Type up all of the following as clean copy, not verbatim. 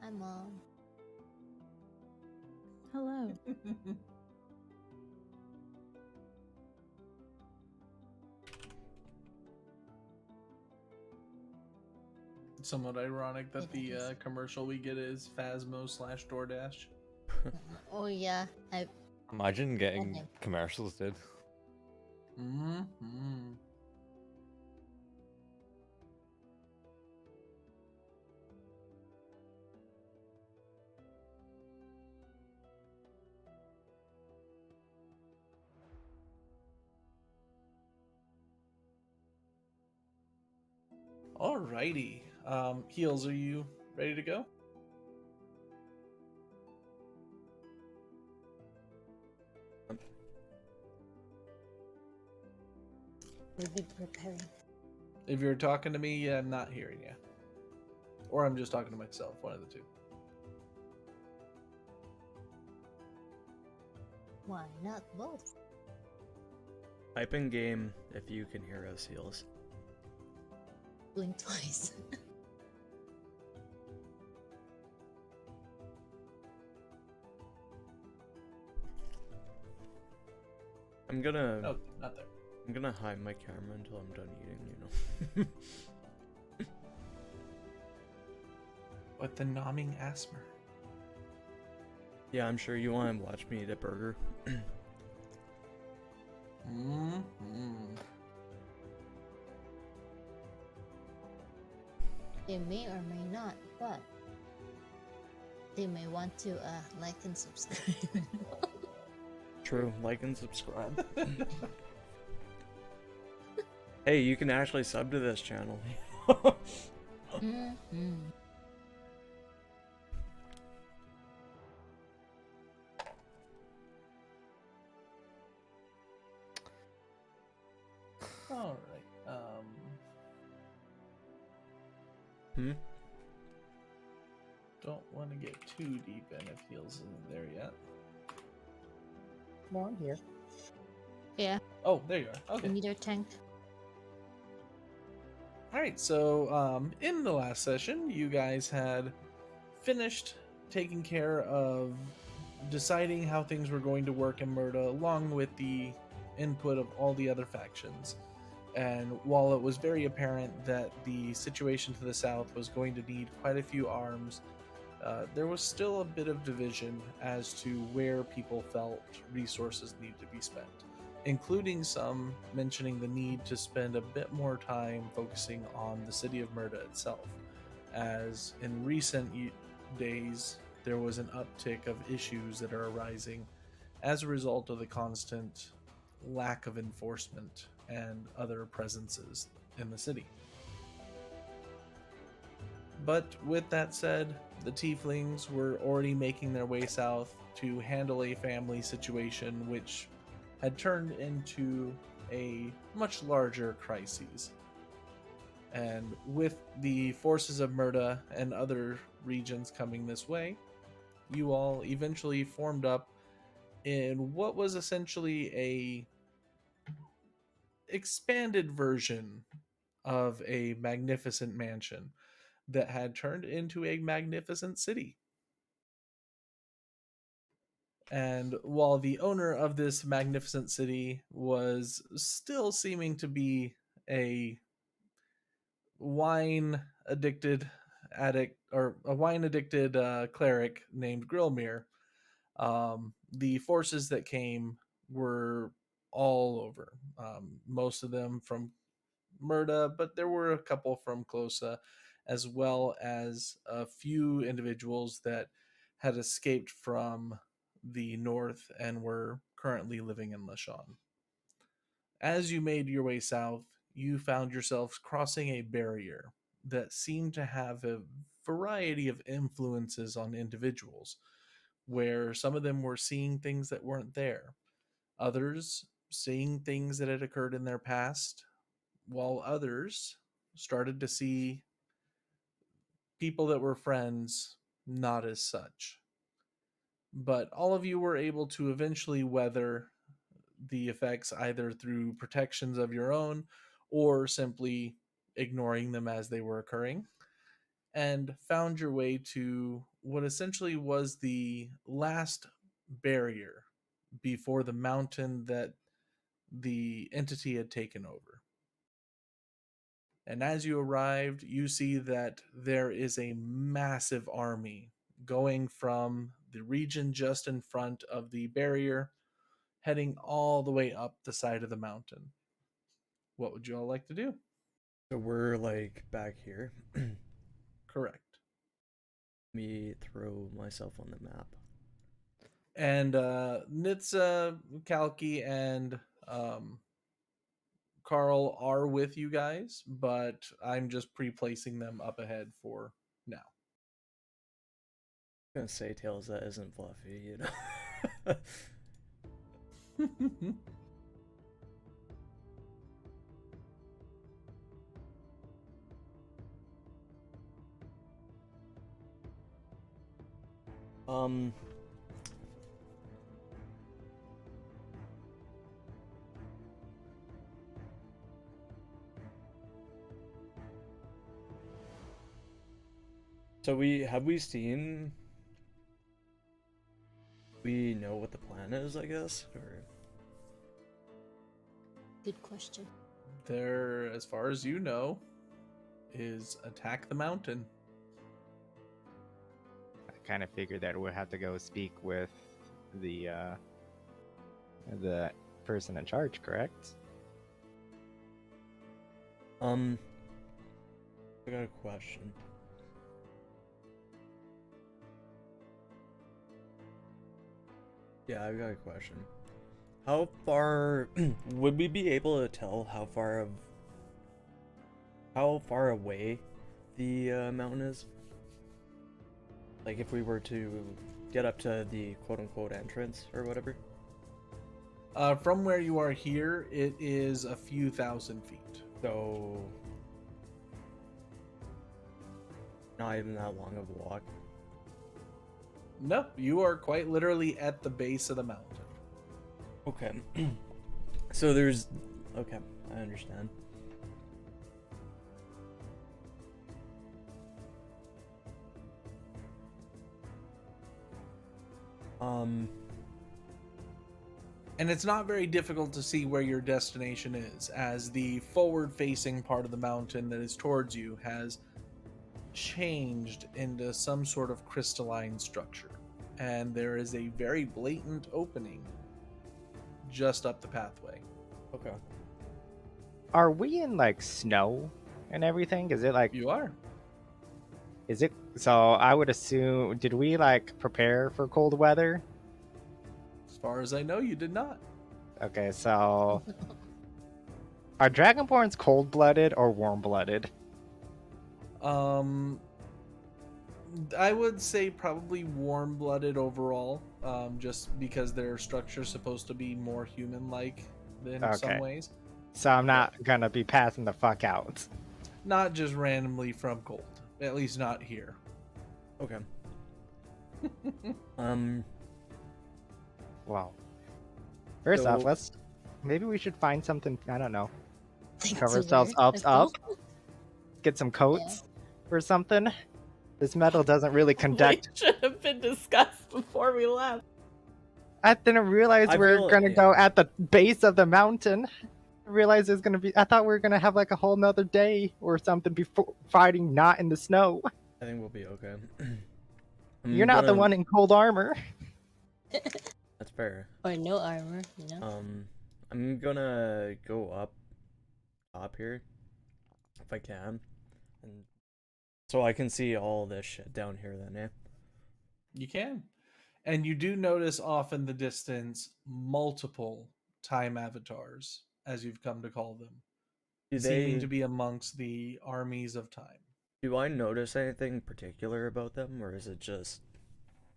Hi, Mom. Hello. It's somewhat ironic that It the is. commercial we get is Phasmo / DoorDash. Oh yeah, Imagine getting Okay. commercials, dude. Mm-hmm. Alrighty. Heels, are you ready to go? we'll be preparing. If you're talking to me, I'm not hearing you. Or I'm just talking to myself, one of the two. Why not both? Type in game if you can hear us, Heels. Blink twice. I'm gonna No, not there. I'm gonna hide my camera until I'm done eating, What the nomming asthma? Yeah, I'm sure you want to watch me eat a burger. Mm-hmm. They may or may not, but they may want to like and subscribe. True, like and subscribe. Hey, you can actually sub to this channel. Mm-hmm. Alright. Hmm? Don't want to get too deep in if Heels isn't there yet. More here. Yeah, Oh, there you are. Okay. meter tank. Alright, so in the last session, you guys had finished taking care of deciding how things were going to work in Murda, along with the input of all the other factions. And while it was very apparent that the situation to the south was going to need quite a few arms, there was still a bit of division as to where people felt resources needed to be spent, including some mentioning the need to spend a bit more time focusing on the city of Murda itself, as in recent days there was an uptick of issues that are arising as a result of the constant lack of enforcement and other presences in the city. But with that said, the tieflings were already making their way south to handle a family situation which had turned into a much larger crisis. And with the forces of Murda and other regions coming this way, you all eventually formed up in what was essentially a expanded version of a magnificent mansion that had turned into a magnificent city. And while the owner of this magnificent city was still seeming to be a wine addicted addict or a wine addicted cleric named Grilmere, the forces that came were all over. Most of them from Murda, but there were a couple from Closa, as well as a few individuals that had escaped from the north and were currently living in Lashawn. As you made your way south, you found yourselves crossing a barrier that seemed to have a variety of influences on individuals, where some of them were seeing things that weren't there, others seeing things that had occurred in their past, while others started to see people that were friends not as such. But all of you were able to eventually weather the effects either through protections of your own or simply ignoring them as they were occurring. and found your way to what essentially was the last barrier before the mountain that the entity had taken over. And as you arrived, you see that there is a massive army going from the region just in front of the barrier, heading all the way up the side of the mountain. What would you all like to do? So we're like back here. Correct. Me throw myself on the map. And Nitsa, Kalki, and Carl are with you guys, but I'm just pre-placing them up ahead for now. I'm gonna say Tails that isn't fluffy, you know. um So we seen, we know what the plan is, I guess, or Good question. There, as far as you know, is attack the mountain. I kind of figured that we'll have to go speak with the person in charge, correct? I got a question. Yeah, I've got a question. How far would we be able to tell how far away the mountain is? Like if we were to get up to the quote-unquote entrance or whatever? From where you are here, it is a few thousand feet. So not even that long of a walk. No, you are quite literally at the base of the mountain. Okay. So there's... Okay, I understand. And it's not very difficult to see where your destination is, as the forward-facing part of the mountain that is towards you has changed into some sort of crystalline structure. And there is a very blatant opening just up the pathway. Okay. Are we in like snow and everything? Is it like You are. is it so I would assume did we like prepare for cold weather? As far as I know, you did not. Okay, so are dragonborns cold-blooded or warm-blooded? I would say probably warm-blooded overall, just because their structure's supposed to be more human-like in some Okay. ways. So I'm not gonna be passing the fuck out. Not just randomly from cold. At least not here. Okay. Wow. First off, So- maybe we should find something, I don't know. Thing Cover to ourselves wear. up, That's cool. get some coats or something. This metal doesn't really conduct. They should have been discussed before we left. I didn't realize I we were feel- gonna yeah. go at the base of the mountain. I realized there's gonna be. I thought we were gonna have like a whole nother day or something before fighting not in the snow. I think we'll be okay. You're not the one in cold armor. That's fair. Or no armor, you know? I'm gonna go up here if I can, and so I can see all this shit down here. Then, yeah. You can. And you do notice off in the distance multiple time avatars, as you've come to call them, seeming to be amongst the armies of time. Do I notice anything particular about them, or is it just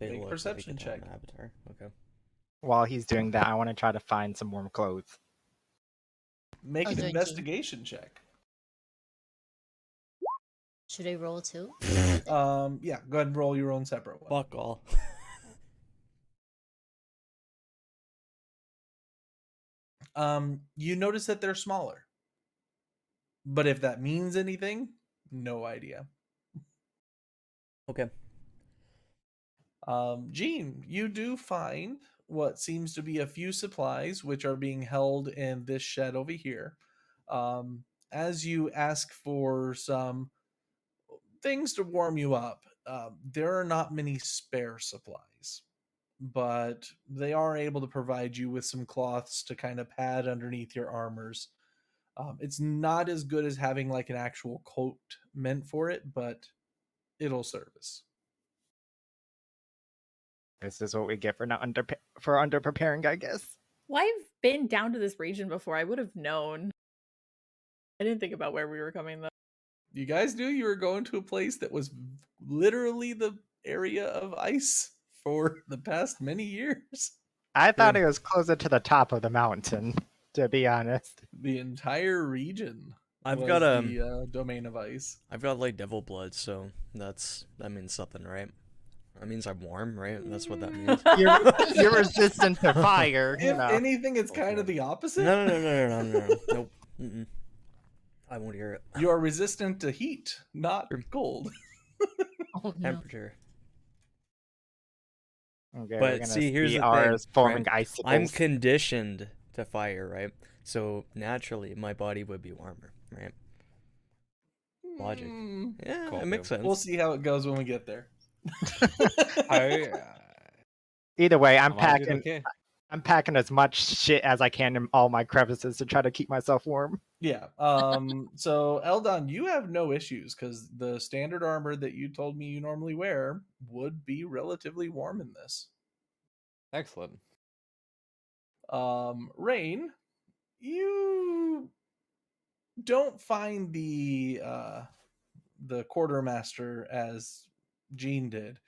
they Make look perception like a time check. avatar? Okay. While he's doing that, I want to try to find some warm clothes. Make an drinking. investigation check. Should I roll too? Yeah, go ahead and roll your own separate one. Fuck all. You notice that they're smaller. But if that means anything, no idea. Okay. Gene, you do find what seems to be a few supplies which are being held in this shed over here. As you ask for some things to warm you up, there are not many spare supplies, but they are able to provide you with some cloths to kind of pad underneath your armors. It's not as good as having like an actual coat meant for it, but it'll service. This is what we get for under preparing, I guess. Well, I've been down to this region before. I would have known. I didn't think about where we were coming though. You guys knew you were going to a place that was literally the area of ice for the past many years. I thought True. it was closer to the top of the mountain, to be honest. The entire region I've was got the domain of ice. I've got like devil blood, so that means something, right? That means I'm warm, right? That's what that means. You're resistant to fire, you If know. anything, it's kind of Okay. the opposite. No. Nope. Mm-mm. I won't hear it. You are resistant to heat, not Sure. cold. Oh, no. Temperature. Okay, But we're gonna see, here's the thing, ours forming right? icicles. I'm conditioned to fire, right? So naturally, my body would be warmer, right? Logic. Hmm, Yeah, Cool, it makes yeah. sense. we'll see how it goes when we get there. Either way, I'm okay. I'm packing as much shit as I can in all my crevices to try to keep myself warm. Yeah. So Eldon, you have no issues because the standard armor that you told me you normally wear would be relatively warm in this. Excellent. Rain, you don't find the quartermaster as Jean did,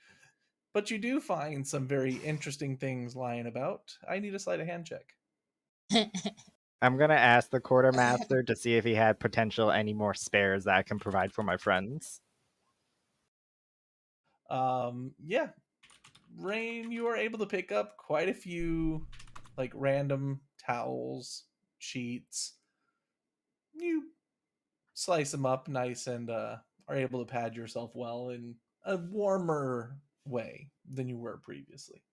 but you do find some very interesting things lying about. I need a sleight of hand check. I'm gonna ask the quartermaster to see if he had potential any more spares that I can provide for my friends. Yeah, Rain, you are able to pick up quite a few like random towels, sheets. You slice them up nice and are able to pad yourself well in a warmer way than you were previously.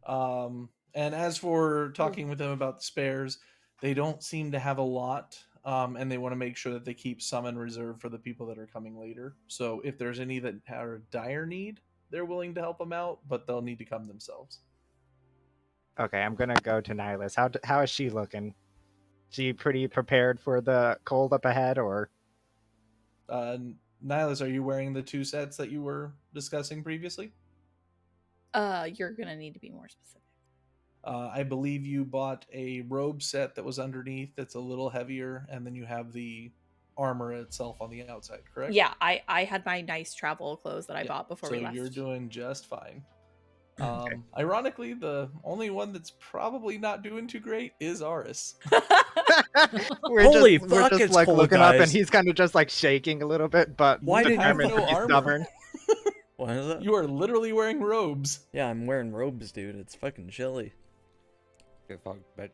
And as for talking with them about the spares, they don't seem to have a lot, and they want to make sure that they keep some in reserve for the people that are coming later. So if there's any that are dire need, they're willing to help them out, but they'll need to come themselves. Okay, I'm gonna go to Nihilus. How is she looking? She pretty prepared for the cold up ahead, or Nihilus, are you wearing the 2 sets that you were discussing previously? You're gonna need to be more specific. I believe you bought a robe set that was underneath that's a little heavier, and then you have the armor itself on the outside, correct? Yeah, I had my nice travel clothes that I Yeah, bought before so we left. you're doing just fine. Ironically, the only one that's probably not doing too great is Aris. Holy fuck, we're just it's like cold, looking up, and guys. he's kind of just like shaking a little bit, but Why did you determined have to no be armor? stubborn. What is it? You are literally wearing robes. Yeah, I'm wearing robes, dude. It's fucking chilly. Good fuck, bitch.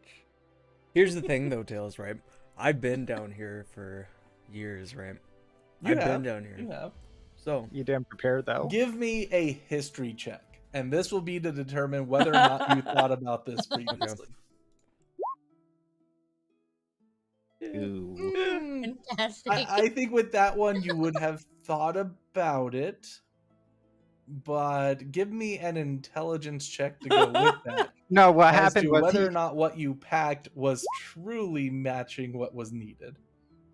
Here's the thing, though, Tails, right? I've been down here for years, right? You I've have. been down here. You have. So, You didn't prepare though. Give me a history check, and this will be to determine whether or not you thought about this previously. Ooh. Mm, Fantastic. I think with that one you would have thought about it, but give me an intelligence check to go with that. No, what as happened to was whether or not what you packed was truly matching what was needed.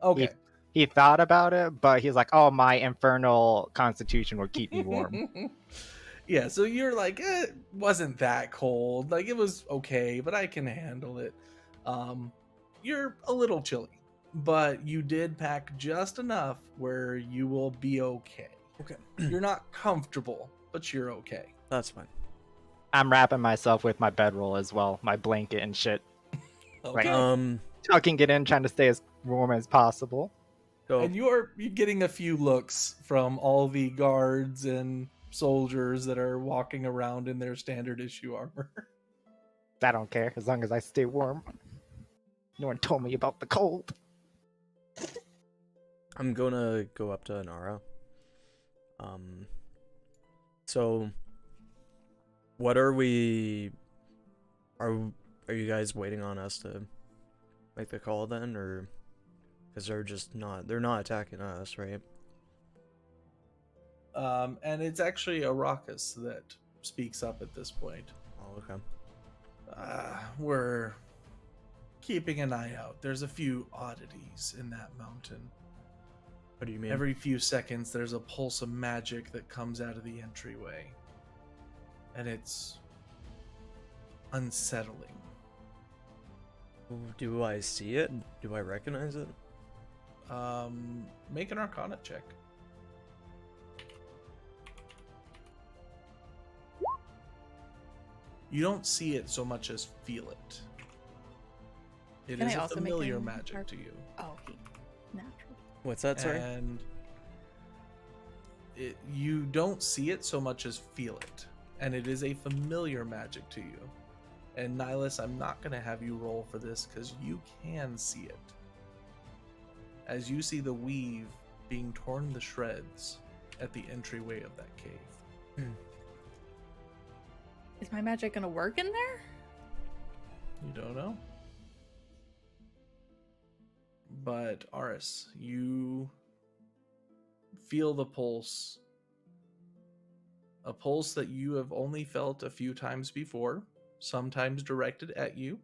Okay. he thought about it, but he's like, "Oh, my infernal constitution will keep me warm." Yeah, so you're like, it wasn't that cold. Like, it was okay, but I can handle it. You're a little chilly, but you did pack just enough where you will be okay. okay. You're not comfortable, but you're okay. That's fine. I'm wrapping myself with my bedroll as well, my blanket and shit, Okay. tucking it in, trying to stay as warm as possible. So, And you're getting a few looks from all the guards and soldiers that are walking around in their standard issue armor. I don't care as long as I stay warm. No one told me about the cold. I'm gonna go up to Nara. So what are we? Are you guys waiting on us to make the call then, or because they're not attacking us, right? And it's actually Arrakis that speaks up at this point. Oh, okay. We're keeping an eye out. There's a few oddities in that mountain. What do you mean? Every few seconds, there's a pulse of magic that comes out of the entryway. And it's unsettling. Do I see it? Do I recognize it? Make an Arcana check. You don't see it so much as feel it. It Can is I a also make familiar an magic to you. Oh, okay. Natural. What's that, sorry? And you don't see it so much as feel it. And it is a familiar magic to you. And Nihilus, I'm not going to have you roll for this because you can see it. As you see the weave being torn to shreds at the entryway of that cave. Is my magic gonna work in there? You don't know. But Aris, you feel the pulse. A pulse that you have only felt a few times before, sometimes directed at you,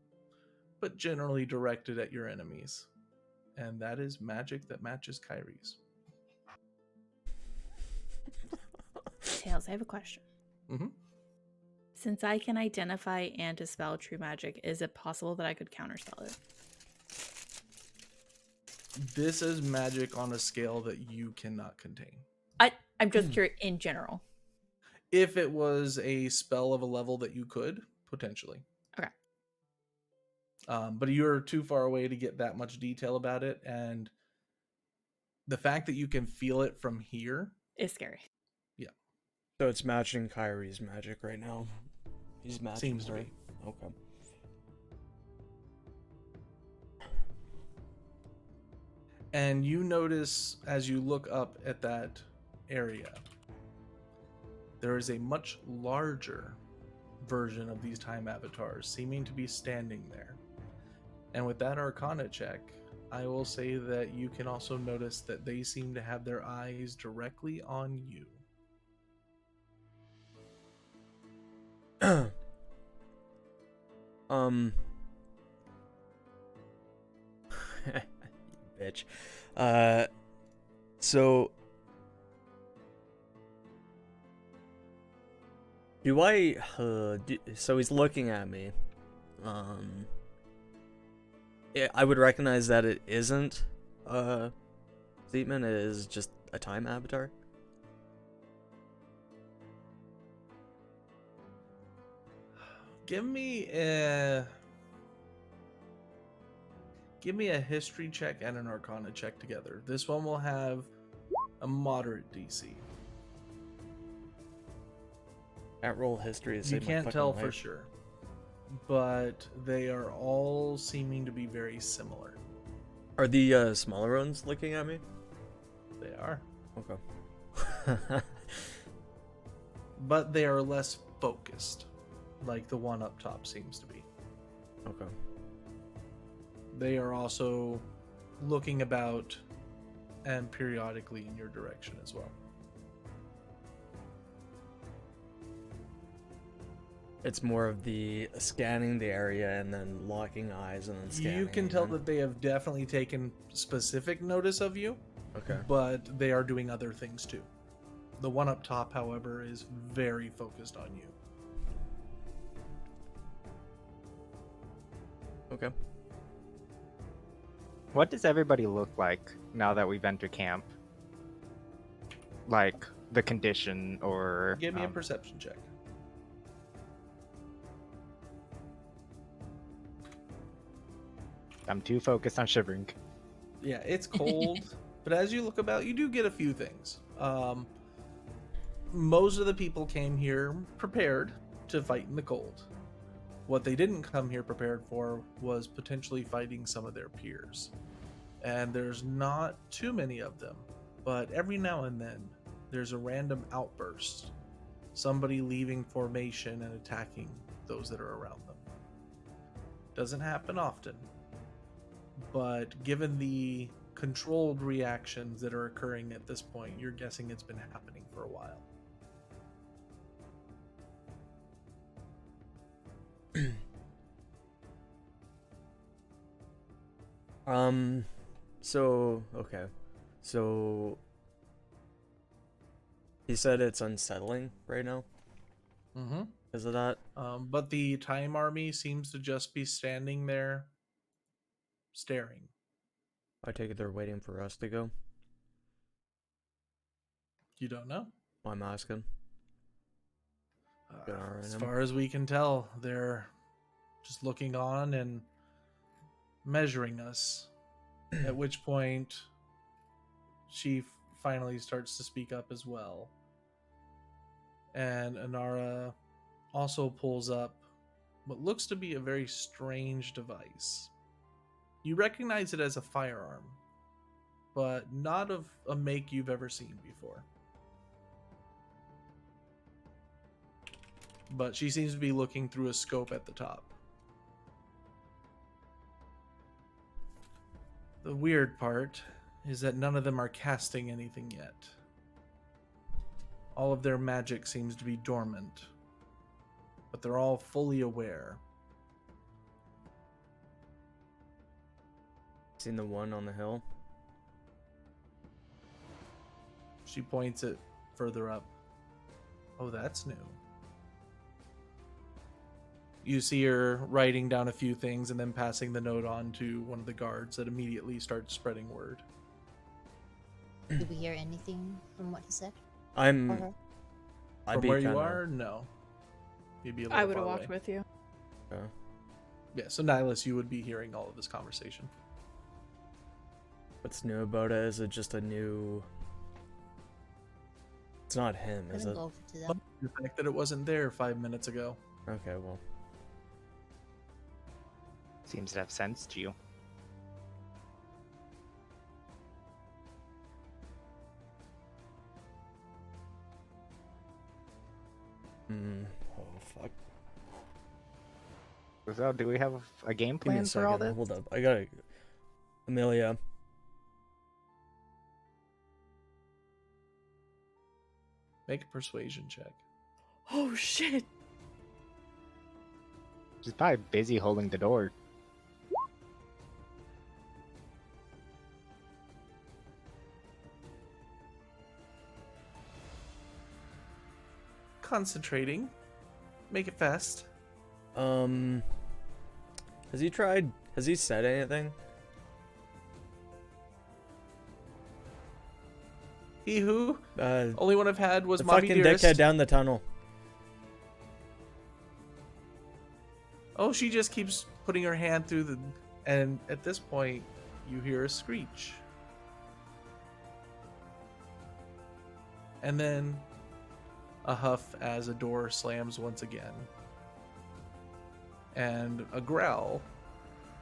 but generally directed at your enemies. And that is magic that matches Kyrie's. Tails, I have a question. Mm-hmm. Since I can identify and dispel true magic, is it possible that I could counterspell it? This is magic on a scale that you cannot contain. I'm just curious in general. If it was a spell of a level that you could, potentially. Okay. But you're too far away to get that much detail about it, and the fact that you can feel it from here It's scary. So it's matching Kyrie's magic right now. He's matching seems to her. be. Okay. And you notice as you look up at that area, there is a much larger version of these time avatars seeming to be standing there. And with that Arcana check, I will say that you can also notice that they seem to have their eyes directly on you. Bitch. So do I so he's looking at me. Yeah, I would recognize that it isn't Zeetman, it is just a time avatar. Give me a history check and an Arcana check together. This one will have a moderate DC. Can't roll history to You save my can't fucking tell for life. sure, but they are all seeming to be very similar. Are the smaller ones looking at me? They are, Okay. but they are less focused, like the one up top seems to be. Okay. They are also looking about and periodically in your direction as well. It's more of the scanning the area and then locking eyes and then scanning. You can tell again. that they have definitely taken specific notice of you, Okay. but they are doing other things too. The one up top, however, is very focused on you. Okay. What does everybody look like now that we've entered camp? Like the condition or Give me a perception check. I'm too focused on shivering. Yeah, it's cold, but as you look about, you do get a few things. Most of the people came here prepared to fight in the cold. What they didn't come here prepared for was potentially fighting some of their peers. And there's not too many of them, but every now and then there's a random outburst. Somebody leaving formation and attacking those that are around them. Doesn't happen often, but given the controlled reactions that are occurring at this point, you're guessing it's been happening for a while. Okay. So he said it's unsettling right now. Mm-hmm. Is it that? But the Time Army seems to just be standing there, staring. I take it they're waiting for us to go. You don't know. I'm asking. Good, all right, As I'm- far as we can tell, they're just looking on and measuring us. At which point, she finally starts to speak up as well. And Inara also pulls up what looks to be a very strange device. You recognize it as a firearm, but not of a make you've ever seen before. But she seems to be looking through a scope at the top. The weird part is that none of them are casting anything yet. All of their magic seems to be dormant, but they're all fully aware. Seen the one on the hill? She points it further up. Oh, that's new. You see her writing down a few things and then passing the note on to one of the guards that immediately starts spreading word. Did we hear anything from what he said? I'm. Or her? I'd From be where kinda, you are, no. You'd be a little I would have far walked away. with you. Yeah, so Nihilus, you would be hearing all of this conversation. What's new about it? Is it just a new? It's not him, is Couldn't it? go over to them. The fact that it wasn't there 5 minutes ago. Okay, well. Seems to have sense to you. Oh fuck. So, do we have a game Give me plan a for all second. this? Hold up. I gotta. Amelia. Make a persuasion check. Oh shit! She's probably busy holding the door. Concentrating. Make it fast. Has he tried? Has he said anything? He who? The Only one I've had was Mommy fucking Dearest. dickhead down the tunnel. Oh, she just keeps putting her hand through the... And at this point, you hear a screech. And then a huff as a door slams once again. And a growl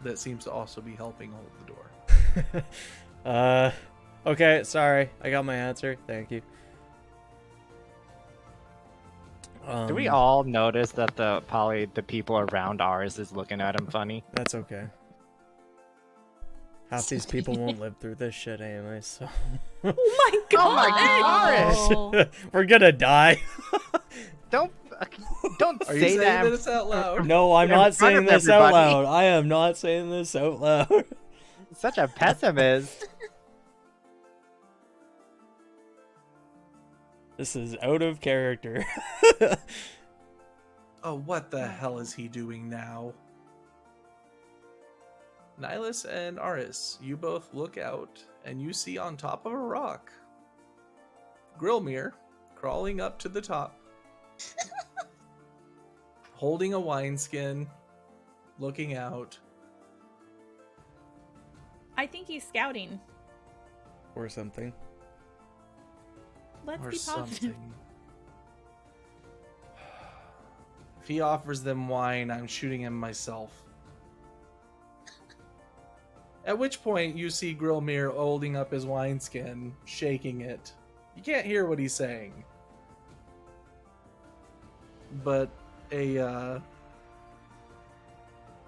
that seems to also be helping hold the door. Okay, sorry. I got my answer. Thank you. Do we all notice that the people around ours is looking at him funny? That's okay. Half these people won't live through this shit anyway, so. Oh my god! Oh. We're gonna die. Don't Are you say saying that. this out loud? No, I'm In not front saying of this out everybody. loud. I am not saying this out loud. Such a pessimist. This is out of character. Oh, what the hell is he doing now? Nihilus and Aris, you both look out and you see on top of a rock Grillmere crawling up to the top, holding a wineskin, looking out. I think he's scouting. Or something. Let's Or be positive. something. If he offers them wine, I'm shooting him myself. At which point, you see Grillmere holding up his wineskin, shaking it, You can't hear what he's saying. But a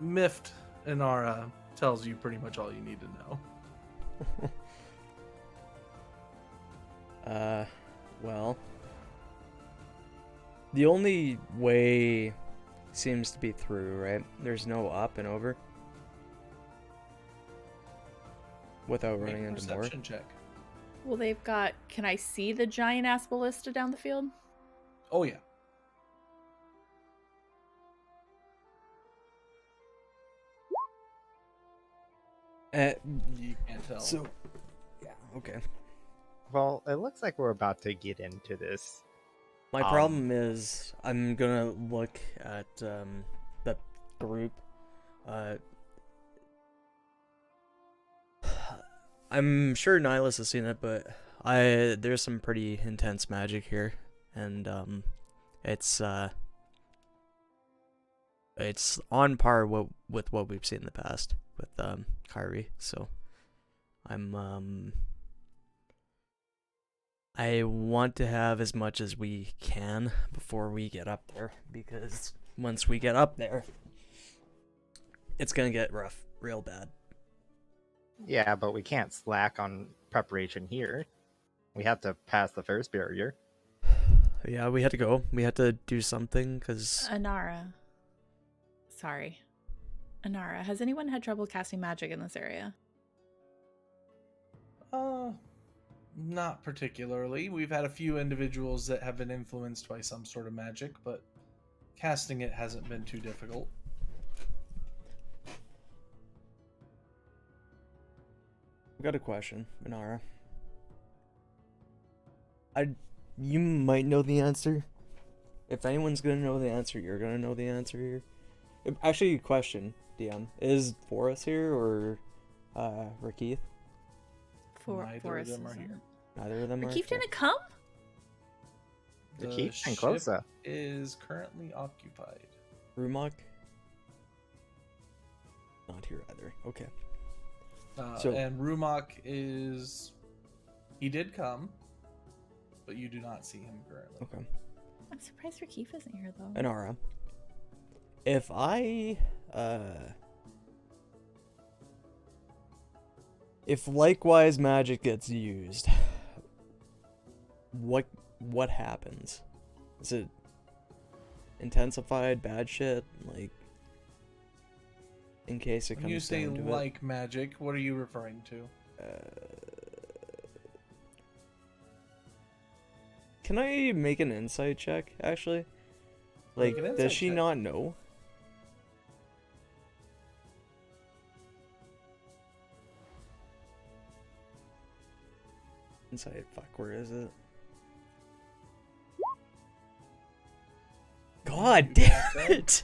miffed Inara tells you pretty much all you need to know. Well, the only way seems to be through, right? There's no up and over without Make running a into more. perception check. Well, they've got. Can I see the giant ass ballista down the field? Oh yeah. You can't tell. So, yeah, okay. Well, it looks like we're about to get into this. My problem is I'm gonna look at the group. I'm sure Nihilus has seen it, but there's some pretty intense magic here, and it's on par with what we've seen in the past with Kyrie. So I want to have as much as we can before we get up there, because once we get up there, it's gonna get rough, real bad. Yeah, but we can't slack on preparation here. We have to pass the first barrier. Yeah, we had to go. We had to do something, because Inara. Sorry. Inara, has anyone had trouble casting magic in this area? Not particularly. We've had a few individuals that have been influenced by some sort of magic, but casting it hasn't been too difficult. I've got a question, Inara. You might know the answer. If anyone's gonna know the answer, you're gonna know the answer here. Actually, question, DM. Is Forrest here or Rakith? Neither of them are here. Neither of them are Rakif here? didn't come? The The keep and ship closer. is currently occupied. Rumok? Not here either. Okay. And Rumok is... He did come, but you do not see him currently. Okay. I'm surprised Rakif isn't here, though. Inara. If if likewise magic gets used, what happens? Is it intensified bad shit? Like, in case it When you comes say down to like magic, what are you referring to? Can I make an insight check, actually? Like, Make an does insight she check. not know? Insight, fuck, where is it? God You damn got that? it!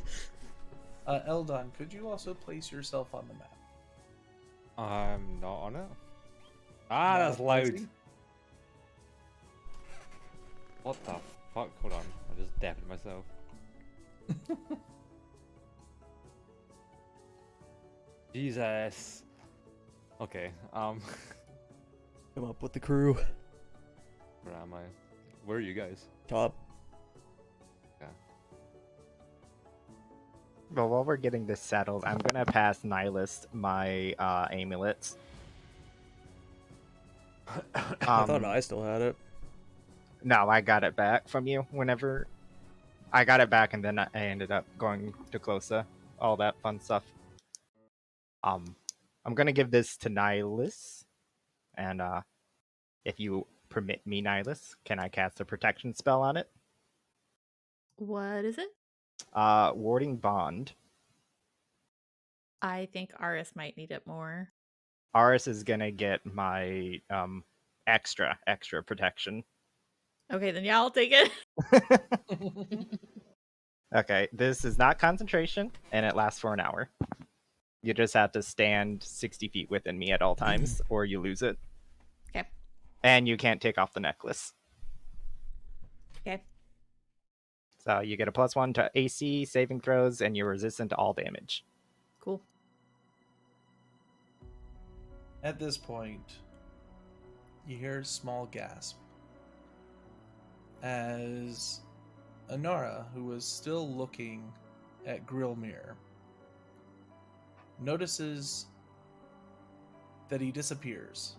Eldon, could you also place yourself on the map? I'm not on it. Ah, No, that's loud. Lacey? What the fuck? Hold on. I just deafened myself. Jesus. Okay, Come up with the crew. where am I? Where are you guys? Top. Well, while we're getting this settled, I'm gonna pass Nihilist my amulets. I thought I still had it. No, I got it back from you whenever. I got it back, and then I ended up going to Closa. All that fun stuff. I'm gonna give this to Nihilus, and if you permit me, Nihilus, can I cast a protection spell on it? What is it? Warding Bond. I think Aris might need it more. Aris is gonna get my extra protection. Okay, then yeah, I'll take it. Okay, this is not concentration, and it lasts for an hour. You just have to stand 60 feet within me at all times, or you lose it. Okay. And you can't take off the necklace. Okay. So you get a +1 to AC, saving throws, and you're resistant to all damage. Cool. At this point, you hear a small gasp as Anara, who was still looking at Grillmere, notices that he disappears.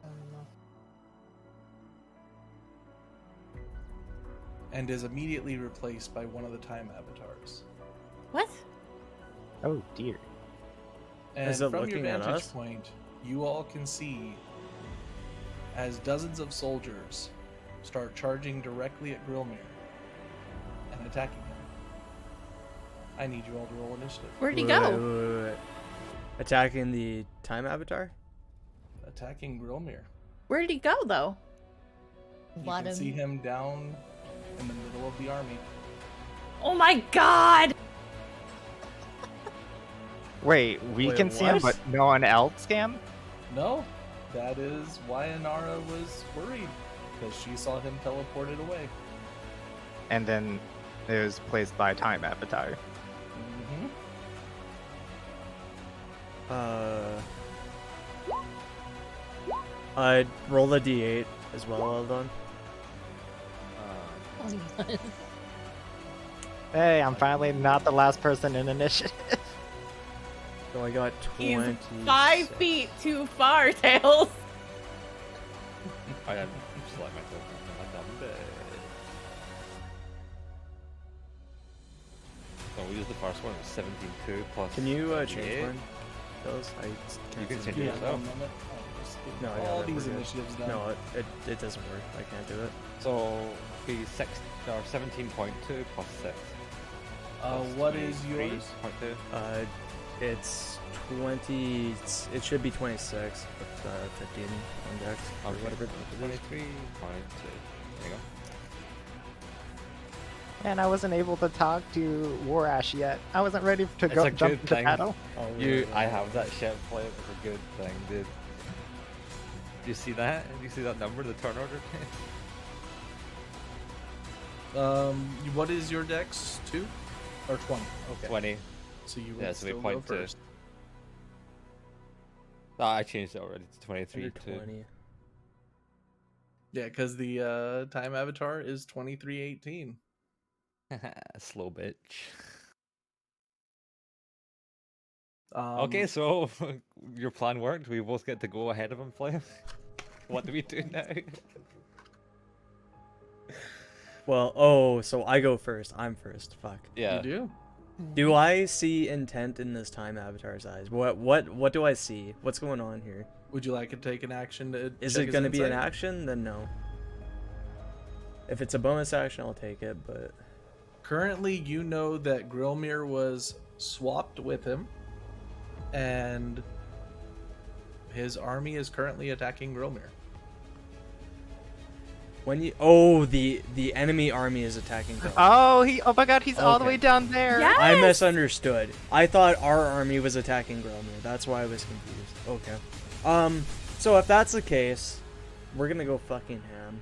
Oh no. And is immediately replaced by one of the time avatars. What? Oh dear. And Is it from your looking at vantage us? point, you all can see as dozens of soldiers start charging directly at Grillmere and attacking him. I need you all to roll initiative. Where'd he Wait, go? wait, wait. Attacking the time avatar? Attacking Grillmere. Where did he go though? You Bottom. can see him down in the middle of the army. Oh my god! Wait, we Wait, can see him, what? but no one else can? No, that is why Anara was worried, because she saw him teleported away. And then it was placed by Time Avatar. Mm-hmm. I'd roll a d8 as well, Eldon. Oh my god. Hey, I'm finally not the last person in initiative. So I got He's 20. 5 feet too far, Tails. I am select myself on my number. So we use the first one, 17.2 plus. Can you change 38. mine? Those? I can't can see change them. Yeah, yourself. one moment. I'll just get No, yeah, all that these we're good. initiatives done. No, it doesn't work. I can't do it. So be 17.2 plus 6. What is yours? 3.2. It's 20. It should be 26 with 15 on dex or Okay. whatever. it is. 23.2. There you go. And I wasn't able to talk to Warash yet. I wasn't ready to It's go a jump good into thing. battle. Oh, I have that ship play. It was a good thing, dude. Do you see that? Do you see that number, the turn order? What is your dex? 2 or 20? Okay. 20. So you would Yeah, so we still go point to. first. I changed it already to 23 under too. 20. Yeah, because the time avatar is 2318. Slow bitch. Um, Okay, so your plan worked. We both get to go ahead of him, play. What do we do now? Well, oh, so I go first. I'm first. Fuck. Yeah. You do. Do I see intent in this time avatar's eyes? What do I see? What's going on here? Would you like to take an action to? Is check it his going to be an insight? action? Then no. If it's a bonus action, I'll take it, but Currently, you know that Grillmere was swapped with him, and his army is currently attacking Grillmere. when you the enemy army is attacking Grillmere. Oh my god, he's all the Okay. way down there. Yeah. I Yes! misunderstood. I thought our army was attacking Grillmere. That's why I was confused. Okay. So if that's the case, we're gonna go fucking ham.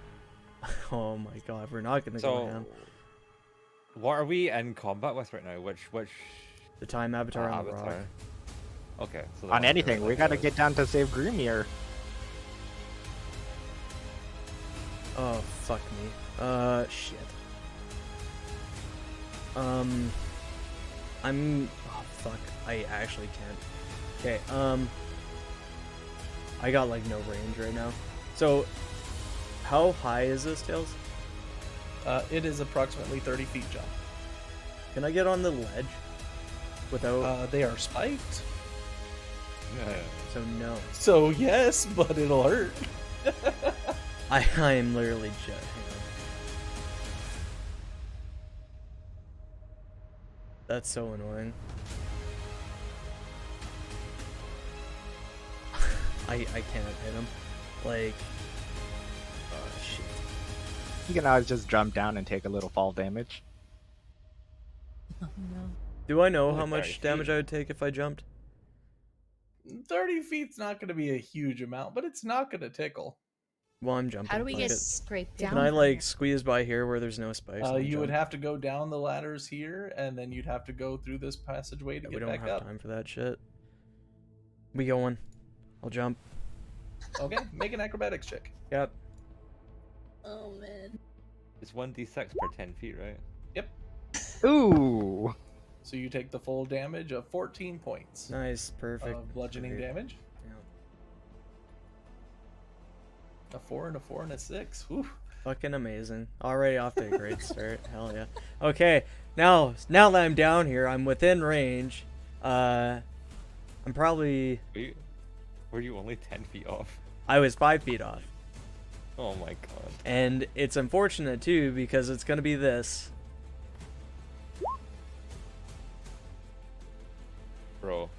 Oh my god, we're not gonna go So, ham. what are we in combat with right now? Which The time avatar on the rock. avatar? Okay. So the On one that anything, we're we gotta looking get down to save Groomier. Oh fuck me. Shit. I'm. Oh fuck. I actually can't. Okay. I got like no range right now. So, how high is this, Tails? It is approximately 30 feet jump. Can I get on the ledge? Without. They are spiked, at. So no. so yes, but it'll hurt. I am literally just. Hang on. That's so annoying. I can't hit him. Like. Oh shit. You can always just jump down and take a little fall damage. Oh no. Do I know Only how 30 much damage feet. I would take if I jumped? 30 feet's not going to be a huge amount, but it's not going to tickle. Well, I'm jumping. How do we fuck get it. scraped Down Can down? I from like it? squeeze by here where there's no spikes? and then You would jump? have to go down the ladders here, and then you'd have to go through this passageway to Yeah, get we don't back have up. time for that shit. We going. I'll jump. Okay, make an acrobatics check. Yep. Oh man. It's 1d6 per 10 feet, right? Yep. Ooh. So you take the full damage of 14 points Nice, perfect. of bludgeoning Great. damage. Yeah. A 4 and a 4 and a 6. Whew. Fucking amazing. Already off to a great start. Hell yeah. Okay, now that I'm down here, I'm within range. I'm probably Were you only 10 feet off? I was 5 feet off. Oh my god. And it's unfortunate too because it's gonna be this. Bro.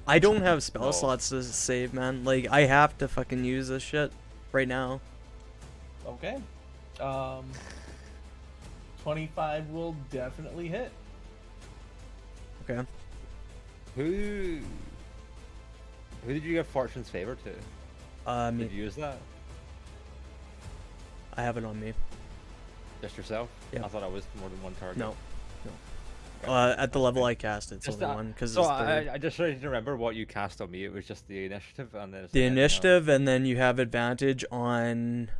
I don't have spell No. slots to save, man. Like I have to fucking use this shit right now. Okay. 25 will definitely hit. Okay. Who did you give Fortune's Favor to? Me. Did you use that? I have it on me. Just yourself? Yeah. I thought I was more than one target. No. Okay. At the level I cast, it's Just only one because so it's third. I just tried to remember what you cast on me. It was just the initiative and then it's The like anything else. initiative, and then you have advantage on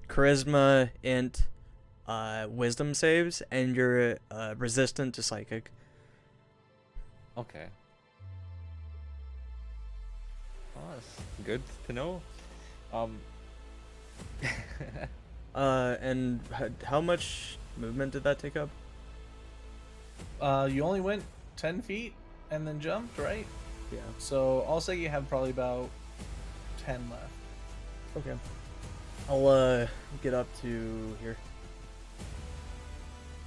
charisma, int, wisdom saves, and you're resistant to psychic. Okay. Oh, that's good to know. And how much movement did that take up? You only went 10 feet and then jumped, right? Yeah. So I'll say you have probably about 10 left. Okay. I'll get up to here.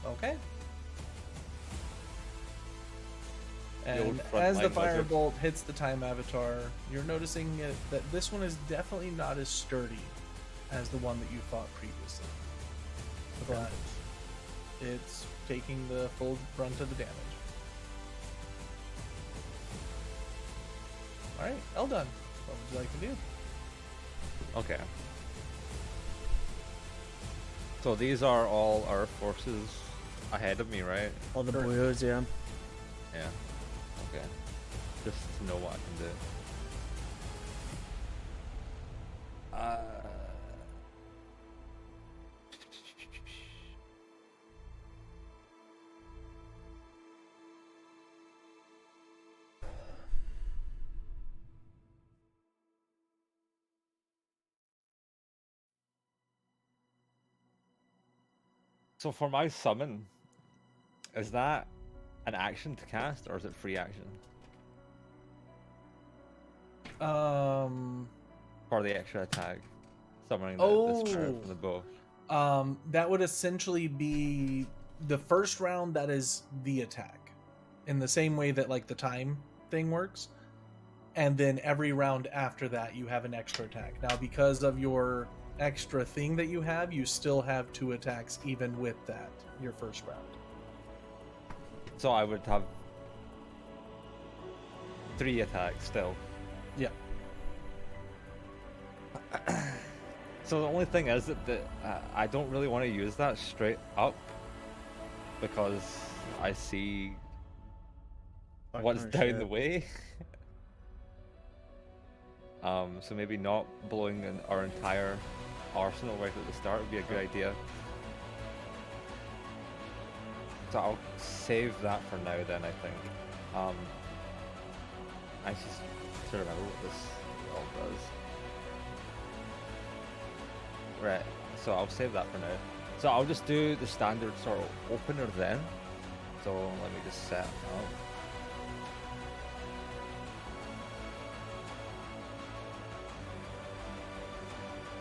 Okay. The old And front as the line wizard. firebolt hits the time avatar, you're noticing that this one is definitely not as sturdy as the one that you fought previously. Okay. But it's taking the full brunt of the damage. Alright, Eldon, what would you like to do? Okay. So these are all our forces ahead of me, right? All the Correct. blues, yeah. Yeah. Okay. Just to know what I can do. So for my summon, is that an action to cast or is it free action? For the extra attack. Summoning the spirit from the bow. That would essentially be the first round that is the attack. In the same way that like the time thing works. And then every round after that you have an extra attack. Now because of your extra thing that you have, you still have 2 attacks even with that, your first round. So I would have 3 attacks still. Yeah. So the only thing is that I don't really want to use that straight up because I see what's Fucking down shit. the way. So maybe not blowing our entire arsenal right at the start would be a good idea. So I'll save that for now then, I think. I just to remember what this all does. Right, so I'll save that for now. So I'll just do the standard sort of opener then. So let me just set up.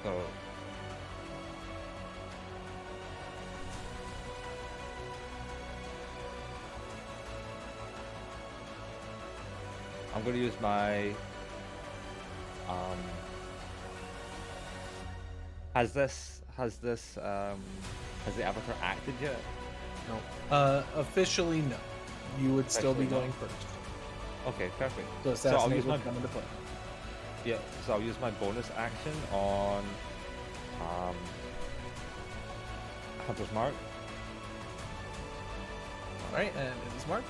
So I'm going to use my has the avatar acted yet? No. Officially no. You would still be Officially, no. going first. Okay, perfect. So So I'll assassinate use my would come into play. yeah. So I'll use my bonus action on Hunter's Mark. Alright, and it is marked.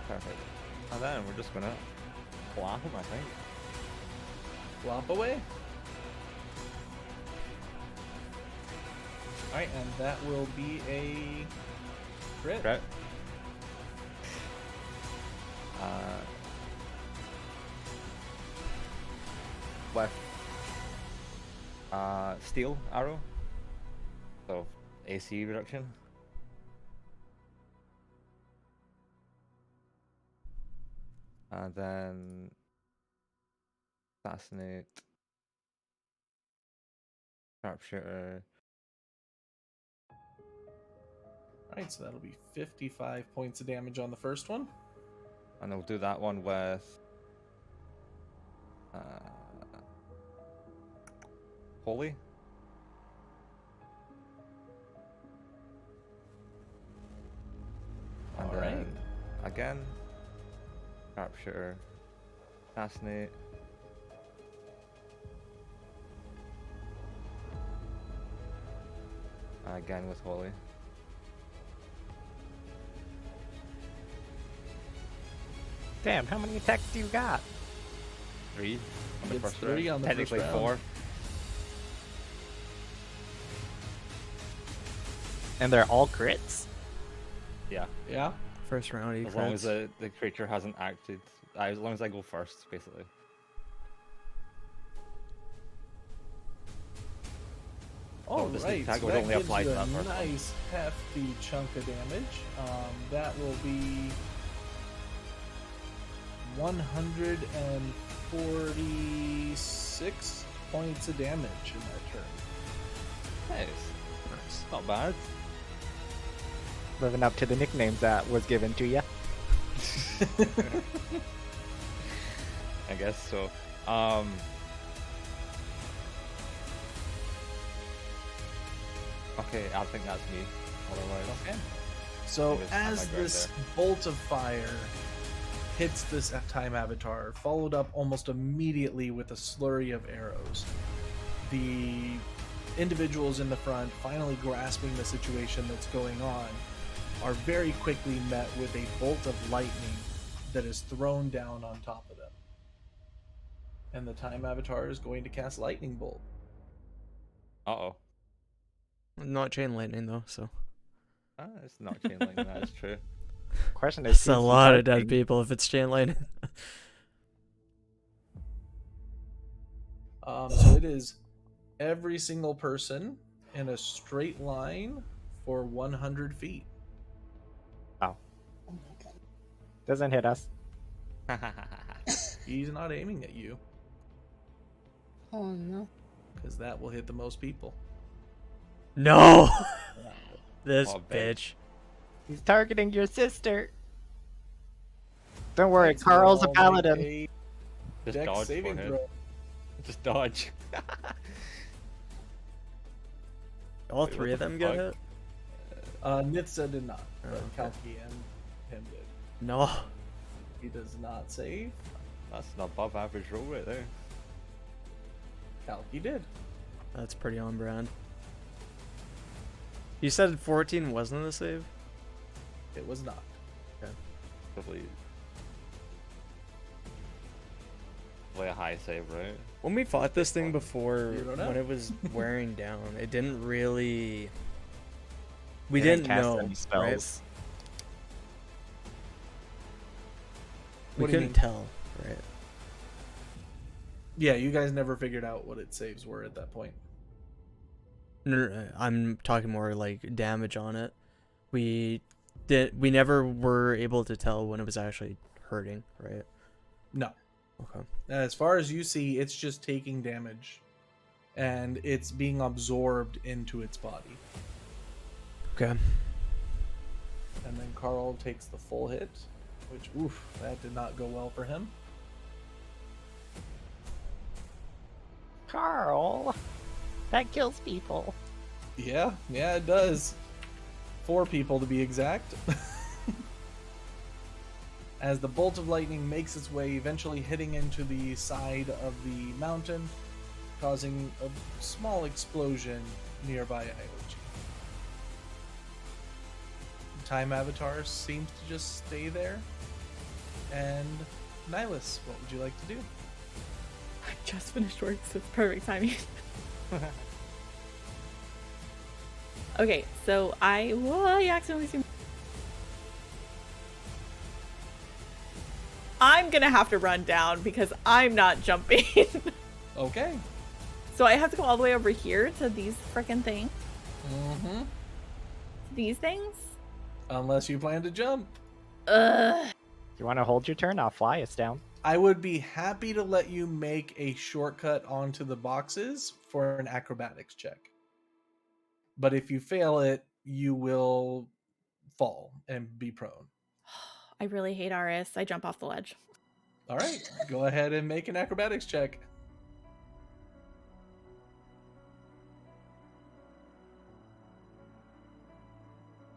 Perfect. And then we're just gonna whack him, I think. Flop away. Alright, and that will be a crit. Right. With steel arrow, so AC reduction. And then assassinate, sharpshooter. Alright, so that'll be 55 points of damage on the first one. And I'll do that one with holy. And All right. then again, sharpshooter, assassinate. Again with holy. Damn, how many attacks do you got? 3 on the It's first 3 round. on the Technically first round. 4. And they're all crits? Yeah. Yeah. First round, he As long as crits. the creature hasn't acted. As long as I go first, basically. All this right, attack so would that only gives apply you to a that first one. nice hefty chunk of damage. That will be 146 points of damage in that turn. Nice. Nice. Not bad. Living up to the nicknames that was given to you. I guess so. Okay, I think that's me. Otherwise, Okay. So I just have as my guard this there. bolt of fire hits this time avatar, followed up almost immediately with a slurry of arrows, the individuals in the front, finally grasping the situation that's going on, are very quickly met with a bolt of lightning that is thrown down on top of them. And the time avatar is going to cast lightning bolt. uh-oh. Not chain lightning though, so It's not chain lightning, that is true. Question is, that's a who's lot of dead targeting? people if it's chain lightning. So it is every single person in a straight line for 100 feet. Oh, Oh my god. doesn't hit us. He's not aiming at you, Oh no. because that will hit the most people. No, this Oh, babe. bitch. He's targeting your sister. Don't worry, Right, so Carl's a I'll make paladin. a Just Dex dodge, saving forehead. throw. Just dodge. All Wait, three what of the them get fuck? hit? Nitsa did not, but okay. Kalki and him did. No. He does not save. That's an above average roll right there. Kalki did. That's pretty on brand. You said 14 wasn't a save? It was not. Probably a high save, right? When we fought this thing before, You don't know. when it was wearing down, it didn't really... We They didn't cast know, any right? spells. We What do you couldn't mean? tell, right? Yeah, you guys never figured out what its saves were at that point. No, I'm talking more like damage on it. We never were able to tell when it was actually hurting, right? No. Okay. As far as you see, it's just taking damage. And it's being absorbed into its body. Okay. And then Carl takes the full hit, which, oof, that did not go well for him. Carl, that kills people. Yeah, it does. 4 people to be exact. As the bolt of lightning makes its way, eventually hitting into the side of the mountain, causing a small explosion nearby Iochi. Time Avatar seems to just stay there. And Nihilus, what would you like to do? I just finished work, so it's perfect timing. Okay, so I accidentally see. I'm gonna have to run down because I'm not jumping. Okay. So I have to go all the way over here to these frickin' things. Mm-hmm. These things? Unless you plan to jump. Ugh. If you want to hold your turn, I'll fly us down. I would be happy to let you make a shortcut onto the boxes for an acrobatics check. But if you fail it, you will fall and be prone. I really hate RS. I jump off the ledge. All right, go ahead and make an acrobatics check.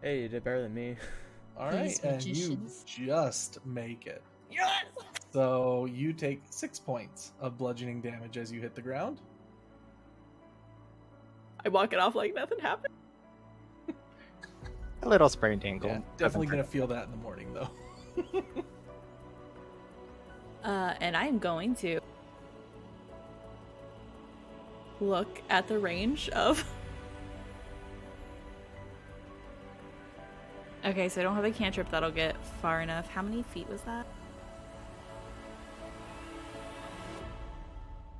Hey, you did better than me. All right, These and you magicians. just make it. Yes! So you take 6 points of bludgeoning damage as you hit the ground. I walk it off like nothing happened. A little sprained ankle. Yeah, definitely gonna feel that in the morning though. And I am going to look at the range of. Okay, so I don't have a cantrip that'll get far enough. How many feet was that?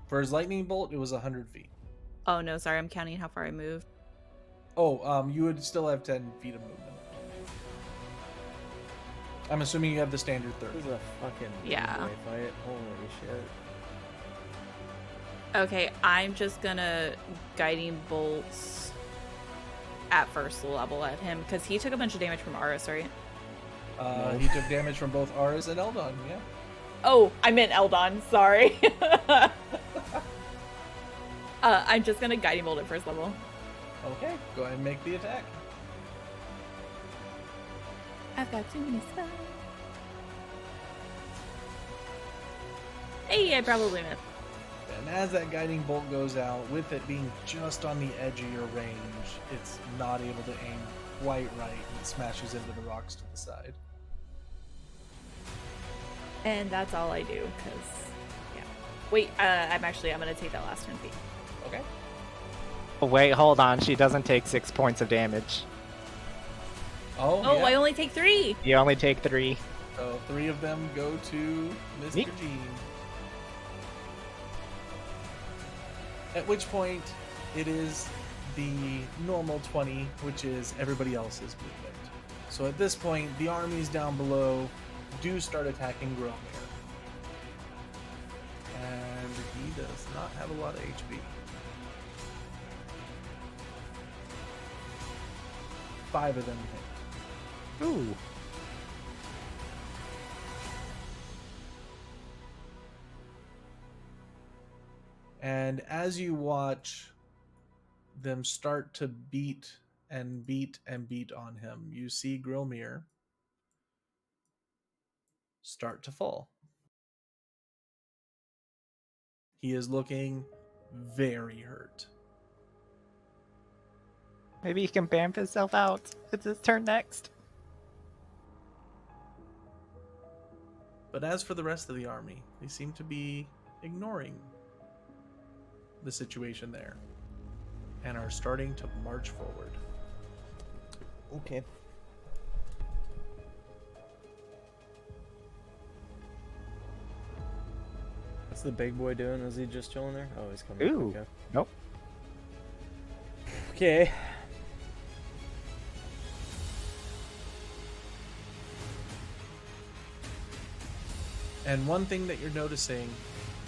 For his lightning bolt, it was 100 feet. Oh no, sorry, I'm counting how far I moved. Oh, you would still have 10 feet of movement. I'm assuming you have the standard 30. This is a fucking Yeah. boy fight. Holy shit. Okay, I'm just gonna guiding bolts at first level at him because he took a bunch of damage from Aris, right? He took damage from both Aris and Eldon, yeah. Oh, I meant Eldon. Sorry. I'm just gonna guiding bolt at first level. Okay, go ahead and make the attack. I've got too many spells. Hey, I probably missed. And as that guiding bolt goes out, with it being just on the edge of your range, it's not able to aim quite right and it smashes into the rocks to the side. And that's all I do, because, yeah. Wait, I'm gonna take that last 10 feet. Okay. Oh, wait, hold on. She doesn't take 6 points of damage. Oh, Oh, yeah. I only take 3! You only take 3. So 3 of them go to Mr. Me. Gene. At which point, it is the normal 20, which is everybody else's movement. So at this point, the armies down below do start attacking Gromir. And he does not have a lot of HP. 5 of them hit. Ooh. And as you watch them start to beat and beat and beat on him, you see Gromir start to fall. He is looking very hurt. Maybe he can bamf himself out. It's his turn next. But as for the rest of the army, they seem to be ignoring the situation there and are starting to march forward. Okay. What's the big boy doing? Is he just chilling there? Oh, he's coming. Ooh. Okay. Nope. Okay. And one thing that you're noticing,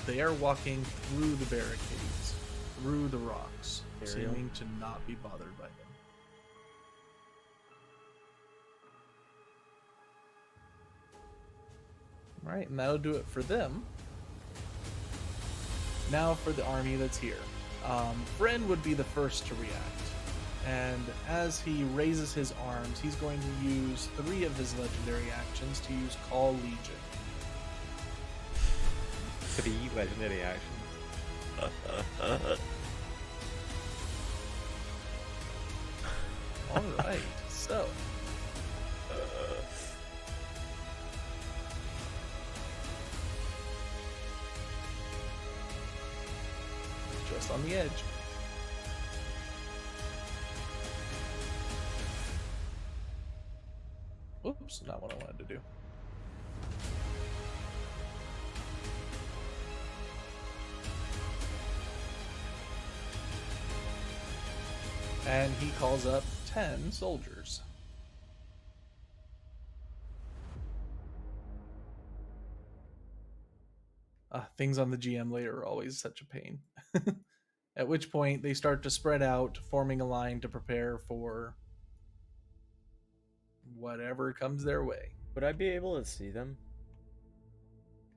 they are walking through the barricades, through the rocks, Ariel. seeming to not be bothered by them. Right, and that'll do it for them. Now for the army that's here. Bren would be the first to react. And as he raises his arms, he's going to use 3 of his legendary actions to use Call Legion. 3 legendary actions. Alright, so. on the edge. Oops, not what I wanted to do. And he calls up 10 soldiers. Things on the GM layer are always such a pain. At which point they start to spread out, forming a line to prepare for whatever comes their way. Would I be able to see them?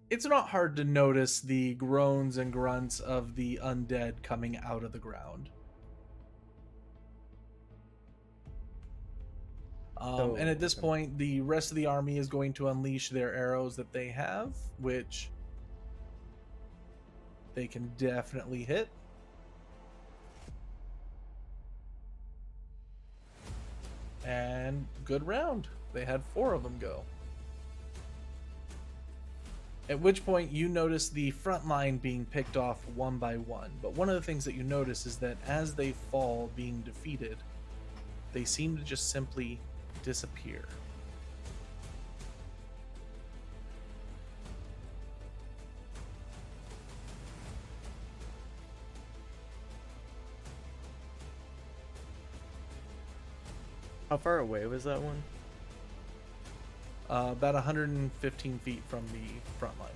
It's not hard to notice the groans and grunts of the undead coming out of the ground. And at this point, the rest of the army is going to unleash their arrows that they have, which they can definitely hit. And good round. They had 4 of them go. At which point you notice the front line being picked off one by one. But one of the things that you notice is that as they fall being defeated, they seem to just simply disappear. How far away was that one? About 115 feet from the front line.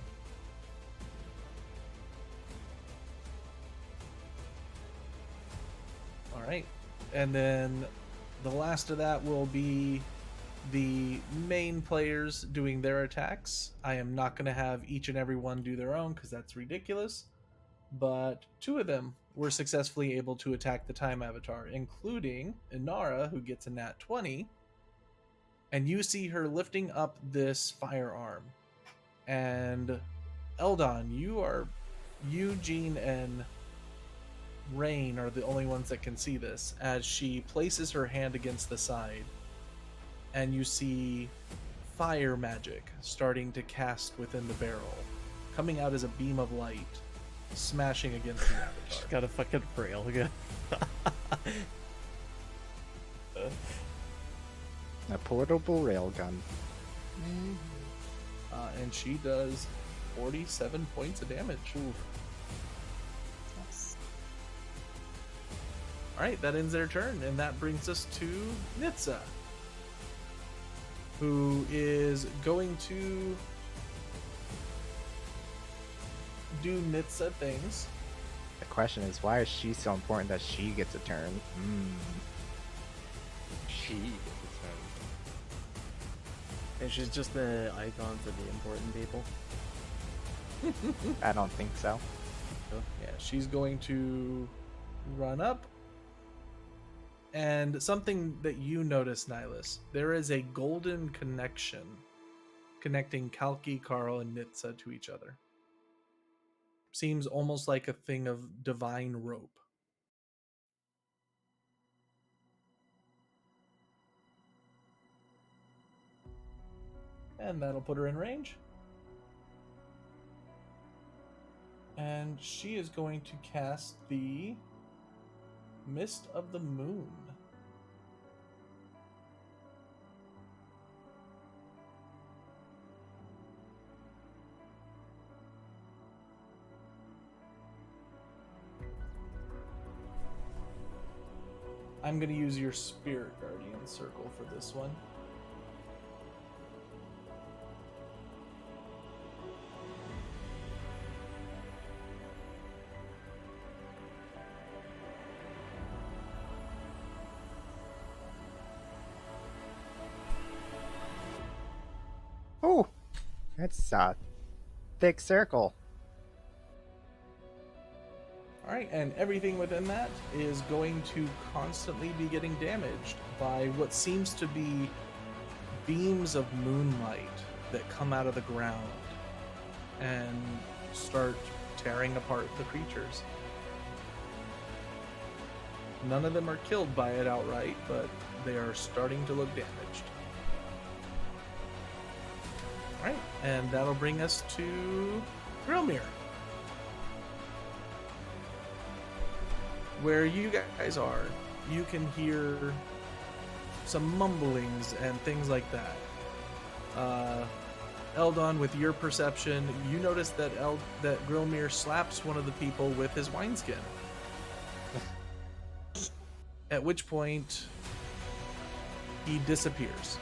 All right. And then the last of that will be the main players doing their attacks. I am not going to have each and every one do their own because that's ridiculous. But 2 of them were successfully able to attack the Time Avatar, including Inara, who gets a nat 20. And you see her lifting up this firearm. And Eldon, Eugene and Rain are the only ones that can see this, as she places her hand against the side. And you see fire magic starting to cast within the barrel, coming out as a beam of light, smashing against the Avatar. She's got a fucking railgun. A portable railgun. And she does 47 points of damage. Yes. Alright, that ends their turn, and that brings us to Nitsa, who is going to do Nitsa things. The question is, why is she so important that she gets a turn? She gets a turn. And she's just the icon for the important people. I don't think so. Yeah, she's going to run up. And something that you notice, Nihilus, there is a golden connection connecting Kalki, Karl, and Nitsa to each other. Seems almost like a thing of divine rope. And that'll put her in range. And she is going to cast the Mist of the Moon. I'm going to use your Spirit Guardian Circle for this one. Oh, that's a thick circle. Alright, and everything within that is going to constantly be getting damaged by what seems to be beams of moonlight that come out of the ground and start tearing apart the creatures. None of them are killed by it outright, but they are starting to look damaged. Alright, and that'll bring us to Grilmir. where you guys are, you can hear some mumblings and things like that. Eldon, with your perception, you notice that Grilmir slaps one of the people with his wineskin. At which point, he disappears.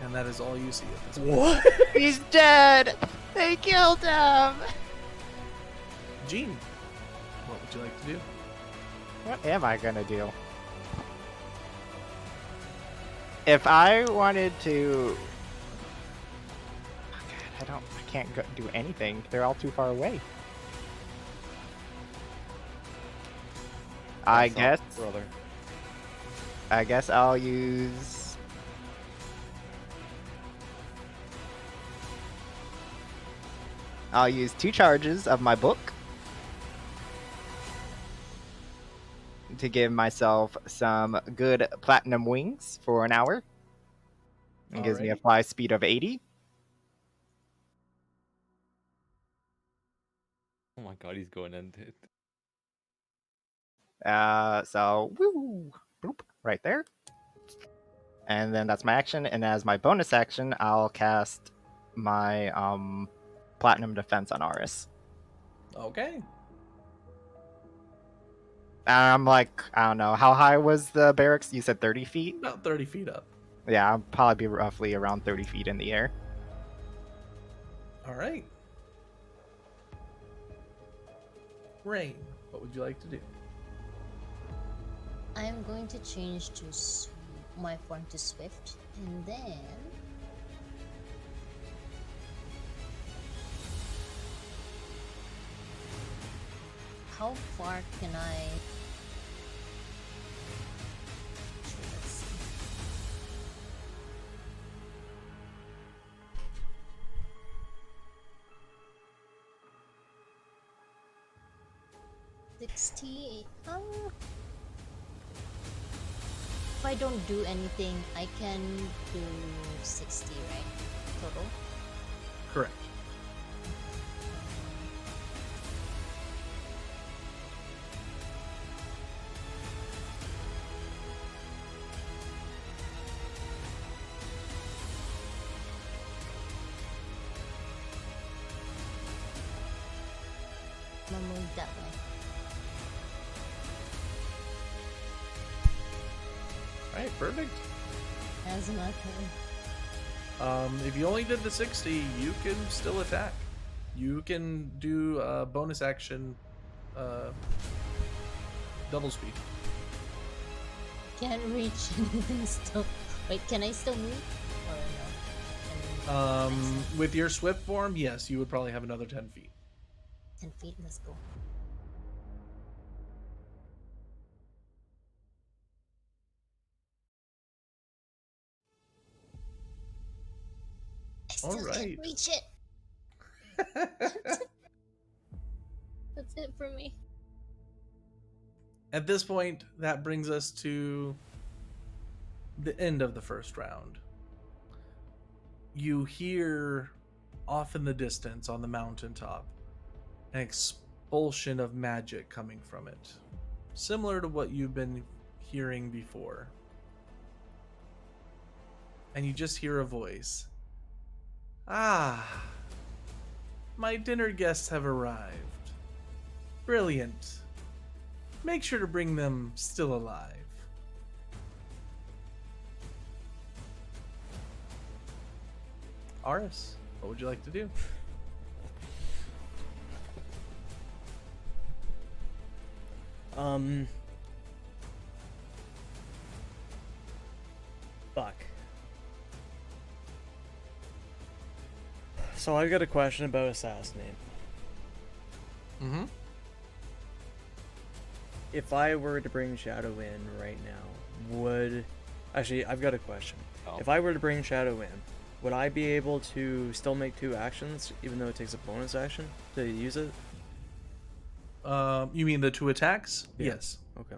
And that is all you see at this point. What? He's dead! They killed him! Gene, what would you like to do? What am I gonna do? If I wanted to... Oh God, I can't do anything. They're all too far away. I That's not, guess... brother. I guess I'll use... I'll use 2 charges of my book to give myself some good platinum wings for an hour. It gives me a Alrighty. fly speed of 80. Oh my god, he's going into it. So, woo, boop, right there. And then that's my action. And as my bonus action, I'll cast my platinum defense on Aris. Okay. And I'm like, I don't know, how high was the barracks? You said 30 feet? About 30 feet up. Yeah, I'll probably be roughly around 30 feet in the air. All right. Rain, what would you like to do? I'm going to change to my form to Swift, and then how far can I? Let's see. If I don't do anything, I can do 60, right? Total. Correct. I'm gonna move that way. All right, perfect. As my turn. If you only did the 60, you can still attack. You can do a bonus action, double speed. Can't reach anything still. Wait, can I still move? Or no? With your swift form, yes, you would probably have another 10 feet. 10 feet, let's go. I still Alright. can't reach it. That's it for me. At this point, that brings us to the end of the first round. You hear off in the distance on the mountaintop an expulsion of magic coming from it, similar to what you've been hearing before. And you just hear a voice. Ah, my dinner guests have arrived. Brilliant. Make sure to bring them still alive. Aris, what would you like to do? Fuck. So I got a question about assassinate. Mm-hmm. If I were to bring Shadow in right now, would... Actually, I've got a question. Oh. If I were to bring Shadow in, would I be able to still make 2 actions, even though it takes a bonus action to use it? You mean the 2 attacks? Yeah. Yes. Okay.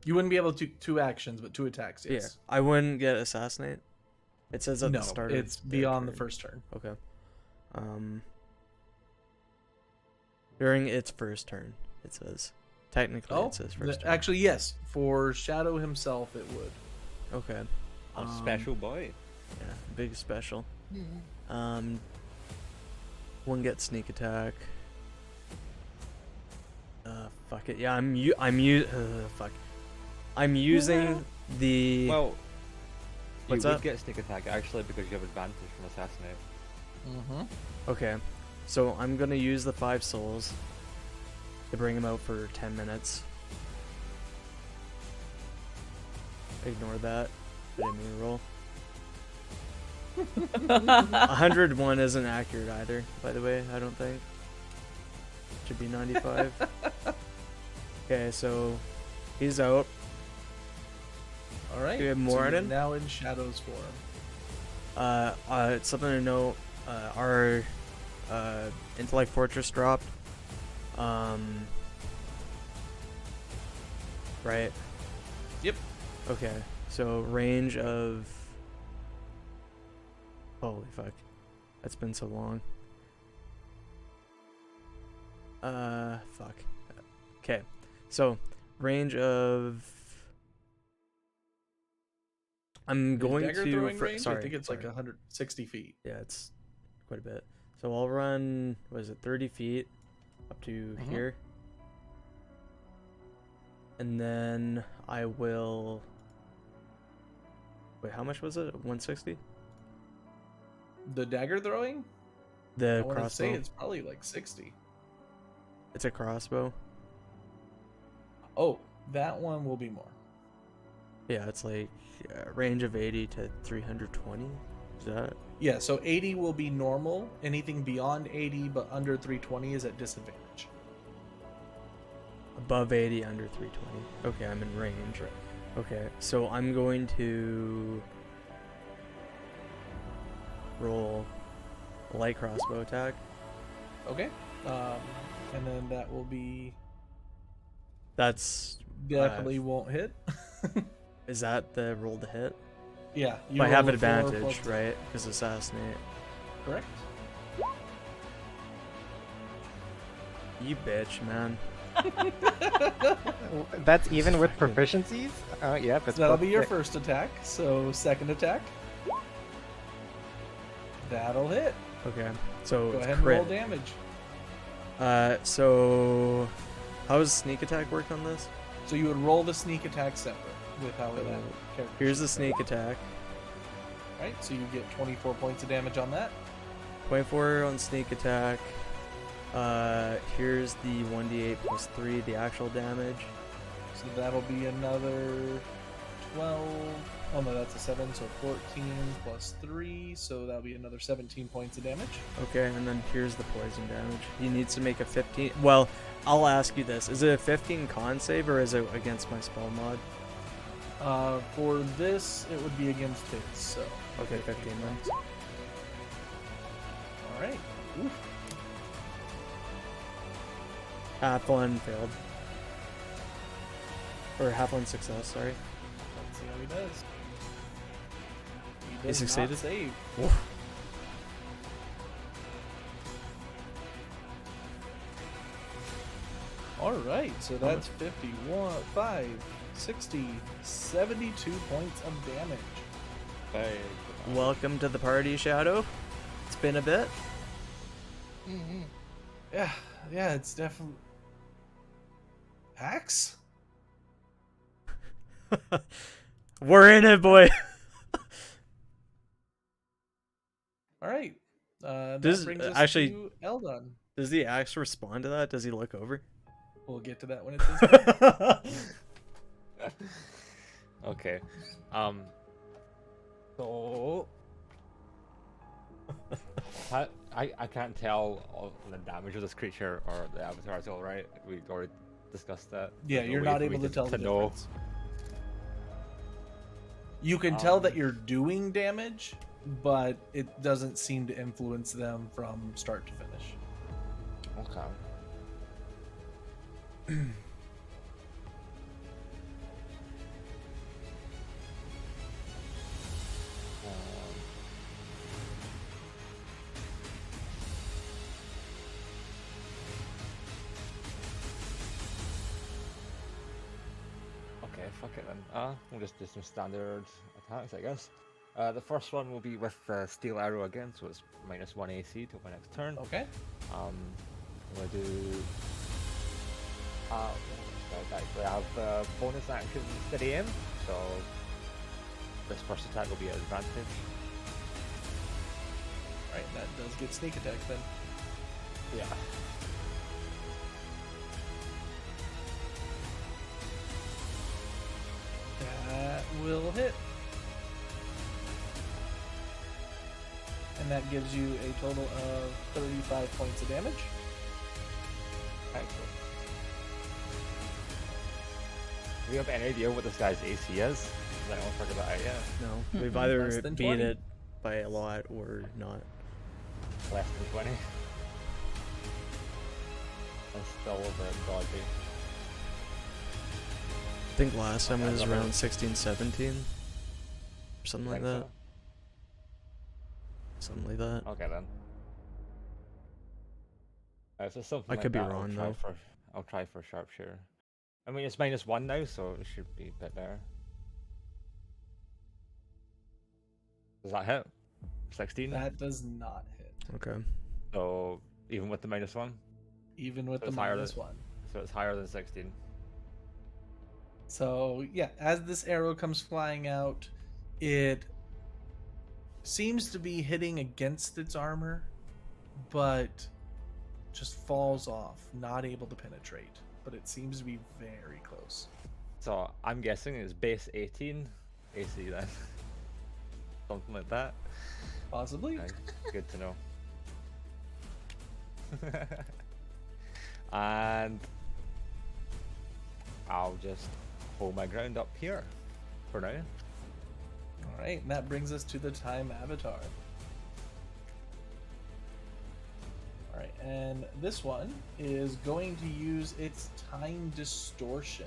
You wouldn't be able to 2 actions, but 2 attacks, yes. Yeah. I wouldn't get assassinate? It says at No, the start it's of their beyond the turn. first turn. Okay. During its first turn, it says. Technically, Oh, it says first turn. actually, yes. For Shadow himself, it would. Okay. A special boy. Yeah, big special. Mhm. One gets sneak attack. Fuck it. Yeah, fuck. I'm using the. Well, What's you up? would get sneak attack actually because you have advantage from assassinate. Mm-hmm. Okay, so I'm gonna use the 5 souls to bring him out for 10 minutes. Ignore that. I didn't mean to roll. 101 isn't accurate either, by the way, I don't think. Should be 95. Okay, so he's out. All right. Do you have so more you're in? now in Shadow's form. Something to note, our intellect fortress dropped. Right. Yep. Okay. So range of. Holy fuck. That's been so long. Fuck. Okay. So range of. I'm going Dagger to. throwing range? Sorry. I think it's like sorry. 160 feet. Yeah, it's quite a bit. So I'll run, what is it, 30 feet up to here. And then I will... Wait, how much was it? 160? The dagger throwing? The I want to say crossbow? it's probably like 60. It's a crossbow? Oh, that one will be more. Yeah, it's like range of 80 to 320. Is that? Yeah, so 80 will be normal. Anything beyond 80 but under 320 is at disadvantage. Above 80, under 320. Okay, I'm in range. Okay, so I'm going to roll a light crossbow attack. Okay. And then that will be... That's... Definitely won't hit. Is that the roll to hit? Yeah. But I have roll a 4 advantage, plus- right? Because assassinate. Correct. You bitch, man. That's even with proficiencies? Oh, yeah. So that'll be your first attack. So second attack. That'll hit. Okay, so Go it's ahead and roll crit. damage. So how does sneak attack work on this? So you would roll the sneak attack separate with how that character. Here's the should sneak go. attack. Right, so you get 24 points of damage on that. 24 on sneak attack. Here's the 1d8 plus 3, the actual damage. So that'll be another 12. Oh no, that's a 7, so 14 plus 3, so that'll be another 17 points of damage. Okay, and then here's the poison damage. He needs to make a 15. Well, I'll ask you this: is it a 15 con save or is it against my spell mod? For this, it would be against hits, so. Okay, 15 then. Alright. Oof. Half one failed. Or half one success, sorry. Let's see how he does. He does not succeeded? save. Alright, so that's 51, 5, 60, 72 points of damage. Welcome to the party, Shadow. It's been a bit. Mhm. Yeah, it's definitely... Axe? We're in it, boy. Alright. That Does- brings us actually- to Eldon. Does the axe respond to that? Does he look over? We'll get to that when it's his turn. Okay. So I can't tell all the damage of this creature or the avatar at all, right? We already discussed that. Yeah, There's no you're way not for me able to tell the know. difference. You can tell that you're doing damage, but it doesn't seem to influence them from start to finish. Okay. fuck it then. We'll just do some standard attacks, I guess. The first one will be with Steel Arrow again, so it's -1 AC till my next turn. Okay. I'm gonna do. Actually, I have bonus action Steady Aim, so this first attack will be at advantage. Right, that does get sneak attack then. Yeah. That will hit. And that gives you a total of 35 points of damage. Excellent. Do you have any idea what this guy's AC is? I don't figure that out yet. No, we've Less either than beat 20. it by a lot or not. Less than 20. That's still a bit dodgy. I think last time it Okay, was number- around 16, 17. Or something like Think that. Something like that. so? Okay then. So something I like could be that, wrong, I'll try for Sharpshooter. I mean, it's -1 now, so it should be a bit better. Does that hit? 16? That does not hit, Okay. So, even with the -1? even with So the it's higher than- -1. So it's higher than 16. So, yeah, as this arrow comes flying out, it seems to be hitting against its armor, but just falls off, not able to penetrate. But it seems to be very close. So, I'm guessing it's base 18 AC then. Something like that. Possibly. Good to know. And I'll just hold my ground up here for now. All right, and that brings us to the time avatar. All right, and this one is going to use its time distortion.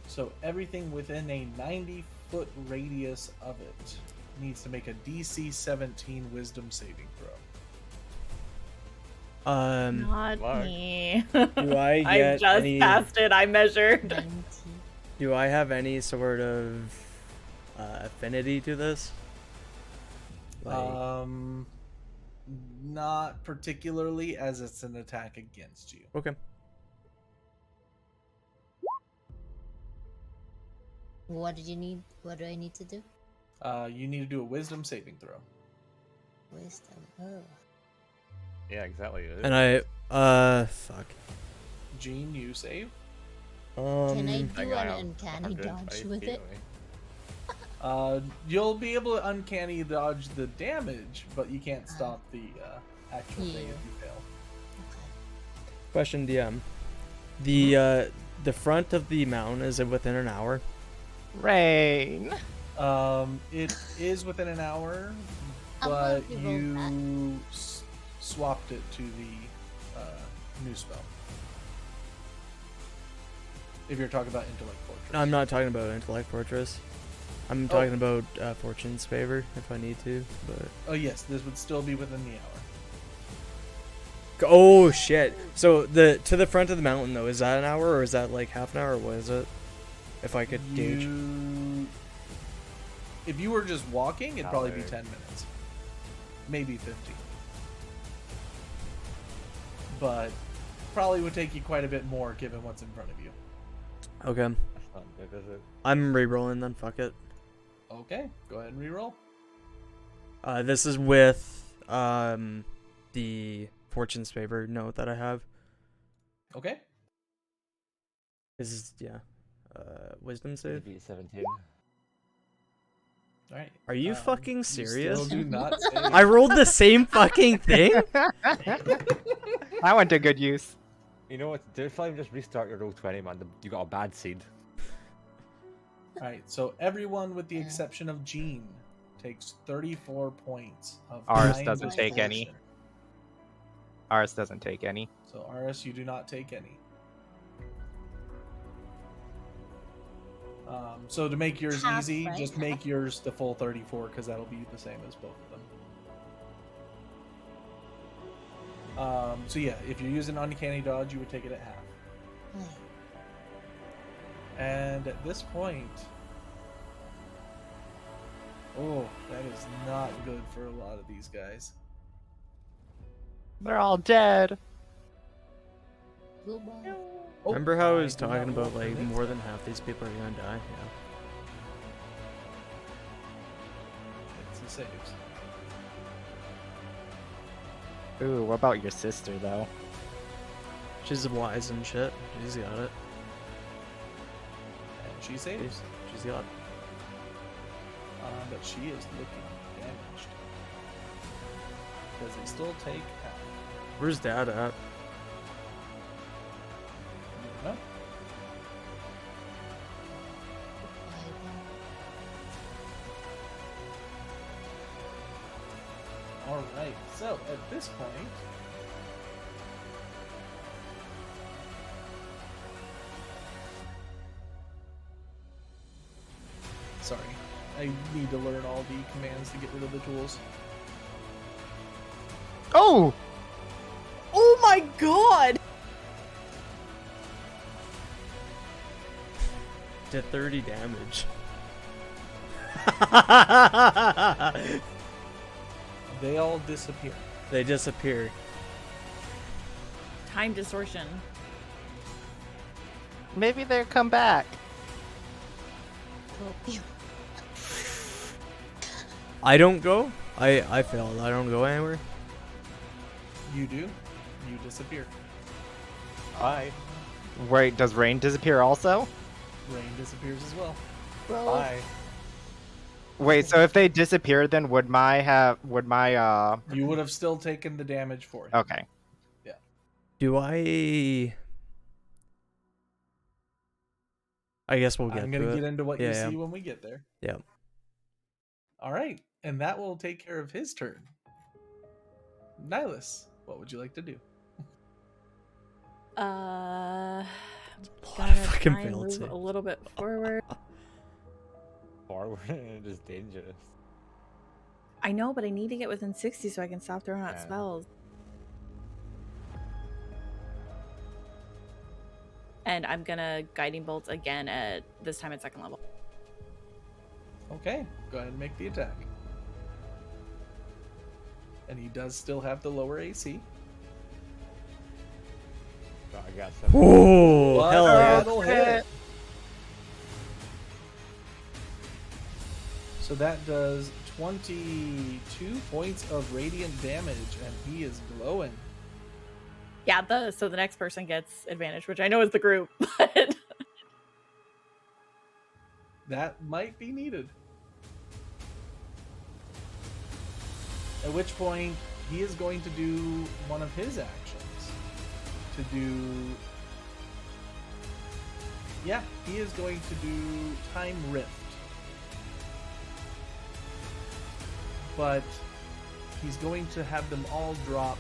So everything within a 90-foot radius of it needs to make a DC 17 Wisdom saving throw. Not Fuck. me. Do I I get just any? passed it. I measured. 90. Do I have any sort of affinity to this? Like, Not particularly, as it's an attack against you. okay. What did you need? What do I need to do? You need to do a Wisdom saving throw. Wisdom. Oh. Yeah, exactly. And I fuck. Gene, you save. Can I Um, do an uncanny dodge with it? You'll be able to uncanny dodge the damage, but you can't stop the actual thing if Yeah. you fail. Okay. question DM. The front of the mountain, is it within an hour? Rain. It is within an hour, I'm but glad you rolled you swapped it to the new spell. If you're talking about Intellect Fortress. No, I'm not talking about Intellect Fortress. I'm Oh. talking about Fortune's Favor, if I need to, but... Oh yes, this would still be within the hour. Oh, shit. So, to the front of the mountain, though, is that an hour, or is that, like, half an hour, or what is it? If I could gauge. If you were just walking, it'd probably be Hour. 10 minutes. Maybe 15. But probably would take you quite a bit more given what's in front of you. Okay. That's not good, is it? I'm re-rolling then, fuck it. Okay, go ahead and reroll. This is with, the Fortune's Favor note that I have. Okay. This is, yeah. Wisdom save? Maybe 17. All right. Are you fucking you serious? Still do not save. I rolled the same fucking thing? I went to good use. You know what? Just restart your roll 20, man. You got a bad seed. All right. So everyone, with the Yeah. exception of Jean, takes 34 points of Ours time doesn't take any. distortion. Ours doesn't take any. So RS, you do not take any. So to make yours Half, easy, right? just make yours the full 34 because that'll be the same as both of them. So yeah, if you're using uncanny dodge, you would take it at half. And at this point, oh, that is not good for a lot of these guys. They're all dead. Goodbye. Oh, Remember how I was did not talking roll about for like this. more than half these people are gonna die? Yeah. It's the saves. Ooh, what about your sister though? She's wise and shit. She's got it. And she saves. She's got it. But she is looking damaged. Because they still take half. Where's Dad at? You know? Goodbye then. Alright, so at this point, sorry, I need to learn all the commands to get rid of the tools. Oh! Oh my god! Did 30 damage. They all disappear. They disappear. Time distortion. Maybe they'll come back. Hope you. I don't go. I failed. I don't go anywhere. You do, you disappear. Bye. Wait, does rain disappear also? Rain disappears as well. Bro. Bye. Wait, so if they disappear, then would my You would have still taken the damage for him. okay. Do I guess we'll get I'm to going to it. get into what you Yeah, see yeah. when we get there. Yeah. All right, and that will take care of his turn. Nihilus, what would you like to do? A lot Gotta of fucking try and failed move saves. a little bit forward. Forward it is dangerous. I know, but I need to get within 60 so I can stop throwing out Yeah. spells. And I'm gonna guiding bolt again at this time at second level. Okay, go ahead and make the attack. And he does still have the lower AC. So I got 7. Oh, But hell yeah. that'll hit. So that does 22 points of radiant damage, and he is glowing. Yeah, so the next person gets advantage, which I know is the group, but That might be needed. At which point, he is going to do one of his actions. To do... Yeah, he is going to do Time Rift. But he's going to have them all drop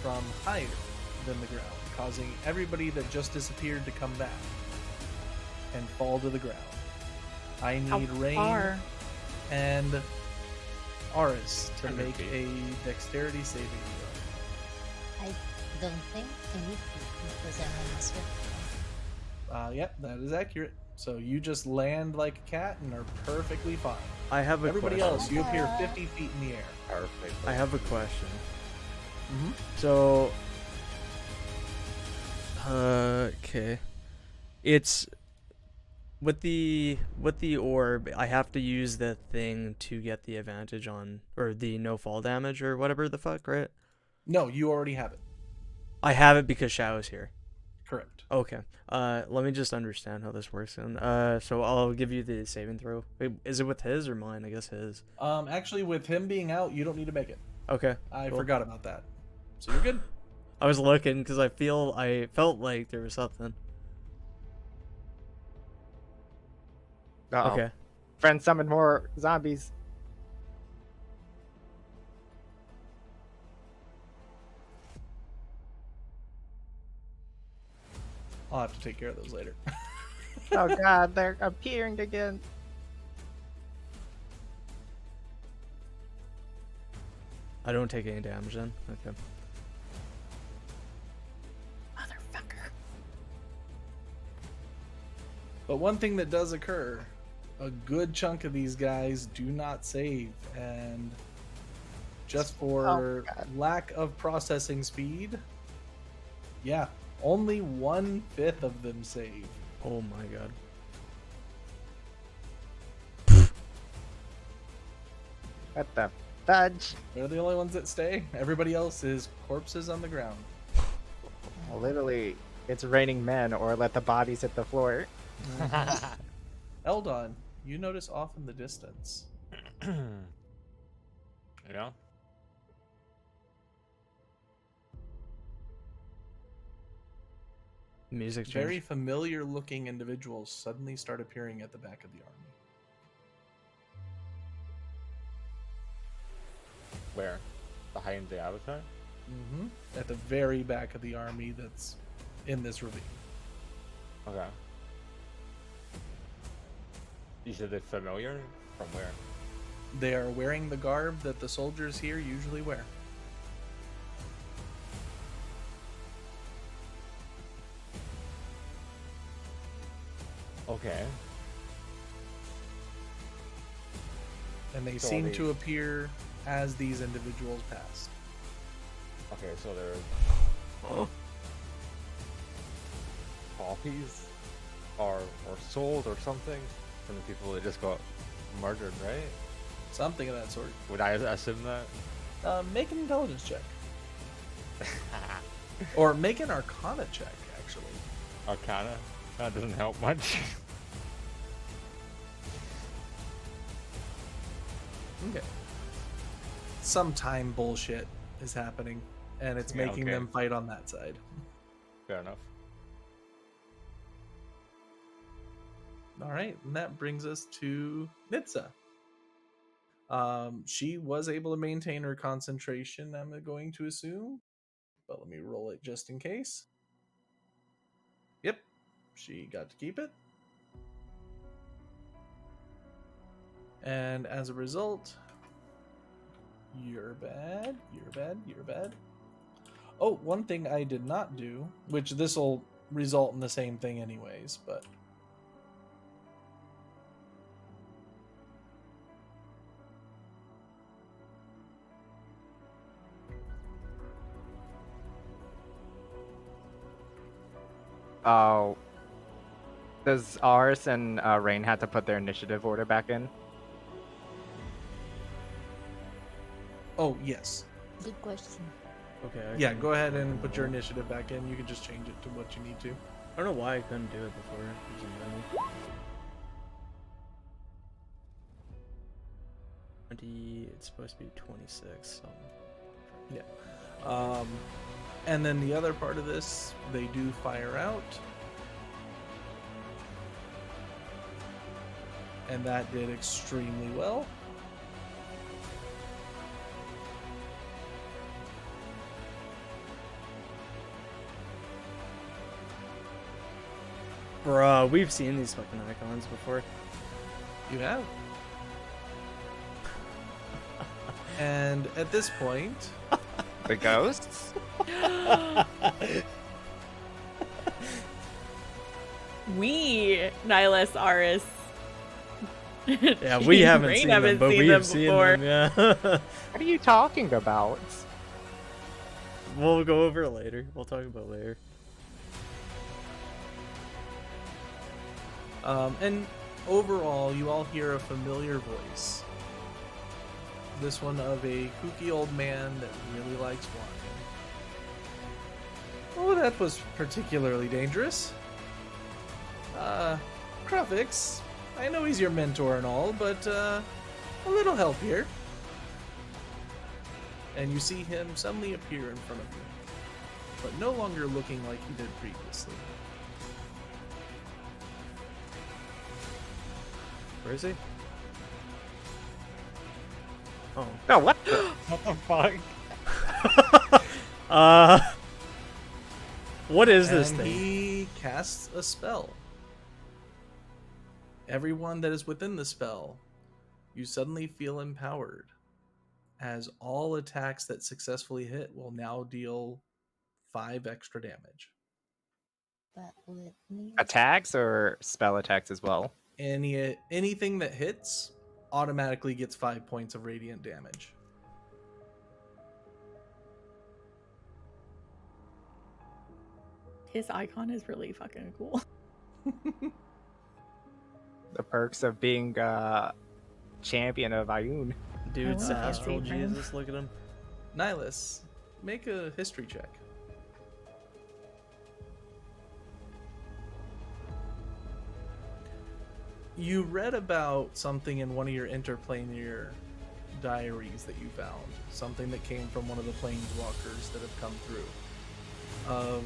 from higher than the ground, causing everybody that just disappeared to come back and fall to the ground. I how need Rain far? and Aris to 100 make feet. a dexterity saving throw. I don't think I need to because I'm on a swift. Yep, that is accurate. So you just land like a cat and are perfectly fine. I have a Everybody question. else, you appear 50 feet in the air. Perfect. I have a question. Mm-hmm. So, okay, it's with the orb. I have to use the thing to get the advantage on, or the no fall damage, or whatever the fuck, right? No, you already have it. I have it because Shao's here. Correct. Okay. Let me just understand how this works then. So I'll give you the saving throw. Wait, is it with his or mine? I guess his. Actually, with him being out, you don't need to make it. Okay. I cool. forgot about that. So you're good. I was looking because I felt like there was something. Uh-oh. Okay. Friend summoned more zombies. I'll have to take care of those later. Oh god, they're appearing again. I don't take any damage then. Okay. Motherfucker. But one thing that does occur, a good chunk of these guys do not save, and just for God. lack of processing speed, yeah, only 1/5 of them save. Oh my god. What the fudge? They're the only ones that stay. Everybody else is corpses on the ground. Literally, it's raining men, or let the bodies hit the floor. Eldon, you notice off in the distance Yeah. Music change. very familiar looking individuals suddenly start appearing at the back of the army. Where? Behind the avatar? At the very back of the army that's in this ravine. Okay. You said they're familiar? From where? They are wearing the garb that the soldiers here usually wear. Okay. And they So seem they- to appear as these individuals pass. Okay, so they're copies or sold or something from the people that just got murdered, right? Something of that sort. Would I assume that? Make an intelligence check. Or make an arcana check, actually. Arcana? That doesn't help much. Okay. Some time bullshit is happening, and it's Yeah, making okay. them fight on that side. Fair enough. All right, and that brings us to Nitsa. She was able to maintain her concentration, I'm going to assume, but let me roll it just in case. Yep, she got to keep it. And as a result, you're bad, you're bad, you're bad. Oh, one thing I did not do, which this will result in the same thing anyways, but Oh, does Ars and Rain had to put their initiative order back in? oh yes. Good question. Okay. Yeah, go ahead and put your initiative back in. You can just change it to what you need to. I don't know why I couldn't do it before. It doesn't matter. 20. It's supposed to be 26. And then the other part of this, they do fire out. And that did extremely well. Bruh, we've seen these fucking icons before. You have. And at this point, The ghosts? We, Nihilus, Aris. Yeah, we haven't Rain seen haven't them, but seen we them have seen before. them, yeah. What are you talking about? We'll go over it later. We'll talk about it later. and overall, you all hear a familiar voice. This one of a kooky old man that really likes wine. Oh, that was particularly dangerous. Kruvix, I know he's your mentor and all, but a little help here. And you see him suddenly appear in front of you, but no longer looking like he did previously. Where is he? Oh. No, what? The- What the fuck? What is this And thing? he casts a spell. Everyone that is within the spell, you suddenly feel empowered, as all attacks that successfully hit will now deal 5 extra damage. But let me. Attacks or spell attacks as well? Anything that hits automatically gets 5 points of radiant damage. His icon is really fucking cool. The perks of being champion of Ioun. Dude's love astral history, man. Jesus. Look at him. Nihilus, make a history check. You read about something in one of your interplanar diaries that you found, something that came from one of the planeswalkers that have come through, of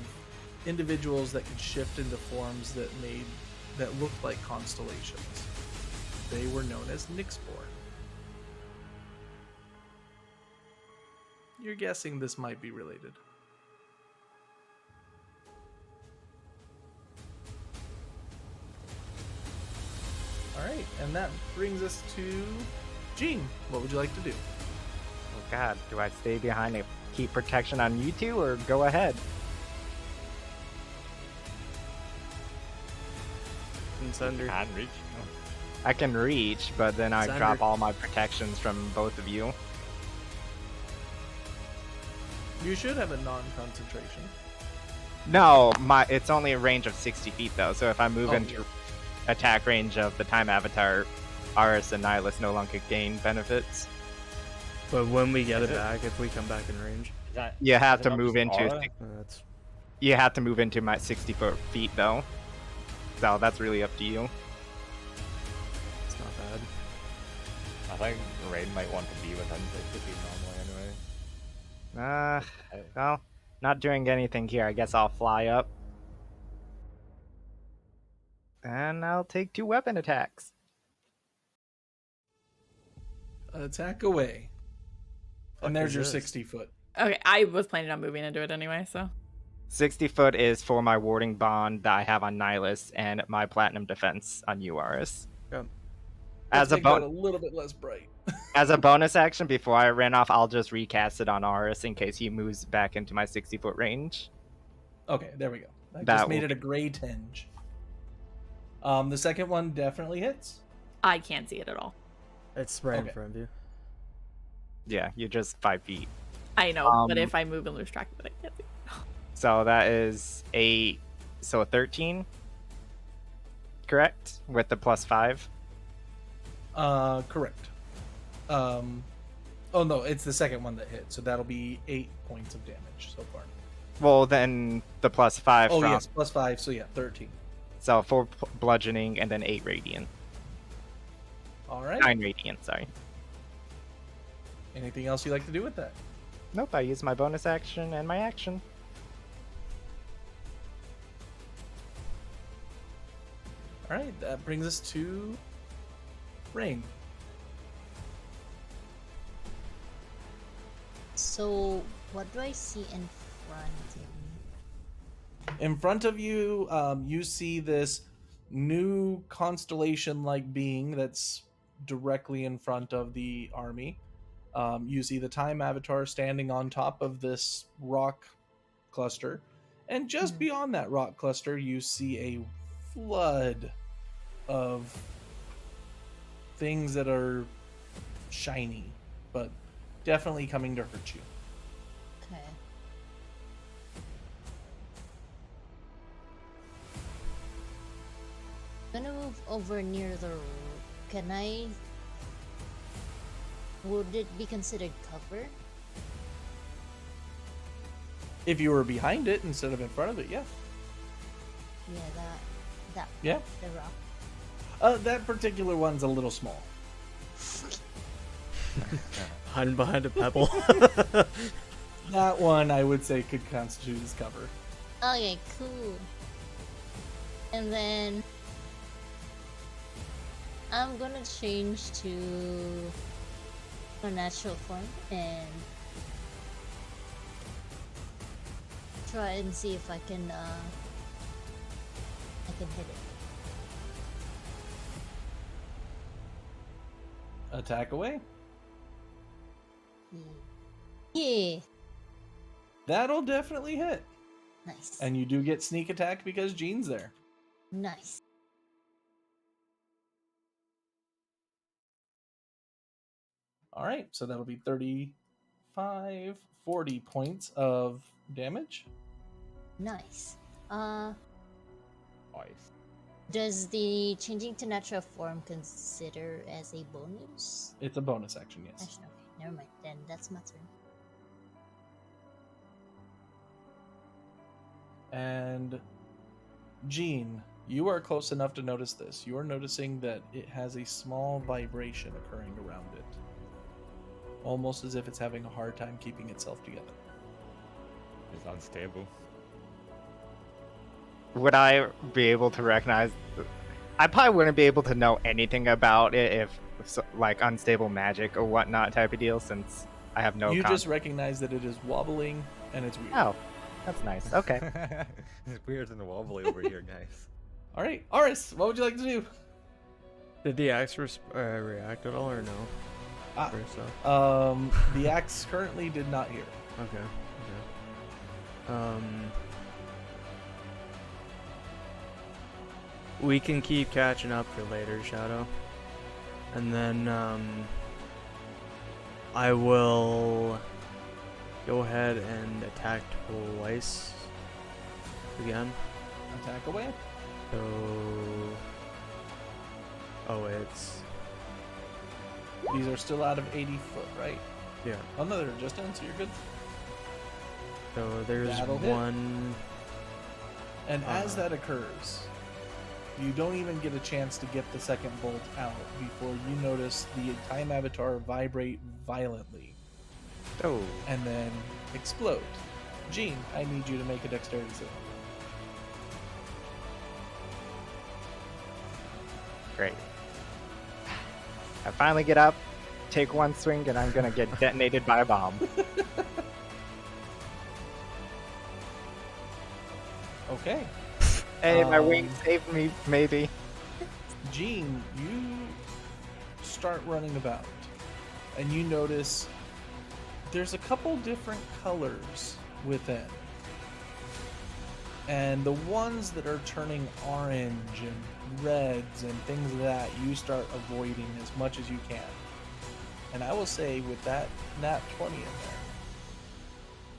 individuals that could shift into forms that looked like constellations. They were known as Nyxborn. You're guessing this might be related. All right, and that brings us to Gene. What would you like to do? Oh god, do I stay behind and keep protection on you two, or go ahead? And Sunder. Can reach. I can reach, but then I Sunder. drop all my protections from both of you. You should have a non-concentration. No, it's only a range of 60 feet though, so if I move Oh, into yeah. attack range of the time avatar, Aris and Nihilus no longer gain benefits. But when we get Is it it- back, if we come back in range, Is that, You have is to it not move just into aura? that's you have to move into my 60 feet though. So that's really up to you. it's not bad. I think Rain might want to be within 60 feet normally anyway. Well, not doing anything here. I guess I'll fly up. And I'll take 2 weapon attacks. Attack away. Fuck And there's is your this? 60 foot. Okay, I was planning on moving into it anyway, so 60 foot is for my warding bond that I have on Nihilus and my platinum defense on URS. Yep. As Let's a make that a bon- little bit less bright. as a bonus action, before I ran off, I'll just recast it on Aris in case he moves back into my 60 foot range. Okay, there we go. That That just made will- it a gray tinge. The second one definitely hits. I can't see it at all. It's right in Okay. front of you. Yeah, you're just 5 feet. I know, but Um, if I move and lose track of it, I can't see. So that is a 13, correct? With the +5. Correct. Oh no, it's the second one that hit, so that'll be 8 points of damage so far. Well, then the +5 Oh from yes, +5, so yeah, 13. so 4 bludgeoning and then 8 radiant. All right. 9 radiant, sorry. Anything else you like to do with that? Nope, I used my bonus action and my action. All right, that brings us to Rain. So, what do I see in front of me? In front of you, you see this new constellation-like being that's directly in front of the army. You see the time avatar standing on top of this rock cluster, and just beyond that rock cluster, you see a flood of things that are shiny, but definitely coming to hurt you. Okay. I'm gonna move over near the. Can I? Would it be considered cover? If you were behind it instead of in front of it, yeah. Yeah, that. Yeah. The rock. That particular one's a little small. Hiding behind a pebble. That one, I would say, could constitute as cover. Okay, cool. And then I'm gonna change to a natural form and try and see if I can hit it. Attack away. Yeah. That'll definitely hit. Nice. And you do get sneak attack because Jean's there. Nice. All right, so that'll be 35, 40 points of damage. Nice. Nice. Does the changing to natural form consider as a bonus? It's a bonus action, yes. Actually, okay, never mind. Then that's my turn. And Jean, you are close enough to notice this. You are noticing that it has a small vibration occurring around it. Almost as if it's having a hard time keeping itself together. It's unstable. Would I be able to recognize? I probably wouldn't be able to know anything about it if, like, unstable magic or whatnot type of deal, since I have no. You just recognize that it is wobbling and it's weird. Oh, that's nice. Okay. It's weird and wobbly over here, guys. All right, Aris, what would you like to do? Did the axe react at all or no? Ah, First off. The axe currently did not hear. Okay. We can keep catching up for later, Shadow. And then, I will go ahead and attack twice again. Attack away. So, oh, it's These are still out of 80 foot, right? yeah. Oh no, they're just in, so you're good. So there's That'll hit. one. And as that occurs, you don't even get a chance to get the second bolt out before you notice the time avatar vibrate violently Oh. and then explode. Jean, I need you to make a dexterity save. Great. I finally get up, take one swing, and I'm gonna get detonated by a bomb. Okay. Hey, my wings saved me, maybe. Jean, you start running about and you notice there's a couple different colors within. And the ones that are turning orange and reds and things of that, you start avoiding as much as you can. And I will say, with that nat 20 in there,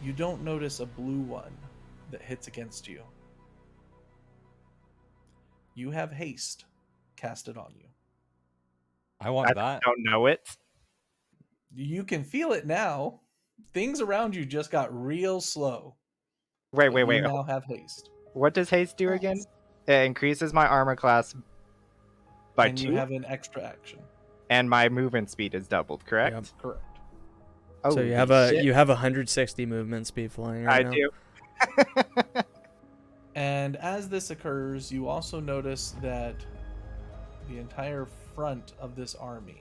you don't notice a blue one that hits against you. You have haste casted on you. I want I that. don't know it. You can feel it now. Things around you just got real slow. Wait, but wait, you wait. now have haste. What does haste do again? It increases my armor class by And 2, you have an extra action. and my movement speed is doubled, correct? Yep. Correct. Oh, So you have you have 160 movement speed flying right I now. do. And as this occurs, you also notice that the entire front of this army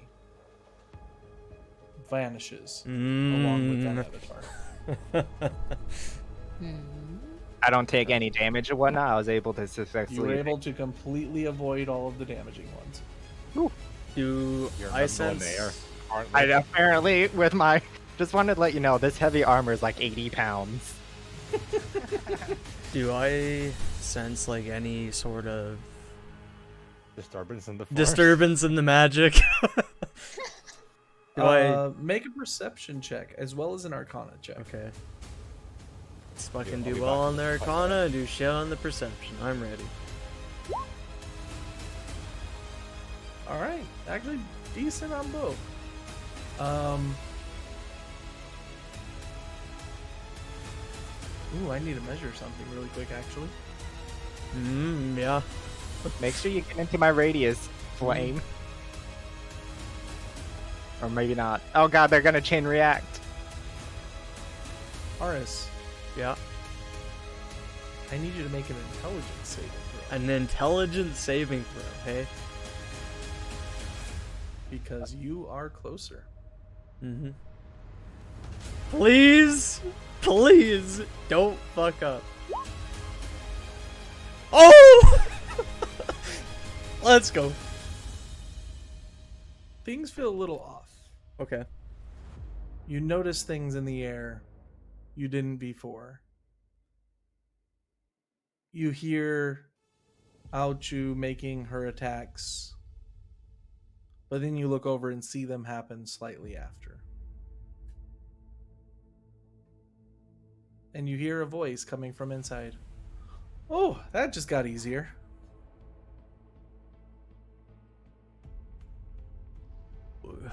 vanishes along with that avatar. I don't take any damage or whatnot. I was able to You successfully. were able to completely avoid all of the damaging ones. Do You're I in sense? there, aren't I they? apparently with my. Just wanted to let you know this heavy armor is like 80 pounds. Do I sense like any sort of Disturbance in the forest. disturbance in the magic? Do I? Make a perception check as well as an arcana check. Okay. Let's fucking I'll do be well back. on the arcana and do shit on the perception. I'm ready. All right, actually decent on both. Ooh, I need to measure something really quick, actually. Yeah. Make sure you get into my radius, flame. Or maybe not. Oh god, they're gonna chain react. Aris, Yeah. I need you to make an intelligence saving throw An intelligence saving throw, hey? because you are closer. Mm-hmm. Please! Please! Don't fuck up. Oh! Let's go. Things feel a little off. Okay. You notice things in the air you didn't before. You hear Aochu making her attacks, but then you look over and see them happen slightly after. And you hear a voice coming from inside. Oh, that just got easier.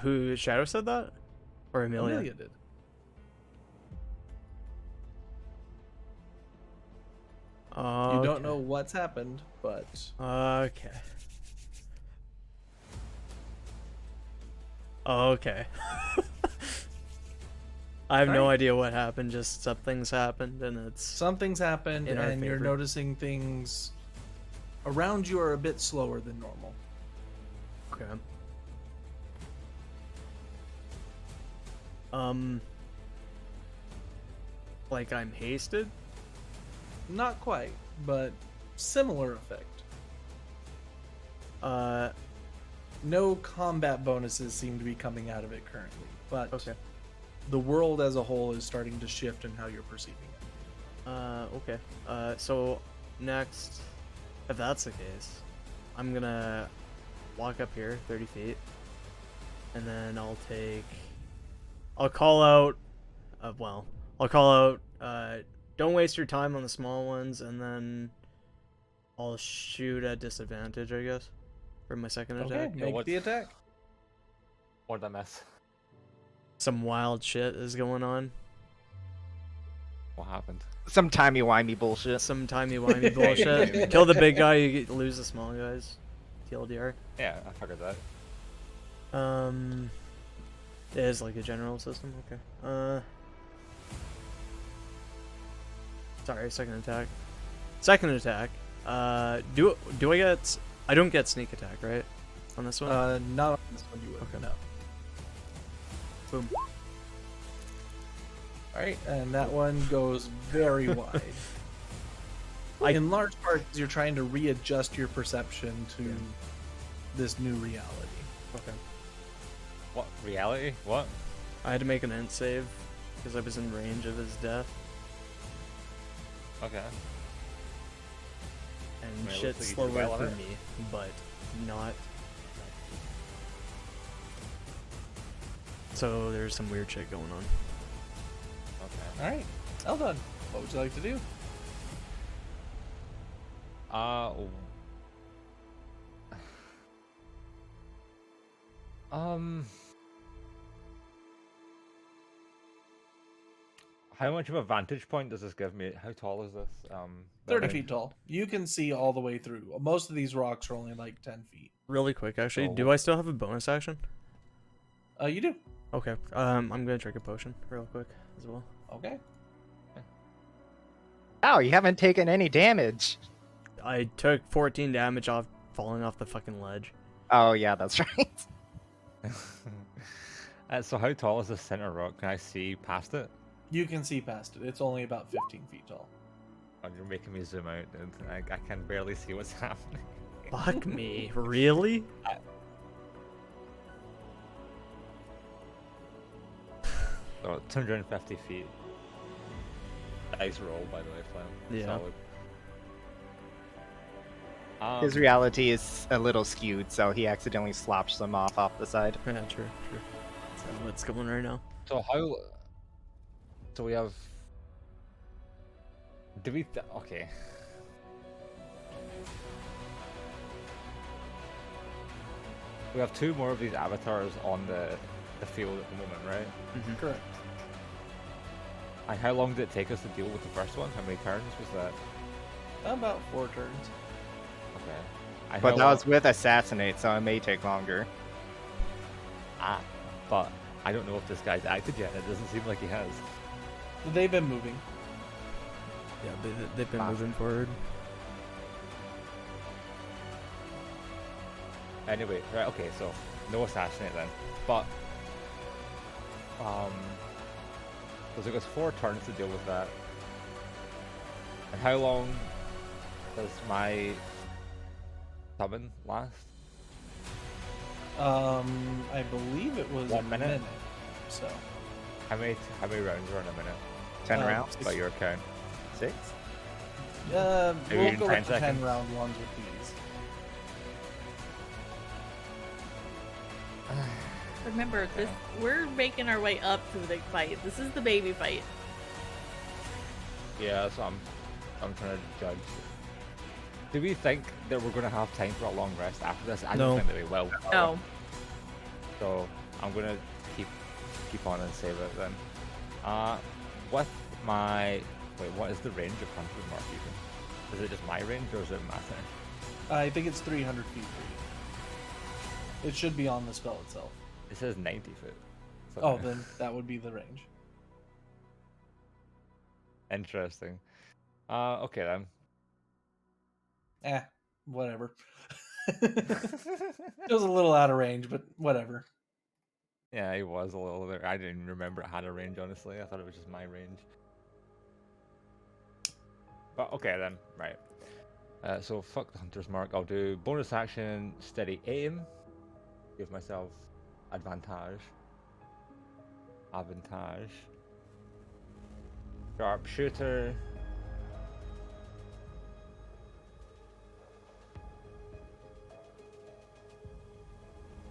Who, Shadow said that? Or Amelia? Amelia did. You don't know what's happened, but Okay. Okay. I have no Alright. idea what happened, just something's happened and it's something's happened, In our and you're favor. noticing things around you are a bit slower than normal. okay. Like I'm hasted? Not quite, but similar effect. No combat bonuses seem to be coming out of it currently, but Okay. the world as a whole is starting to shift in how you're perceiving it. Okay. So next, if that's the case, I'm gonna walk up here 30 feet, and then I'll call out, don't waste your time on the small ones, and then I'll shoot at disadvantage, I guess, for my second Okay, attack. make what- the attack. What'd I miss? Some wild shit is going on. What happened? Some timey-wimey bullshit. Some timey-wimey bullshit. Kill the big guy, lose the small guys. TLDR. Yeah, I figured that. It is like a general system. Okay. Sorry, second attack. Second attack. Do I get? I don't get sneak attack, right? On this one. Not on this one you would. Okay. No. Boom. Alright, and that one goes very wide. In large part, 'cause you're trying to readjust your perception to this new reality. Okay. What? Reality? What? I had to make an int save because I was in range of his death, Okay. and Well, it shit's looks like you did slower well on for it. me, but not. So there's some weird shit going on. Okay. Alright, Eldon, what would you like to do? How much of a vantage point does this give me? How tall is this? 30 building? feet tall. You can see all the way through. Most of these rocks are only like 10 feet. Really quick, actually, So- do I still have a bonus action? You do. Okay. I'm gonna drink a potion real quick as well. Okay. Oh, you haven't taken any damage. I took 14 damage off falling off the fucking ledge. Oh yeah, that's right. So how tall is the center rock? Can I see past it? You can see past it. It's only about 15 feet tall. Oh, you're making me zoom out, and I can barely see what's happening. Fuck me, really? So 250 feet. Nice roll, by the way, Flem. Yeah. Solid. His reality is a little skewed, so he accidentally slops them off the side. Yeah, true. That's what's going right now. So how? So we have. Do we? Okay. We have two more of these avatars on the field at the moment, right? Mm-hmm. Correct. And how long did it take us to deal with the first one? How many turns was that? About 4 turns. Okay. And But how that long- was with Assassinate, so it may take longer. But I don't know if this guy's acted yet. It doesn't seem like he has. They've been moving. Yeah, they've been Ah. moving forward. Anyway, right, okay, so no assassinate then. But so it goes 4 turns to deal with that. And how long does my summon last? I believe it was 1 a minute? So How many rounds are in a minute? 10 rounds? six. By your count. 6? Maybe We'll in go 10 with the 10 seconds. round ones with these. Remember, we're making our way up to the big fight. This is the baby fight. Yeah, so I'm trying to judge. Do we think that we're going to have time for a long rest after this? I No. don't think that we will. No. So I'm going to keep on and save it then. With my... Wait, what is the range of Hunter's Mark even? Is it just my range or is it matter? I think it's 300 feet for you. It should be on the spell itself. It says 90 foot. So Oh, then that would be the range. Interesting. Okay then. Whatever. It was a little out of range, but whatever. Yeah, it was a little bit. I didn't even remember it had a range, honestly. I thought it was just my range. But okay then, right. So fuck the Hunter's Mark. I'll do bonus action, steady aim. Give myself advantage. Sharpshooter.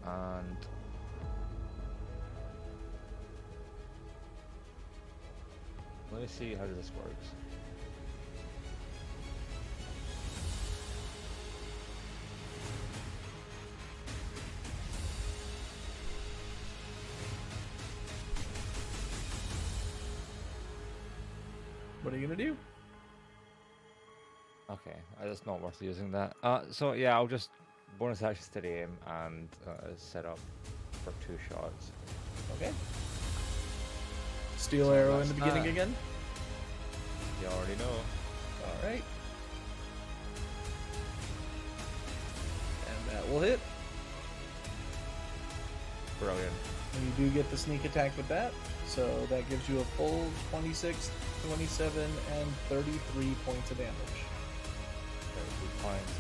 And let me see how this works. What are you gonna do? Okay, it's not worth using that. So yeah, I'll just bonus action steady aim and set up for 2 shots. Okay. Steel So arrow in that's the beginning that. again. You already know. All right. And that will hit. Brilliant. And you do get the sneak attack with that. So that gives you a full 26, 27, and 33 points of damage. 32 points.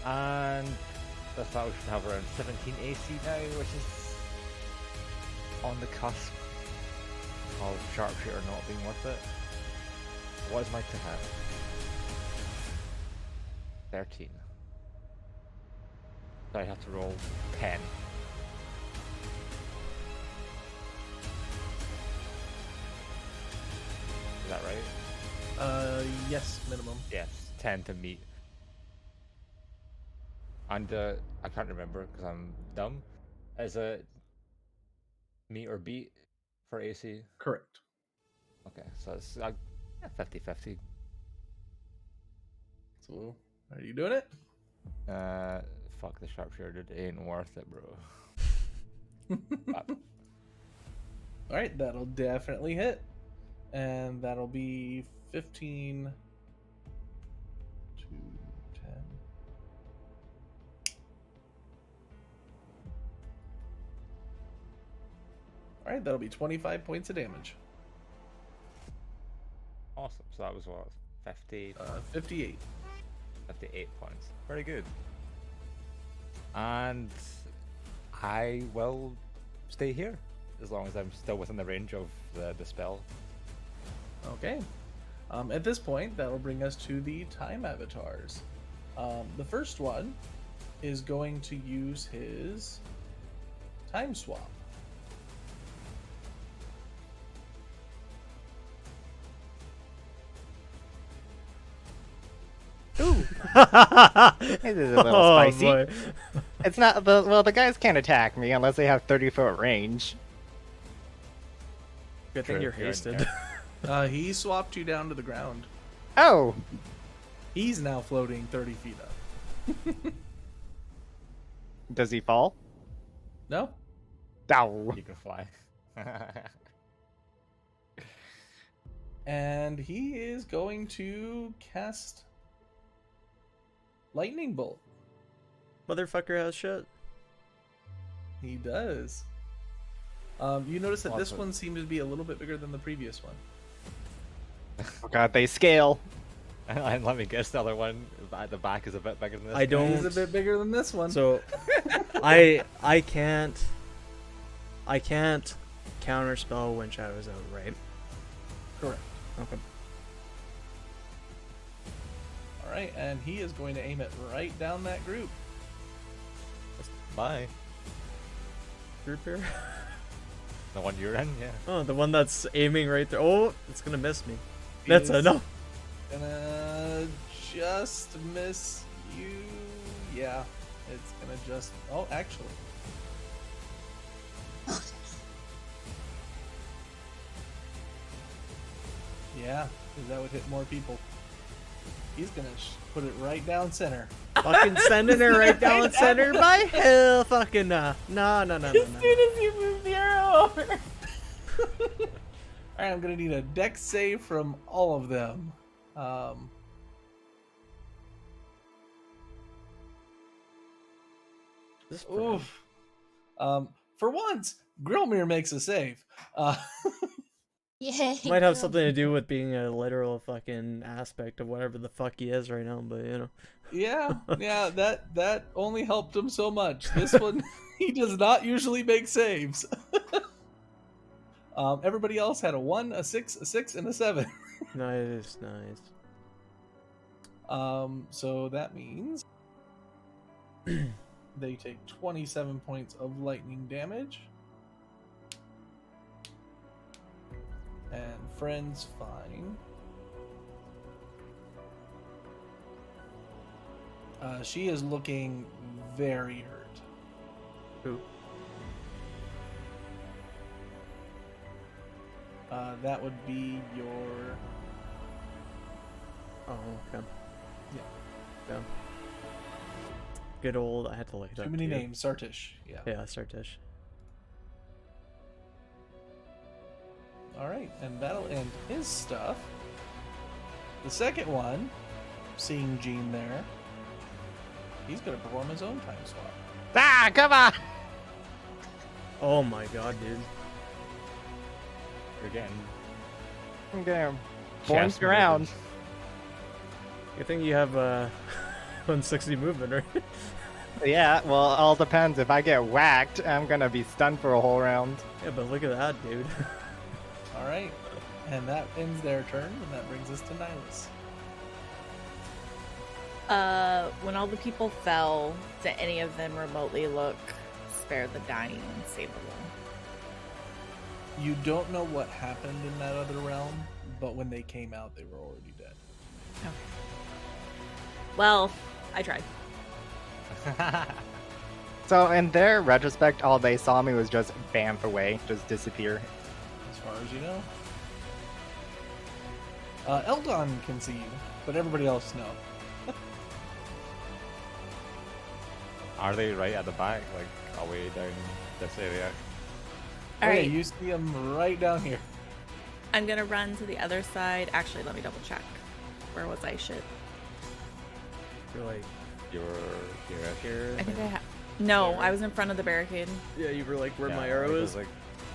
And the foul should have around 17 AC now, which is on the cusp of sharpshooter not being worth it. What is my to hit? 13. So I have to roll 10. Is that right? Yes, minimum. Yes, 10 to meet. And I can't remember because I'm dumb. Is it meet or beat for AC? Correct. Okay, so it's 50-50. So, are you doing it? Fuck the sharpshooter, it ain't worth it, bro. All right, that'll definitely hit. And that'll be 15 to 10. All right, that'll be 25 points of damage. Awesome. So that was what? 50, 58. 58 points. Very good. And I will stay here as long as I'm still within the range of the spell. Okay. At this point, that will bring us to the time avatars. The first one is going to use his time swap. It is a little Oh, spicy. boy. It's not the guys can't attack me unless they have 30-foot range. Good thing True, you're you're in hasted. there. He swapped you down to the ground. Oh, He's now floating 30 feet up. does he fall? No? Ow. You can fly. And he is going to cast Lightning Bolt. Motherfucker has shit. He does. You notice that this Awesome. one seems to be a little bit bigger than the previous one. Oh god, they scale. And let me guess, the other one at the back is a bit bigger than this. I don't. He's a bit bigger than this one. So, I can't counterspell when Shadow's out, right? Correct. Okay. right, and he is going to aim it right down that group. Bye. Group here. The one you're in, yeah. Oh, the one that's aiming right there. Oh, it's gonna miss me. He That's is enough. Gonna just miss you. Yeah, it's gonna just. Oh, actually. Yeah, because that would hit more people. He's gonna put it right down center. Fucking sending her right down center. By hell, fucking nah. No. As soon as you move the arrow over. Alright, I'm gonna need a dex save from all of them. Oof. For once, Grillmere makes a save. Yay! Might have go. something to do with being a literal fucking aspect of whatever the fuck he is right now, but you know. Yeah, that only helped him so much. This one, he does not usually make saves. Everybody else had a 1, a 6, a 6, and a 7. Nice. So that means they take 27 points of lightning damage. And Friend's fine. She is looking very hurt. Who? That would be your... Oh, okay. Yeah. Good old. I had to look it up. Too many too. names. Sartish. Yeah. Yeah, Sartish. Alright, and that'll end his stuff. The second one, seeing Gene there, he's going to perform his own time swap. Ah, come on! Oh my god, dude. You're getting I'm gonna chest boink around. movement. Good thing you have 160 movement, right? Yeah, well, all depends. If I get whacked, I'm gonna be stunned for a whole round. Yeah, but look at that, dude. Alright, and that ends their turn, and that brings us to Nihilus. When all the people fell, did any of them remotely look spare the dying and save the one? You don't know what happened in that other realm, but when they came out, they were already dead. Okay. Well, I tried. So in their retrospect, all they saw me was just bamf away, just disappear. As far as you know. Eldon can see you, but everybody else no. Are they right at the back, like away down this area? All right, You see them right down here. I'm gonna run to the other side. Actually, let me double check. Where was I? Shit. You're like, You're out here. I think I have. No, There. I was in front of the barricade. yeah, you were like where Yeah, my arrow it is. was like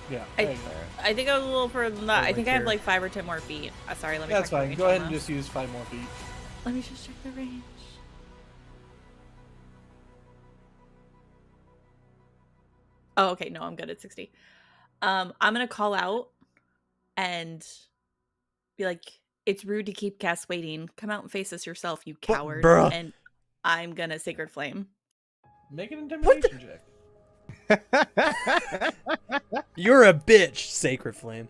Yeah, I- there you go. I think I was a little further than that. I like think I have here. like 5 or 10 more feet. Sorry, let me That's check the fine. range Go on ahead and this. just use 5 more feet. Let me just check the range. Oh, okay. No, I'm good at 60. I'm gonna call out and be like, "It's rude to keep Cass waiting. Come out and face us yourself, you coward!" bruh. And I'm gonna Sacred Flame. Make an intimidation check. You're a bitch, Sacred Flame.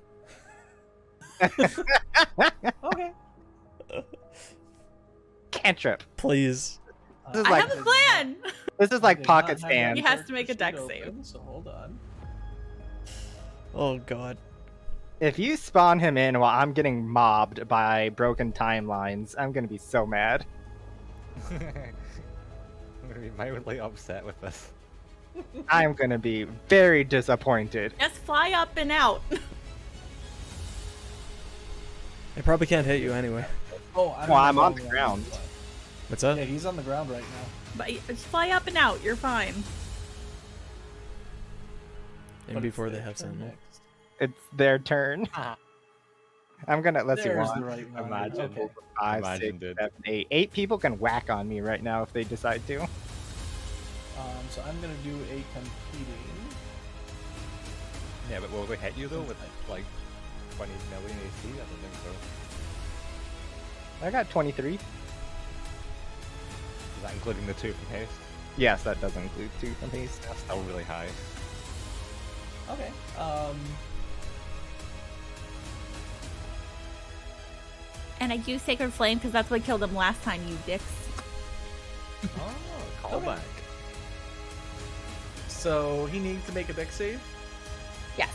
Okay. Cantrip. Please. This is I like have a plan. this is I like did pocket not have that stand. He has to character make a sheet dex open, save. So hold on. Oh god. If you spawn him in while I'm getting mobbed by broken timelines, I'm gonna be so mad. I'm gonna be mildly upset with this. I'm gonna be very disappointed. Just fly up and out. I probably can't hit you anyway. Oh, Well, I'm on the ground. What's Yeah, that? he's on the ground right now. But just fly up and out. You're fine. And But before it's they their have turn Sentinel. next. It's their turn. I'm gonna let's see There's one, the right one. Imagine. Okay. 5, Imagine, 6, dude. 7, 8. 8 people can whack on me right now if they decide to. So I'm gonna do a competing. Yeah, but will they hit you though with like 20 million AC? I don't think so. I got 23. Is that including the 2 from haste? Yes, that does include 2 from haste. That's still really high. Okay. And I use Sacred Flame because that's what killed him last time, you dicks. Oh, callback. So he needs to make a dex save. Yes.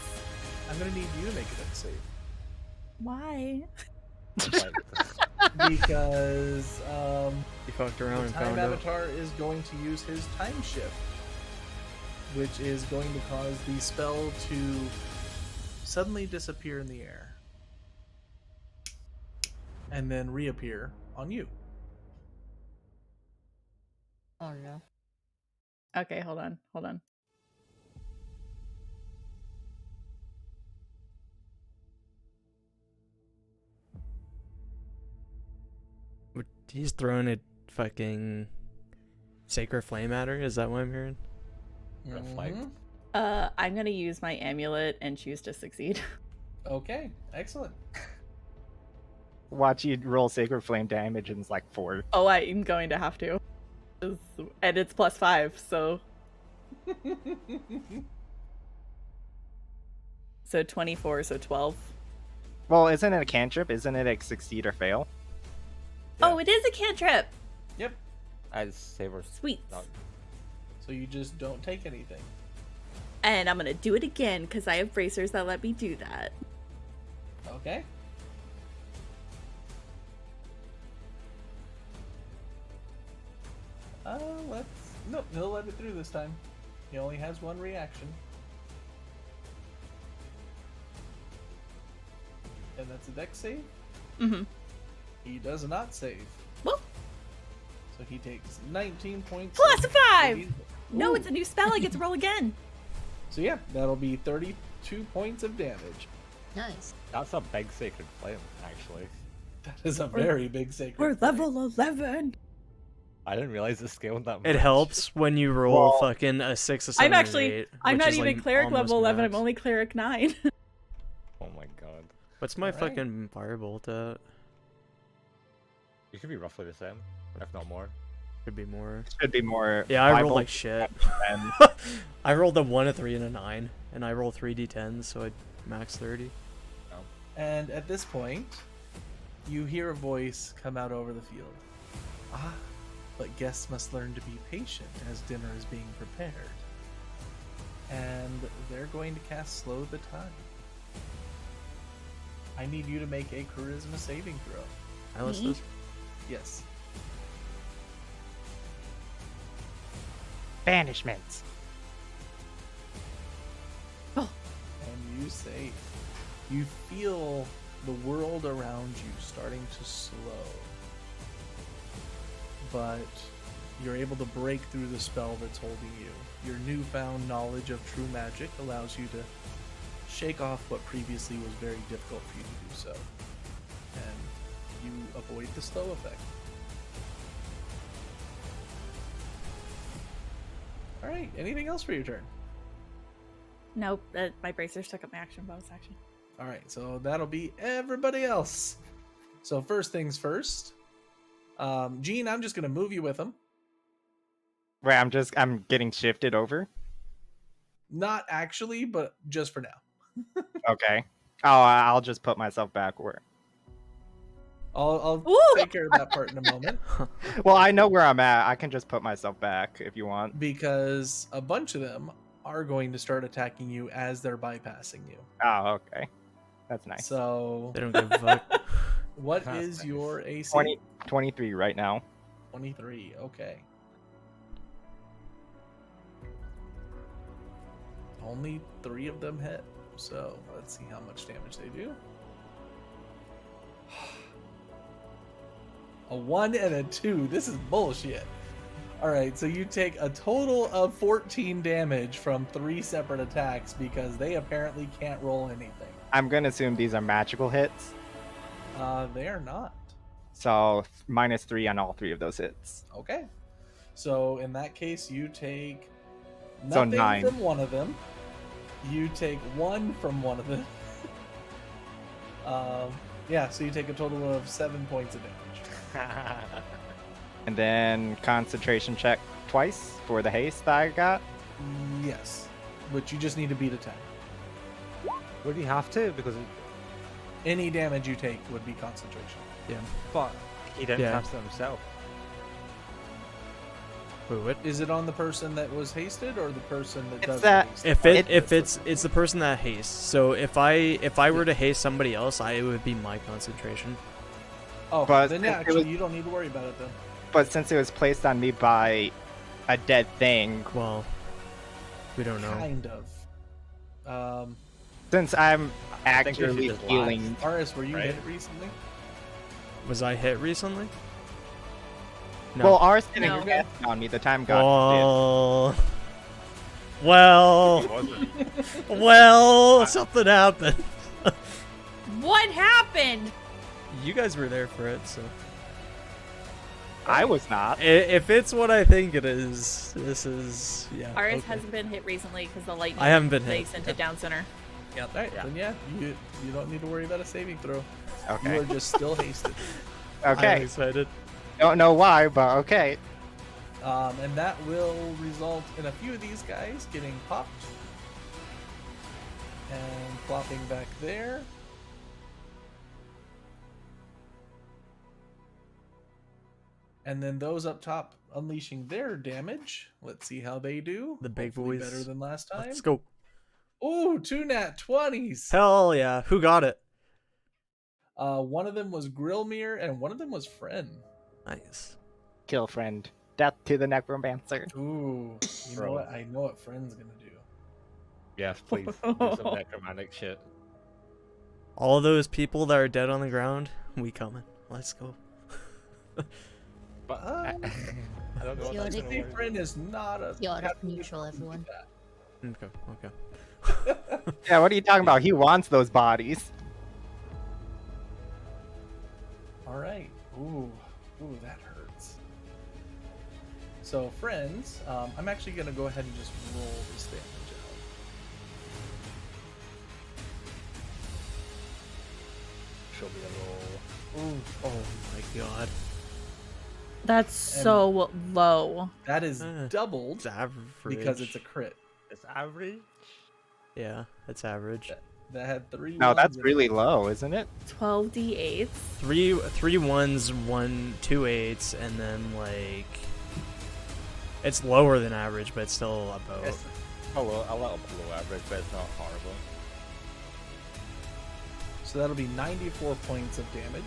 I'm gonna need you to make a dex save Why? because You fucked around the and time found out. avatar is going to use his time shift, which is going to cause the spell to suddenly disappear in the air and then reappear on you. Oh no. Okay, hold on. He's throwing a fucking sacred flame at her. Is that what I'm hearing? Reflect. Mhm. I'm gonna use my amulet and choose to succeed. Okay, excellent. Watch you roll Sacred Flame damage and it's like 4. Oh, I'm going to have to. And it's +5, so 24, so 12. Well, isn't it a cantrip? Isn't it a succeed or fail? Oh, it is a cantrip. Yep. As Saber. Sweet. No, So you just don't take anything. And I'm gonna do it again because I have bracers that let me do that. Okay. Nope, he'll let it through this time. He only has 1 reaction. And that's a dex save. Mm-hmm. He does not save. Well, So he takes 19 points. plus of 5! radiant- No, Ooh. it's a new spell. I get to roll again. So yeah, that'll be 32 points of damage. Nice. that's a big sacred flame, actually. That is a very big sacred. We're flame. level 11. I didn't realize it scaled that much. It helps when you roll Well, fucking a 6, a 7, I'm or actually, 8, I'm which not is, even like, cleric almost level 11. I'm max. only cleric 9. Oh my god. What's my Alright. fucking firebolt at? You should be roughly the same, if not more. Could be more. Should be more. Yeah, I rolled Bible like shit. and I rolled a 1, a 3, and a 9, and I roll 3d10s, so I max 30. And at this point, you hear a voice come out over the field. Ah, but guests must learn to be patient as dinner is being prepared. And they're going to cast Slow the Time. I need you to make a charisma saving throw. I list Me? this. Yes. banishments. And you save. You feel the world around you starting to slow. But you're able to break through the spell that's holding you. Your newfound knowledge of true magic allows you to shake off what previously was very difficult for you to do so. And you avoid the slow effect. Alright, anything else for your turn? Nope, my bracers took up my action bonus action. Alright, so that'll be everybody else. So first things first. Gene, I'm just gonna move you with him. Wait, I'm getting shifted over. Not actually, but just for now. Okay. Oh, I'll just put myself backward. I'll Ooh! take care of that part in a moment. Well, I know where I'm at. I can just put myself back if you want. Because a bunch of them are going to start attacking you as they're bypassing you. Oh, okay. That's nice. So, They don't give a fuck. what That's is nice. your AC? 23 right now. 23, okay. Only 3 of them hit. So, let's see how much damage they do. A 1 and a 2. This is bullshit. Alright, so you take a total of 14 damage from 3 separate attacks because they apparently can't roll anything. I'm gonna assume these are magical hits. They are not. So -3 on all 3 of those hits. Okay. So in that case, you take So nothing 9. from one of them. You take 1 from one of them. Yeah, so you take a total of 7 points of damage. And then concentration check twice for the haste that I got. Yes, but you just need to beat a 10. Would he have to? Because Any damage you take would be concentration. but he didn't Yeah. cast it himself. Wait, what? Is it on the person that was hasted or the person that It's does that- the haste? If it's the person that hastes. So if I were to haste somebody else, it would be my concentration. Oh, But then if yeah, it actually was- you don't need to worry about it then. But since it was placed on me by a dead thing, Well, we don't know. Kind of. since I'm I think we should actually just lie. healing, Aris, were you Right. hit recently? Was I hit recently? No. well, ours didn't No. cast on me. The time god Well, well, something happened. What happened? You guys were there for it, so did. I was not. if it's what I think it is, this is Ours okay. hasn't been hit recently because the lightning. I haven't been They hit. sent it down center. Yep. Alright, then yeah, you don't need to worry about a saving throw. Okay. You are just still hasted. I'm Okay. excited. Don't know why, but okay. And that will result in a few of these guys getting popped. And plopping back there. And then those up top unleashing their damage. Let's see how they do. The big Hopefully boys. better than last time. Let's go. Ooh, 2 nat 20s. Hell yeah! Who got it? One of them was Grillmere and one of them was Friend. Nice. Kill friend. Death to the necromancer. Ooh, you know Bro. what? I know what Friend's gonna do. Yes, please. Do some necromantic shit. All those people that are dead on the ground, we coming. Let's go. But Um, I don't know what that's Chaotic. gonna See, work. Friend is not a Chaotic neutral, everyone. Okay. Yeah, what are you talking about? He wants those bodies. All right. Ooh, that hurts. So, friends, I'm actually gonna go ahead and just roll this damage Show me the roll. out. Ooh, Oh my god. That's so low. that is Eh, doubled It's average. because it's a crit. It's average. Yeah, it's average. That had 3. No, that's ones in really it. low, isn't it? 12d8s. Three ones, 2 8s, and then like it's lower than average, but it's still above. It's a little below average, but it's not horrible. So that'll be 94 points of damage,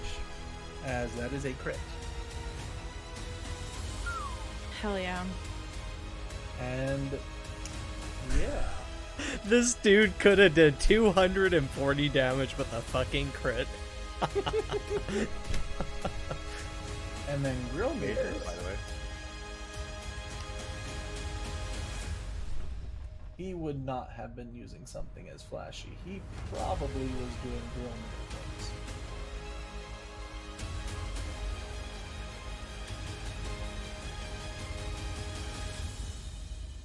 as that is a crit. Hell yeah. And yeah, This dude could have did 240 damage with a fucking crit. and then Grillmere. By the way. He would not have been using something as flashy. He probably was doing Grillmere things.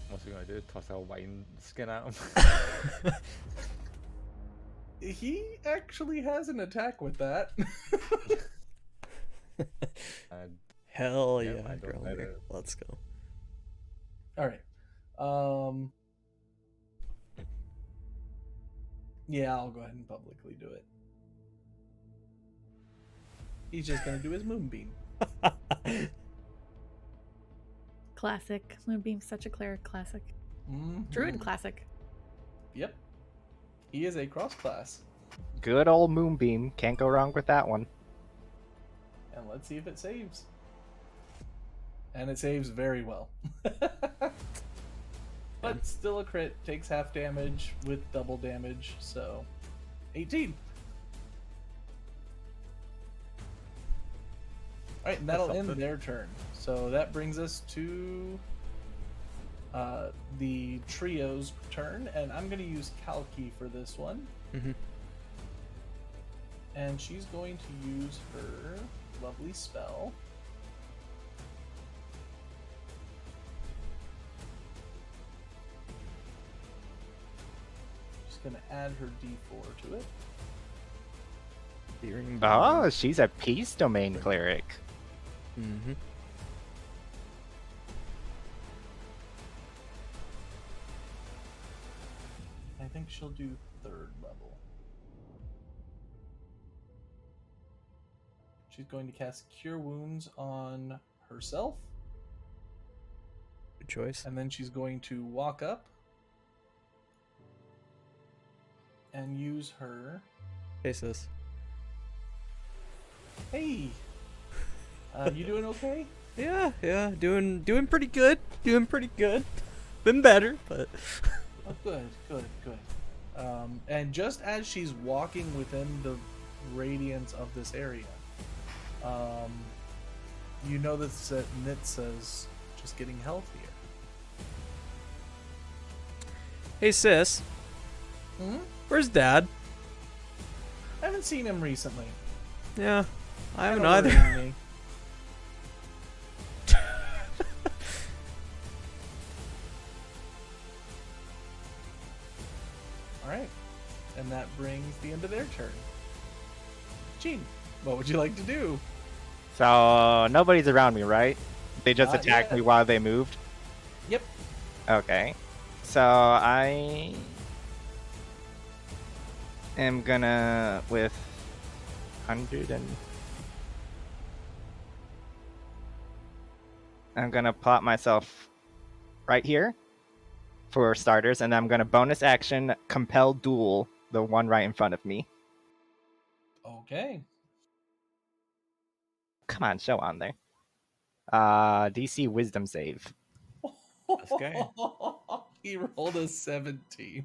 What's he gonna do? Toss a wine skin at him? He actually has an attack with that. And Hell Yeah, yeah, I don't Grillmere. know. Let's go. All right. Yeah, I'll go ahead and publicly do it. He's just gonna do his moonbeam. Classic. Moonbeam's such a cleric classic. Mhm. Druid classic. Yep. He is a cross class, Good old moonbeam. Can't go wrong with that one. and let's see if it saves. And it saves very well. But still a crit, takes half damage with double damage, so 18. Alright, and that'll end something. their turn. So that brings us to the trio's turn, and I'm going to use Kalki for this one. Mhm. And she's going to use her lovely spell. Just going to add her d4 to it. Oh, she's a peace domain cleric. Mm-hmm. think she'll do 3rd level. She's going to cast Cure Wounds on herself, Good choice. and then she's going to walk up and use her. Hey, sis. Hey, you doing okay? Yeah, doing pretty good. Doing pretty good. Been better, but Oh, good. And just as she's walking within the radiance of this area, you notice that Nitsa's just getting healthier. hey, sis. Hmm? Where's Dad? I haven't seen him recently. Yeah, I haven't Kinda either. worrying me. All right, and that brings the end of their turn. Gene, what would you like to do? So nobody's around me, right? They just Not attacked yet. me while they moved. Yep. Okay. So I am gonna with 100 and I'm gonna plot myself right here for starters, and I'm gonna bonus action compel duel the one right in front of me. Okay. Come on, show on there. DC Wisdom save. Let's go. He rolled a 17.